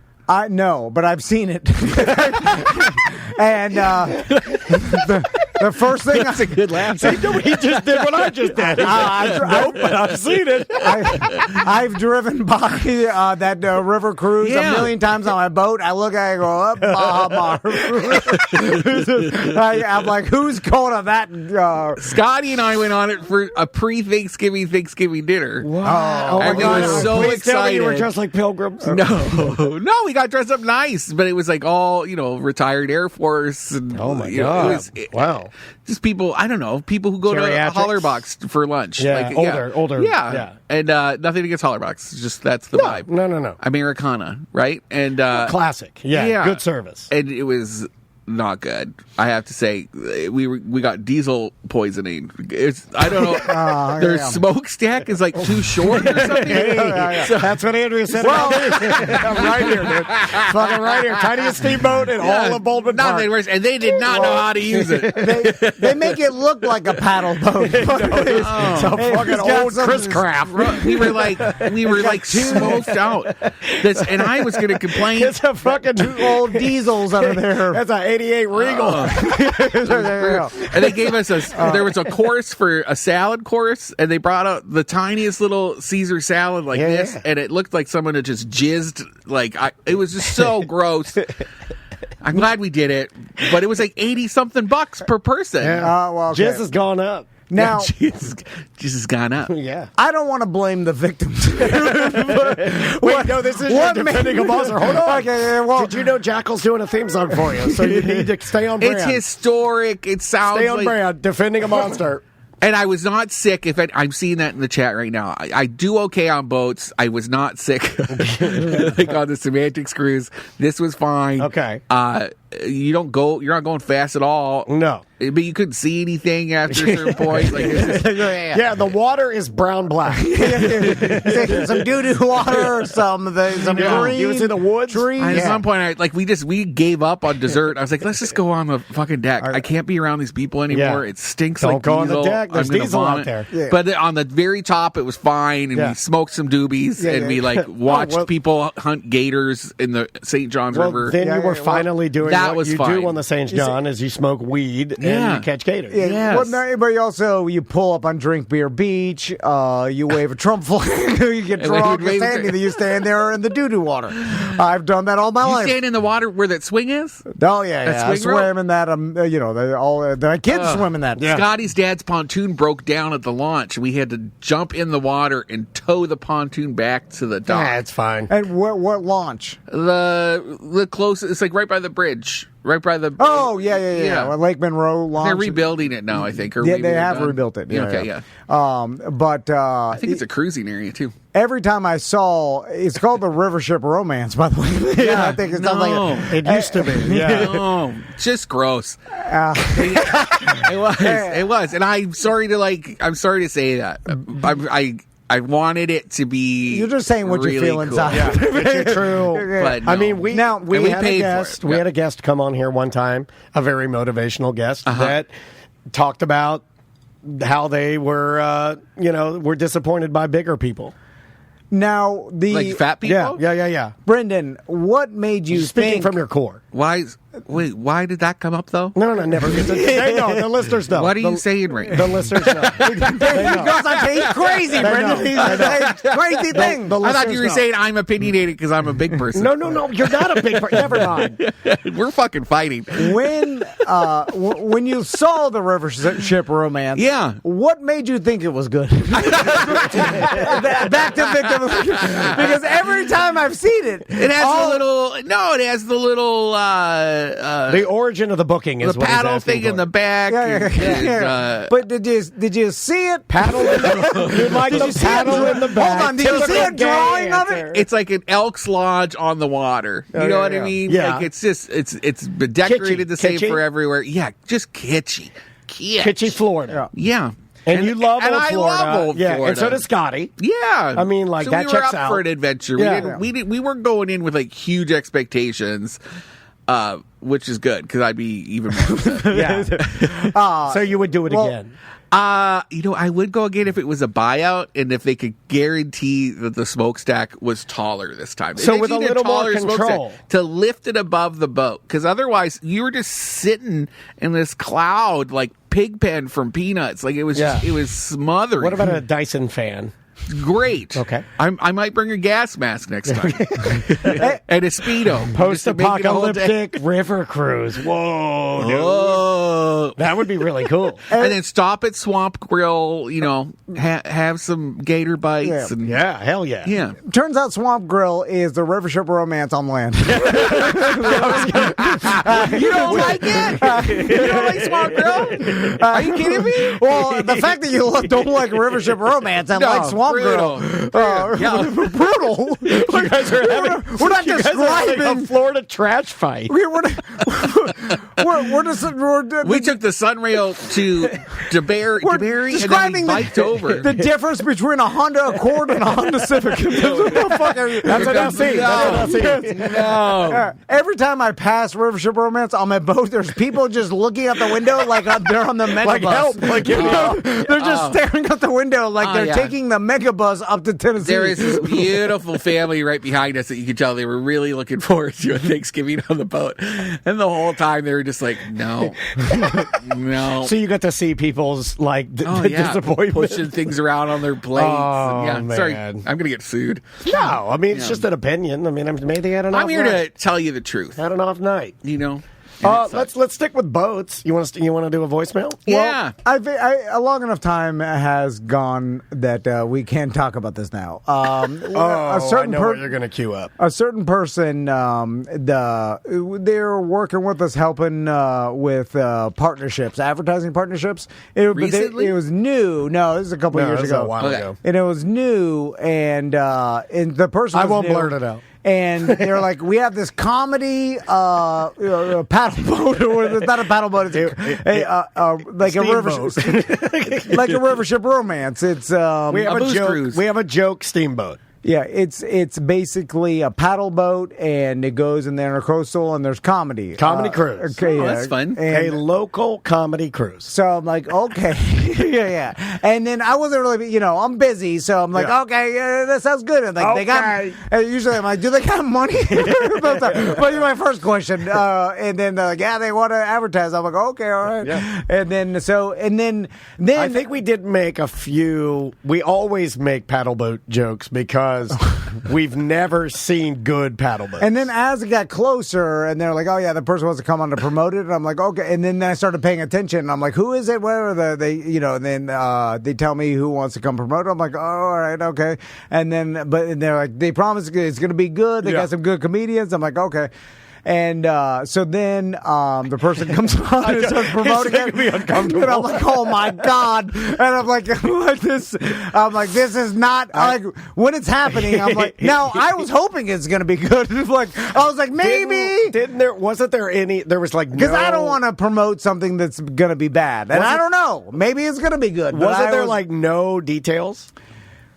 No, but I've seen it. And the first thing that's a good laugh. See, he just did what I just did. Nope, but I've seen it. I've driven by that river cruise a million times on my boat. I look at it and go, up Baha Mar. I'm like, who's going on that? Scotty and I went on it for a pre-Thanksgiving dinner. Wow. And we were so excited. You were dressed like pilgrims. No, we got dressed up nice, but it was like all, retired Air Force. And, oh my God. Wow. Just people, I don't know, people who go to Hollerbox for lunch. Yeah, like, older. Yeah. And nothing against Hollerbox. It's just that's the vibe. No. Americana, right? And classic. Yeah. Good service. And it was not good. I have to say, we got diesel poisoning. I don't know. Their smokestack is like too short or something. So, that's what Andrea said. I'm right here, dude. Fucking right here. Tiniest steamboat in all of Baldwin Park. Nothing worse. And they did not know how to use it. They make it look like a paddle boat. It's a fucking old Chris Craft. We were like smoked out. And I was going to complain. It's a fucking 2 old diesels under there. That's an 88 Regal. And they gave us there was a course for a salad course, and they brought out the tiniest little Caesar salad like this, and it looked like someone had just jizzed. It was just so gross. I'm glad we did it, but it was like $80-something per person. Jizz has gone up. Now, jizz has gone up. Yeah. I don't want to blame the victims. Wait, no, this is your defending a monster. Hold on. Okay, did you know Jackal's doing a theme song for you? So you need to stay on brand. It's historic. It sounds Stay on brand. Defending a monster. And I was not sick. I'm seeing that in the chat right now. I do okay on boats. I was not sick like on the Semantics cruise. This was fine. Okay. You're not going fast at all. No. But you couldn't see anything after a certain point. Like, it's just, yeah, the water is brown-black. Some doo-doo water, some green. You see the woods? Trees. At some point, we gave up on dessert. I was like, let's just go on the fucking deck. I can't be around these people anymore. It stinks like diesel. Don't go on the deck. There's diesel out there. Yeah. But on the very top, it was fine, and we smoked some doobies, and we watched people hunt gators in the St. John's River. Then you were finally doing that what you do on the St. John, is you smoke weed and you catch gators. Well, but you pull up on Drink Beer Beach, you wave a Trump flag, you get drunk, you stand there in the doo-doo water. I've done that all my life. You stand in the water where that swing is? Oh, yeah. I swim in that, the kids swim in that. Yeah. Scotty's dad's pontoon broke down at the launch. We had to jump in the water and tow the pontoon back to the dock. Yeah, it's fine. And what launch? The closest, it's like right by the bridge. Right by the... Oh, yeah. Well, Lake Monroe launch. They're rebuilding it now, I think. They have rebuilt it. Yeah. But... I think it's a cruising area, too. Every time I saw... It's called the River Ship Romance, by the way. Yeah, I think it's like it used to be. Yeah. No, just gross. It was. And I'm sorry to say that. I wanted it to be. You're just saying what really you feel inside. Yeah, it's true. But no. I mean, we had a guest. We had a guest come on here one time, a very motivational guest that talked about how they were, were disappointed by bigger people. Now like fat people. Yeah. Brendan, what made you speaking from your core? Why did that come up though? No, never. They know. The listeners know. What are you saying, Ray? The listeners know. He's crazy, Brendan. He's crazy thing. I thought you were saying I'm opinionated because I'm a big person. No. You're not a big person. Never mind. We're fucking fighting. When you saw the River Ship Romance, what made you think it was good? Back to victim. Because every time I've seen it, it has the little the origin of the booking is the paddle thing in the back. But did you see it? Paddle. You like the paddle in the back? Hold on, did you see a drawing of it? It's like an Elks Lodge on the water. You know what I mean? Yeah. Like it's just it's decorated the same for everywhere. Yeah, just kitschy, Florida. Yeah. And you love Old Florida. I love Old Florida. And so does Scotty. Yeah. I mean, like, so that we were checks up out. for an adventure. We weren't going in with, like, huge expectations, which is good, because I'd be even more upset. So you would do it again? I would go again if it was a buyout and if they could guarantee that the smokestack was taller this time. So with a little more control. To lift it above the boat. Because otherwise, you were just sitting in this cloud like Pigpen from Peanuts. Like it was it was smothering. What about a Dyson fan? Great. Okay. I might bring a gas mask next time. And a Speedo. Post-apocalyptic river cruise. Whoa, dude. Oh. That would be really cool. And then stop at Swamp Grill, have some gator bites. Yeah, hell yeah. Yeah. Turns out Swamp Grill is the River Ship Romance on land. You don't like it? You don't like Swamp Grill? Are you kidding me? Well, the fact that you don't like River Ship Romance and like Swamp tough brutal. girl. Yeah. Brutal. You guys are having, We're not you guys are having describing. a Florida trash fight. We're We took the Sunrail to DeBerry, and then we describing biked over. the difference between a Honda Accord and a Honda Civic. That's an LC. That's an LC. No. Every time I pass Rivership Romance on my boat, there's people just looking out the window like they're on the megabus. Like help. Like, they're just staring out the window like they're taking the megabus up to Tennessee. There is this beautiful family right behind us that you could tell they were really looking forward to a Thanksgiving on the boat. And the whole time they were just like, no. No. So you got to see people's disappointment. Pushing things around on their plates. Oh, yeah, man. sorry, I'm going to get sued. No, I mean, it's just an opinion. I mean, maybe they had an off I'm here night. to tell you the truth. Had an off night. You know? Let's stick with boats. You want to do a voicemail? Yeah. Well, a long enough time has gone that we can talk about this now. I know what you're going to queue up. A certain person, they're working with us, helping with partnerships, advertising partnerships. Recently? It was new. No, this is a couple of years this is ago. a while ago. And it was new, and the person I was won't new. blurt it out. And they're like, we have this comedy paddle boat, or it's not a paddle boat, it's like a river, like a Rivership Romance. It's We have a a booze joke. cruise. We have a joke steamboat. yeah, it's basically a paddle boat, and it goes in the intercoastal, and there's comedy. Cruise. Okay, Oh, that's fun. A And local comedy cruise. so I'm like, okay, yeah. And then I wasn't really, I'm busy, so I'm like, Yeah. okay, that sounds good. And like, they got. Usually, I'm like, do they got money? But my first question, and then they're like, yeah, they want to advertise. I'm like, okay, all right. Yeah. And then I think we did make a few. We always make paddle boat jokes because we've never seen good paddle boats. And then as it got closer, and they're like, "Oh yeah, the person wants to come on to promote it," and I'm like, "Okay." And then I started paying attention, and I'm like, "Who is it? Where are they?" And then they tell me who wants to come promote it. I'm like, "Oh, all right, okay." And then, and they're like, "They promise it's going to be good. They got some good comedians." I'm like, "Okay." And so then the person comes on and starts promoting it. Me uncomfortable. And I'm like, oh my God. And I'm like, this is not like when it's happening. I'm like, now I was hoping it's going to be good. I was like, maybe. Wasn't there any, there was like, Because I don't want to promote something that's going to be bad. And I don't know. Maybe it's going to be good. But Wasn't there like no details?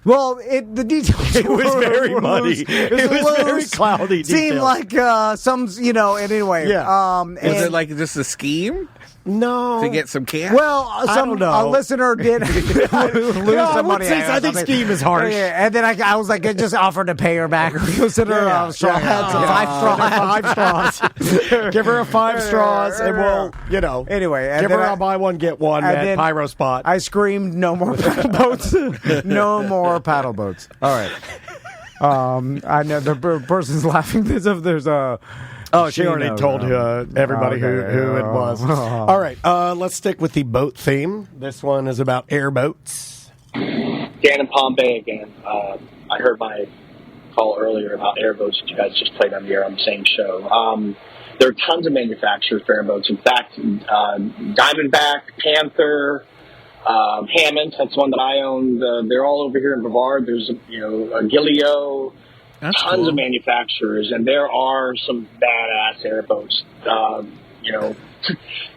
Well, the details It was very muddy. It was very cloudy Seemed details. like some, and anyway. Yeah. Was it like just a scheme No. to get some cash? Well, I don't know. a listener did lose I some would money. say I think scheme is harsh. Yeah, and then I was like, I just offered to pay her back. Consider her straw hats, 5 straw hats. 5 straws. Give her 5 straws, and we'll, Anyway, and give then her a buy one get one and at then Pyro Spot. I screamed, "No more paddle boats! No more paddle boats!" All right. I know the person's laughing as if there's a. Oh, she already told everybody who it was. All right, let's stick with the boat theme. This one is about airboats. Dan in Palm Bay again. I heard my call earlier about airboats that you guys just played on the air on the same show. There are tons of manufacturers for airboats. In fact, Diamondback, Panther, Hammond, that's one that I own. They're all over here in Brevard. There's, Gilio. That's tons cool. of manufacturers, and there are some badass airboats.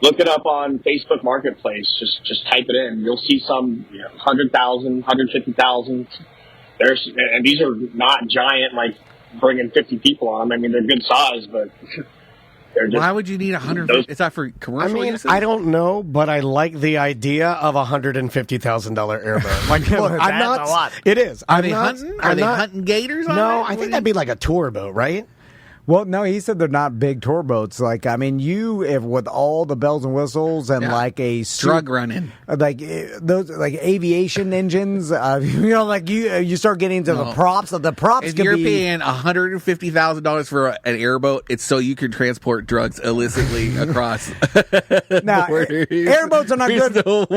Look it up on Facebook Marketplace. Just type it in. You'll see some 100,000, 150,000. And these are not giant, like bringing 50 people on them. I mean, they're good size, but they're just. Why would you need 150? Is that for commercial? I mean, I don't know, but I like the idea of a $150,000 airboat. Like, look, I'm not. a lot. It is. Are they hunting? Are I'm they not- hunting gators? On No, it? I think that'd be like a tour boat, right? Well, no, he said they're not big tour boats. Like, I mean, if with all the bells and whistles and like a drug running, like those like aviation engines, you start getting into the props. The props. If you're paying $150,000 for an airboat, it's so you can transport drugs illicitly across. Now, airboats are not good. So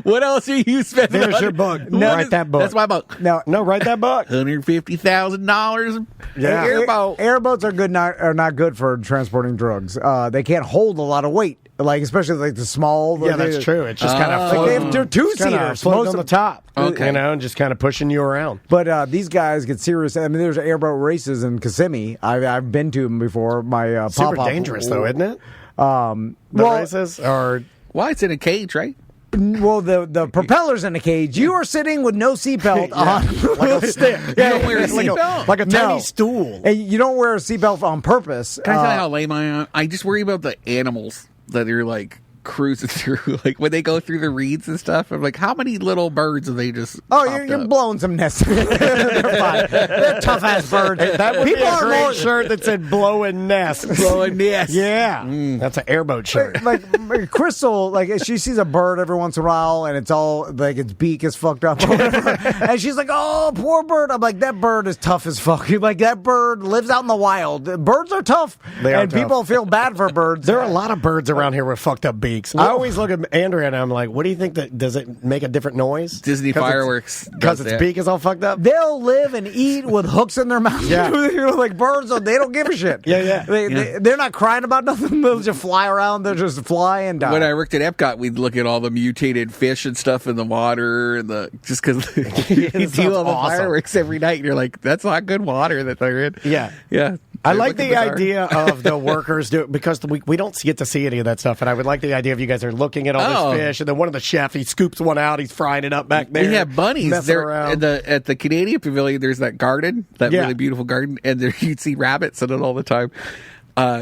what else are you spending? There's your book. No, Write that book. That's my book. No, write that book. $150,000. Yeah, airboat. Airboats are not good for transporting drugs. They can't hold a lot of weight. Like, especially like the small. Yeah, that's true. It's just kind of like they're two-seaters. Most on the top. Okay. You know, and just kind of pushing you around. But these guys get serious. I mean, there's airboat races in Kissimmee. I've been to them before. My super dangerous, though, isn't it? The races are. Well, it's in a cage, right? Well, the propeller's in a cage. You are sitting with no seatbelt on. Like a stick. You don't wear a seatbelt? Like a tiny stool. And you don't wear a seatbelt on purpose. Can I tell you how lame I am? I just worry about the animals that are like cruising through, like when they go through the reeds and stuff. I'm like, how many little birds are they just? You're blowing some nests. They're fine. They're tough ass birds. That would be a great shirt that said "blowing nest." Blowing nest. Yeah, that's an airboat shirt. Like Crystal, like she sees a bird every once in a while, and it's all like its beak is fucked up, or whatever. And she's like, "Oh, poor bird." I'm like, "That bird is tough as fuck." Like that bird lives out in the wild. Birds are tough, and people feel bad for birds. There are a lot of birds around here with fucked up beaks. I always look at Andrea and I'm like, what do you think that does it make a different noise? Disney fireworks. Because its beak is all fucked up? They'll live and eat with hooks in their mouth. Yeah. Like birds, they don't give a shit. Yeah. They're not crying about nothing. They'll just fly around. They'll just fly and die. When I worked at Epcot, we'd look at all the mutated fish and stuff in the water, and just because you do all the fireworks every night, and you're like, that's not good water that they're in. Yeah. I like the idea of the workers because we don't get to see any of that stuff, and I would like the idea of you guys are looking at all this fish, and then one of the chefs, he scoops one out, he's frying it up back there. We have bunnies there at the Canadian Pavilion. There's that garden, really beautiful garden, and there you'd see rabbits in it all the time.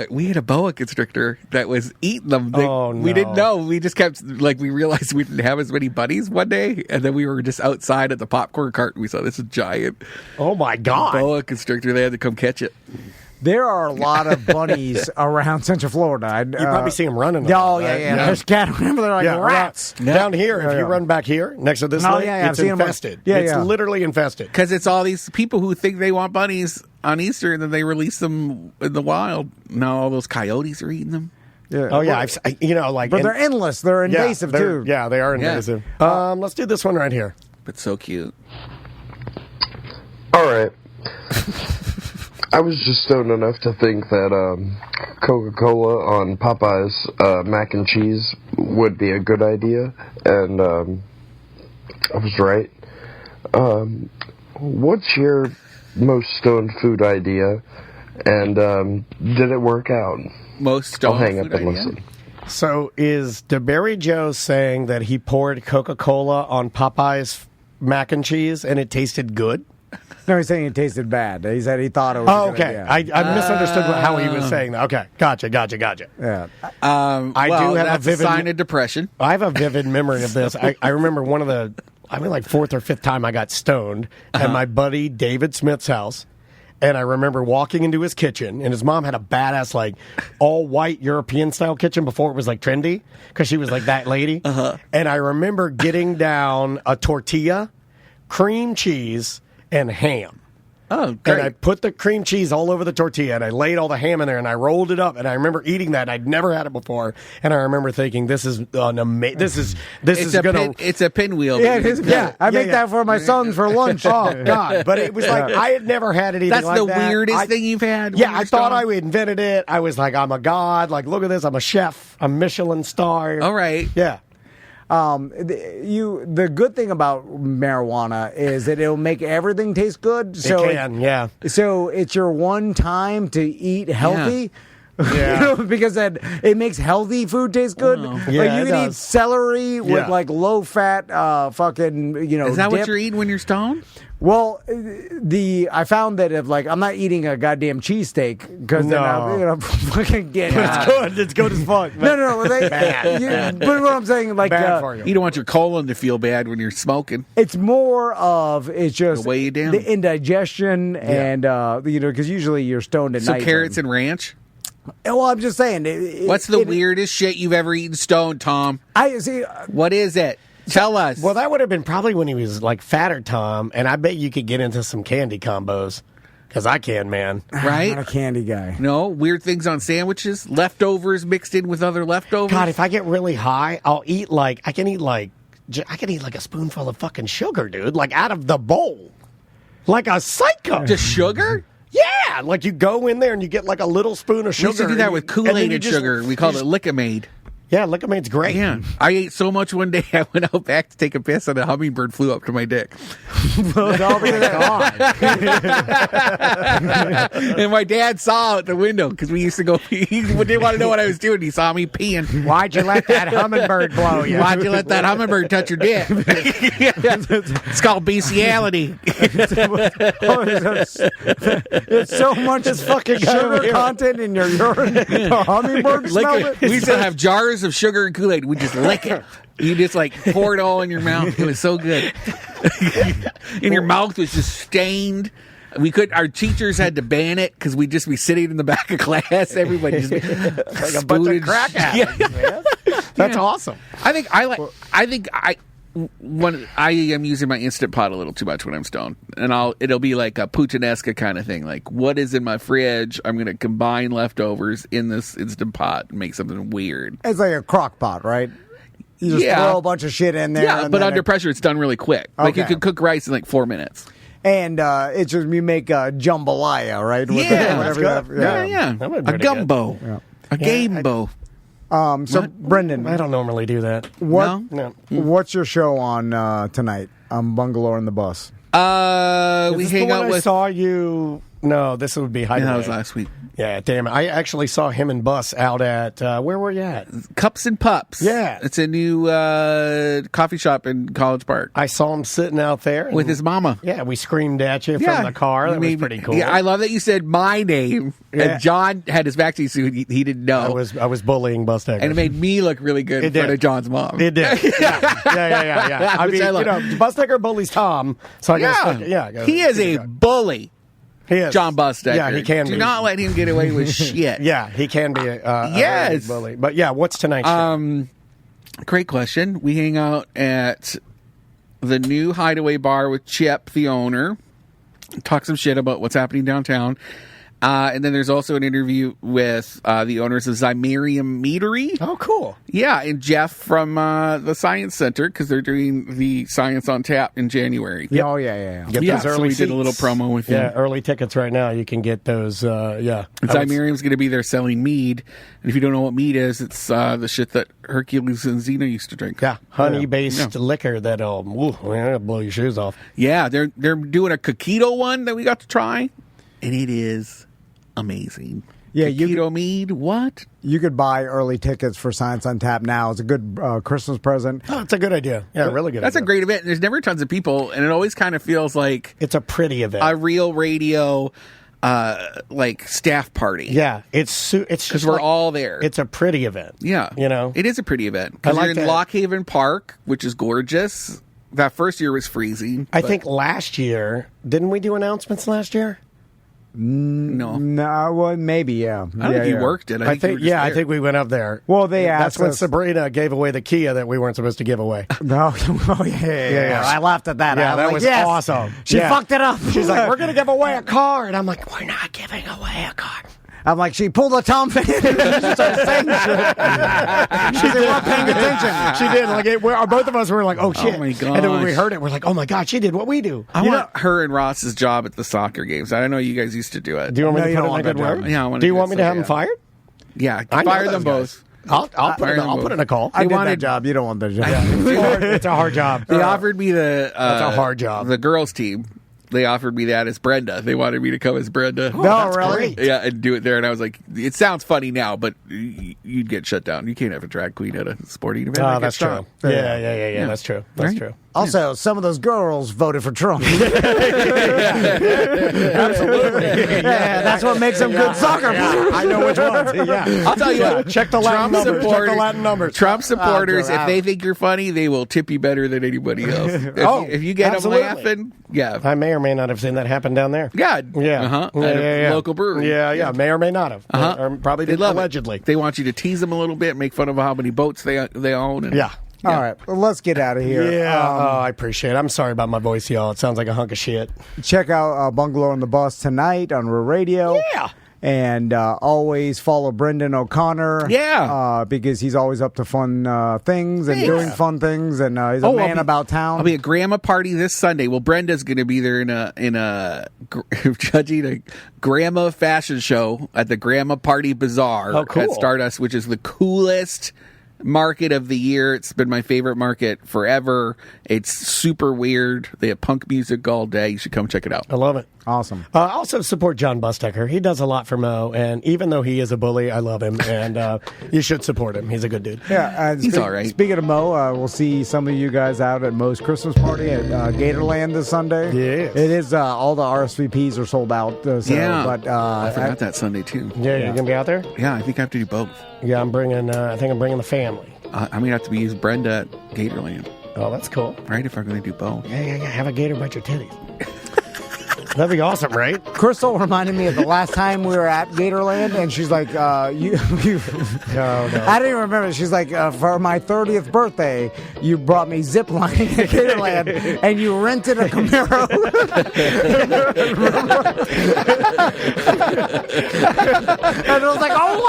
We had a boa constrictor that was eating them. We didn't know. We just kept, we realized we didn't have as many bunnies one day, and then we were just outside at the popcorn cart, and we saw this giant my God, boa constrictor. They had to come catch it. There are a lot of bunnies around Central Florida. You probably see them running. Yeah. There's cats. Remember, they're like rats. Down here, if you run back here next to this lake, it's infested. It's literally infested. Because it's all these people who think they want bunnies on Easter, and then they release them in the wild. Now all those coyotes are eating them. Yeah. Oh yeah, but they're endless. They're invasive too. Yeah, they are invasive. Let's do this one right here. But so cute. All right. I was just stoned enough to think that Coca-Cola on Popeye's mac and cheese would be a good idea, and I was right. What's your most stoned food idea, and did it work out? Most stoned I'll hang food up and idea? listen. So is DeBerry Joe saying that he poured Coca-Cola on Popeye's mac and cheese and it tasted good? No, he's saying it tasted bad. He said he thought it was okay. I misunderstood how he was saying that. Okay, gotcha. Yeah. I do have that's a vivid sign of depression. I have a vivid memory of this. I remember one of the, fourth or fifth time I got stoned at my buddy David Smith's house. And I remember walking into his kitchen, and his mom had a badass, all-white European-style kitchen before it was, trendy, because she was, that lady. And I remember getting down a tortilla, cream cheese, and ham. Oh, great. And I put the cream cheese all over the tortilla, and I laid all the ham in there, and I rolled it up, and I remember eating that. I'd never had it before, and I remember thinking, "This is an amazing. It's a pinwheel. Yeah, it is. I make that for my sons for lunch. Oh God! But it was I had never had anything. That's like the that. weirdest thing you've had. Yeah, I thought I invented it. I was like, I'm a god. Look at this. I'm a chef. I'm Michelin star. All right. Yeah. The good thing about marijuana is that it'll make everything taste good. So it can, yeah. So it's your one time to eat healthy. Yeah. Because it makes healthy food taste good. Yeah, you can eat celery with low fat fucking Is that dip. what you're eating when you're stoned? Well, I found that if I'm not eating a goddamn cheesesteak because then I'm fucking getting it's good. It's good as fuck. No. Bad. But what I'm saying, bad for you. You don't want your colon to feel bad when you're smoking. It's more of it's just the way you down. The indigestion and because usually you're stoned at night. So carrots and ranch. Well, I'm just saying. What's the weirdest shit you've ever eaten stoned, Tom? I see. What is it? Tell us. Well, that would have been probably when he was fatter, Tom, and I bet you could get into some candy combos. Because I can, man. Right? I'm not a candy guy. No? Weird things on sandwiches? Leftovers mixed in with other leftovers? God, if I get really high, I'll eat I can eat a spoonful of fucking sugar, dude. Out of the bowl. Like a psycho. Just sugar? Yeah. You go in there and you get a little spoon of sugar. We used to do that with Kool-Aid and sugar. We called it Lick-A-Made. Yeah, Lickamade's great. Yeah. I ate so much one day, I went out back to take a piss, and a hummingbird flew up to my dick. Oh my God. And my dad saw out the window because we used to go. He didn't want to know what I was doing. He saw me peeing. Why'd you let that hummingbird blow you? Why'd you let that hummingbird touch your dick? It's called bestiality. It's so much fucking sugar content in your urine. The hummingbird smell it. We used to have jars of sugar and Kool-Aid. We just lick it. You just like pour it all in your mouth. It was so good. And your mouth was just stained. Our teachers had to ban it because we'd just be sitting in the back of class. Everybody just like a bunch of crack addicts, man. That's awesome. I am using my Instant Pot a little too much when I'm stoned, and it'll be like a Puttanesca kind of thing. Like, what is in my fridge? I'm going to combine leftovers in this Instant Pot and make something weird. It's like a crock pot, right? You just throw a bunch of shit in there. Yeah, but under pressure, it's done really quick. Okay. Like you can cook rice in like 4 minutes. And it's just you make a jambalaya, right? With whatever. Yeah. A gumbo, a gamebo. Brendan, I don't normally do that. What's your show on tonight? Bungalow on the Bus. We hang out with. I saw you. No, this would be Hideaway. Yeah, that was last week. Yeah, damn it. I actually saw him and Bus out at, where were you at? Cups and Pups. Yeah. It's a new coffee shop in College Park. I saw him sitting out there. With his mama. Yeah, we screamed at you from the car. That was pretty cool. Yeah, I love that you said my name. Yeah. And John had his vaccine suit. He didn't know. I was bullying Bus Decker. And it made me look really good in front of John's mom. It did. Yeah. I mean, Bus Decker bullies Tom. So I guess, he is a bully. He is. John Busdecker. Yeah, he can be. Do not let him get away with shit. Yeah, he can be a bully. But yeah, what's tonight's show? Great question. We hang out at the new Hideaway bar with Chip, the owner. Talk some shit about what's happening downtown. And then there's also an interview with the owners of Zymerium Meadery. Oh, cool. Yeah, and Jeff from the Science Center, because they're doing the Science on Tap in January. Yep. Oh, yeah. Get those early we did a little promo with him. Yeah, early tickets right now. You can get those, Zymerium's going to be there selling mead. And if you don't know what mead is, it's the shit that Hercules and Xena used to drink. Yeah, honey-based liquor that'll blow your shoes off. Yeah, they're doing a Coquito one that we got to try, and it is amazing. Yeah, Coquito mead. What? You could buy early tickets for Science on Tap now. It's a good Christmas present. Oh, it's a good idea. Yeah, really good. That's a great event. There's never tons of people, and it always kind of feels like it's a pretty event, a real radio like staff party. Yeah, it's because we're all there. It's a pretty event. Yeah, it is a pretty event because you're in Lockhaven Park, which is gorgeous. That first year was freezing. I think last year, didn't we do announcements last year? No, well, maybe, yeah. I don't think you worked it. I think we went up there. Well, they asked That's when Sabrina gave away the Kia that we weren't supposed to give away. No, yeah. I laughed at that. Yeah, that was awesome. She fucked it up. She's like, we're going to give away a car. And I'm like, we're not giving away a car. I'm like, she pulled a Tom Finn. She started saying shit. She wasn't paying attention. She did. Like, both of us were like, oh, shit. Oh, my God. And then when we heard it, we're like, oh, my God, she did what we do. I want her and Ross's job at the soccer games. I don't know you guys used to do it. Do you want me to put in a good word? Yeah, I want do you want me to have them fired? Yeah, fire them both. I'll put in a call. I wanted that job. You don't want that job. It's a hard job. They offered me that's a hard job. The girls team. They offered me that as Brenda. They wanted me to come as Brenda. Oh, no, really? Yeah, and do it there. And I was like, it sounds funny now, but you'd get shut down. You can't have a drag queen at a sporting event. Oh, that's true. Yeah. That's true. That's true. Also, some of those girls voted for Trump. Absolutely. Yeah, that's what makes them good soccer players. I know which ones. Yeah. I'll tell you what. Check the Latin numbers. Trump supporters, if they think you're funny, they will tip you better than anybody else. If you get them laughing, yeah. I may or may not have seen that happen down there. Yeah. Yeah. Local brewery. Yeah. May or may not have. Or probably did allegedly. They want you to tease them a little bit, make fun of how many boats they own. Yeah. All right, well, let's get out of here. Yeah, I appreciate it. I'm sorry about my voice, y'all. It sounds like a hunk of shit. Check out Bungalow on the Bus tonight on Real Radio. Yeah. And always follow Brendan O'Connor. Yeah. Because he's always up to fun things and doing fun things, and he's a man about town. I'll be at Grandma Party this Sunday. Well, Brenda's going to be there in a judging a grandma fashion show at the Grandma Party Bazaar at Stardust, which is the coolest market of the year. It's been my favorite market forever. It's super weird. They have punk music all day. You should come check it out. I love it. Awesome. Also support John Bustecker. He does a lot for Mo, and even though he is a bully, I love him, and you should support him. He's a good dude. Yeah, he's all right. Speaking of Mo, we'll see some of you guys out at Mo's Christmas party at Gatorland this Sunday. Yes. It is all the RSVPs are sold out. But I forgot that Sunday too. Yeah, you're gonna be out there. Yeah, I think I have to do both. Yeah, I'm bringing. I think I'm bringing the family. I'm gonna have to use Brenda at Gatorland. Oh, that's cool. Right, if I'm gonna do both. Yeah. Have a gator bite your titties. That'd be awesome, right? Crystal reminded me of the last time we were at Gatorland, and she's like, you No. I didn't remember. She's like, for my 30th birthday, you brought me ziplining at Gatorland, and you rented a Camaro. And I was like, oh,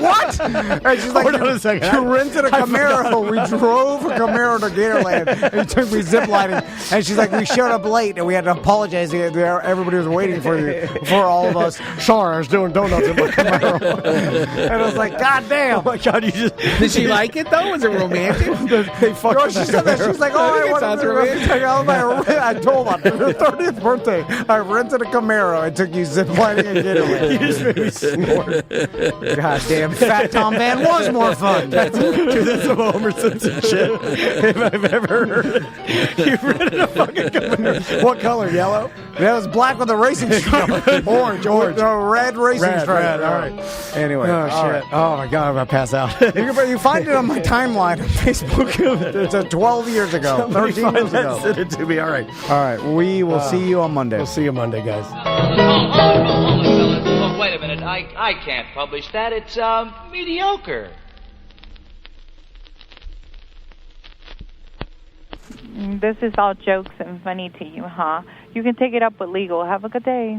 what? And she's like, you rented a Camaro. We drove a Camaro to Gatorland, and you took me ziplining. And she's like, we showed up late, and we had to apologize. Everybody was waiting for you, for all of us. Sorry, I was doing donuts in my Camaro. And I was like, God damn. Oh my God, you just... Did she like it though? Was it romantic? They fucked She said that. She's like, oh, I told her, for your 30th birthday, I rented a Camaro and took you ziplining and Gatorland. You just made me snort. God damn, Fat Tom Van was more fun. Dude, that's some Homer Simpson shit if I've ever heard it. You rented a fucking Camaro. What color? Yellow? That was black with a racing stripe. Orange. No, red racing stripe. Red, all right. Anyway. Oh, shit. Right. Oh, my God, I'm going to pass out. You find it on my timeline on Facebook. It's 12 years ago. 13 years ago. Send it to me. All right. All right. We will see you on Monday. We'll see you Monday, guys. Oh, wait a minute. I can't publish that. It's mediocre. This is all jokes and funny to you, huh? You can take it up with legal. Have a good day.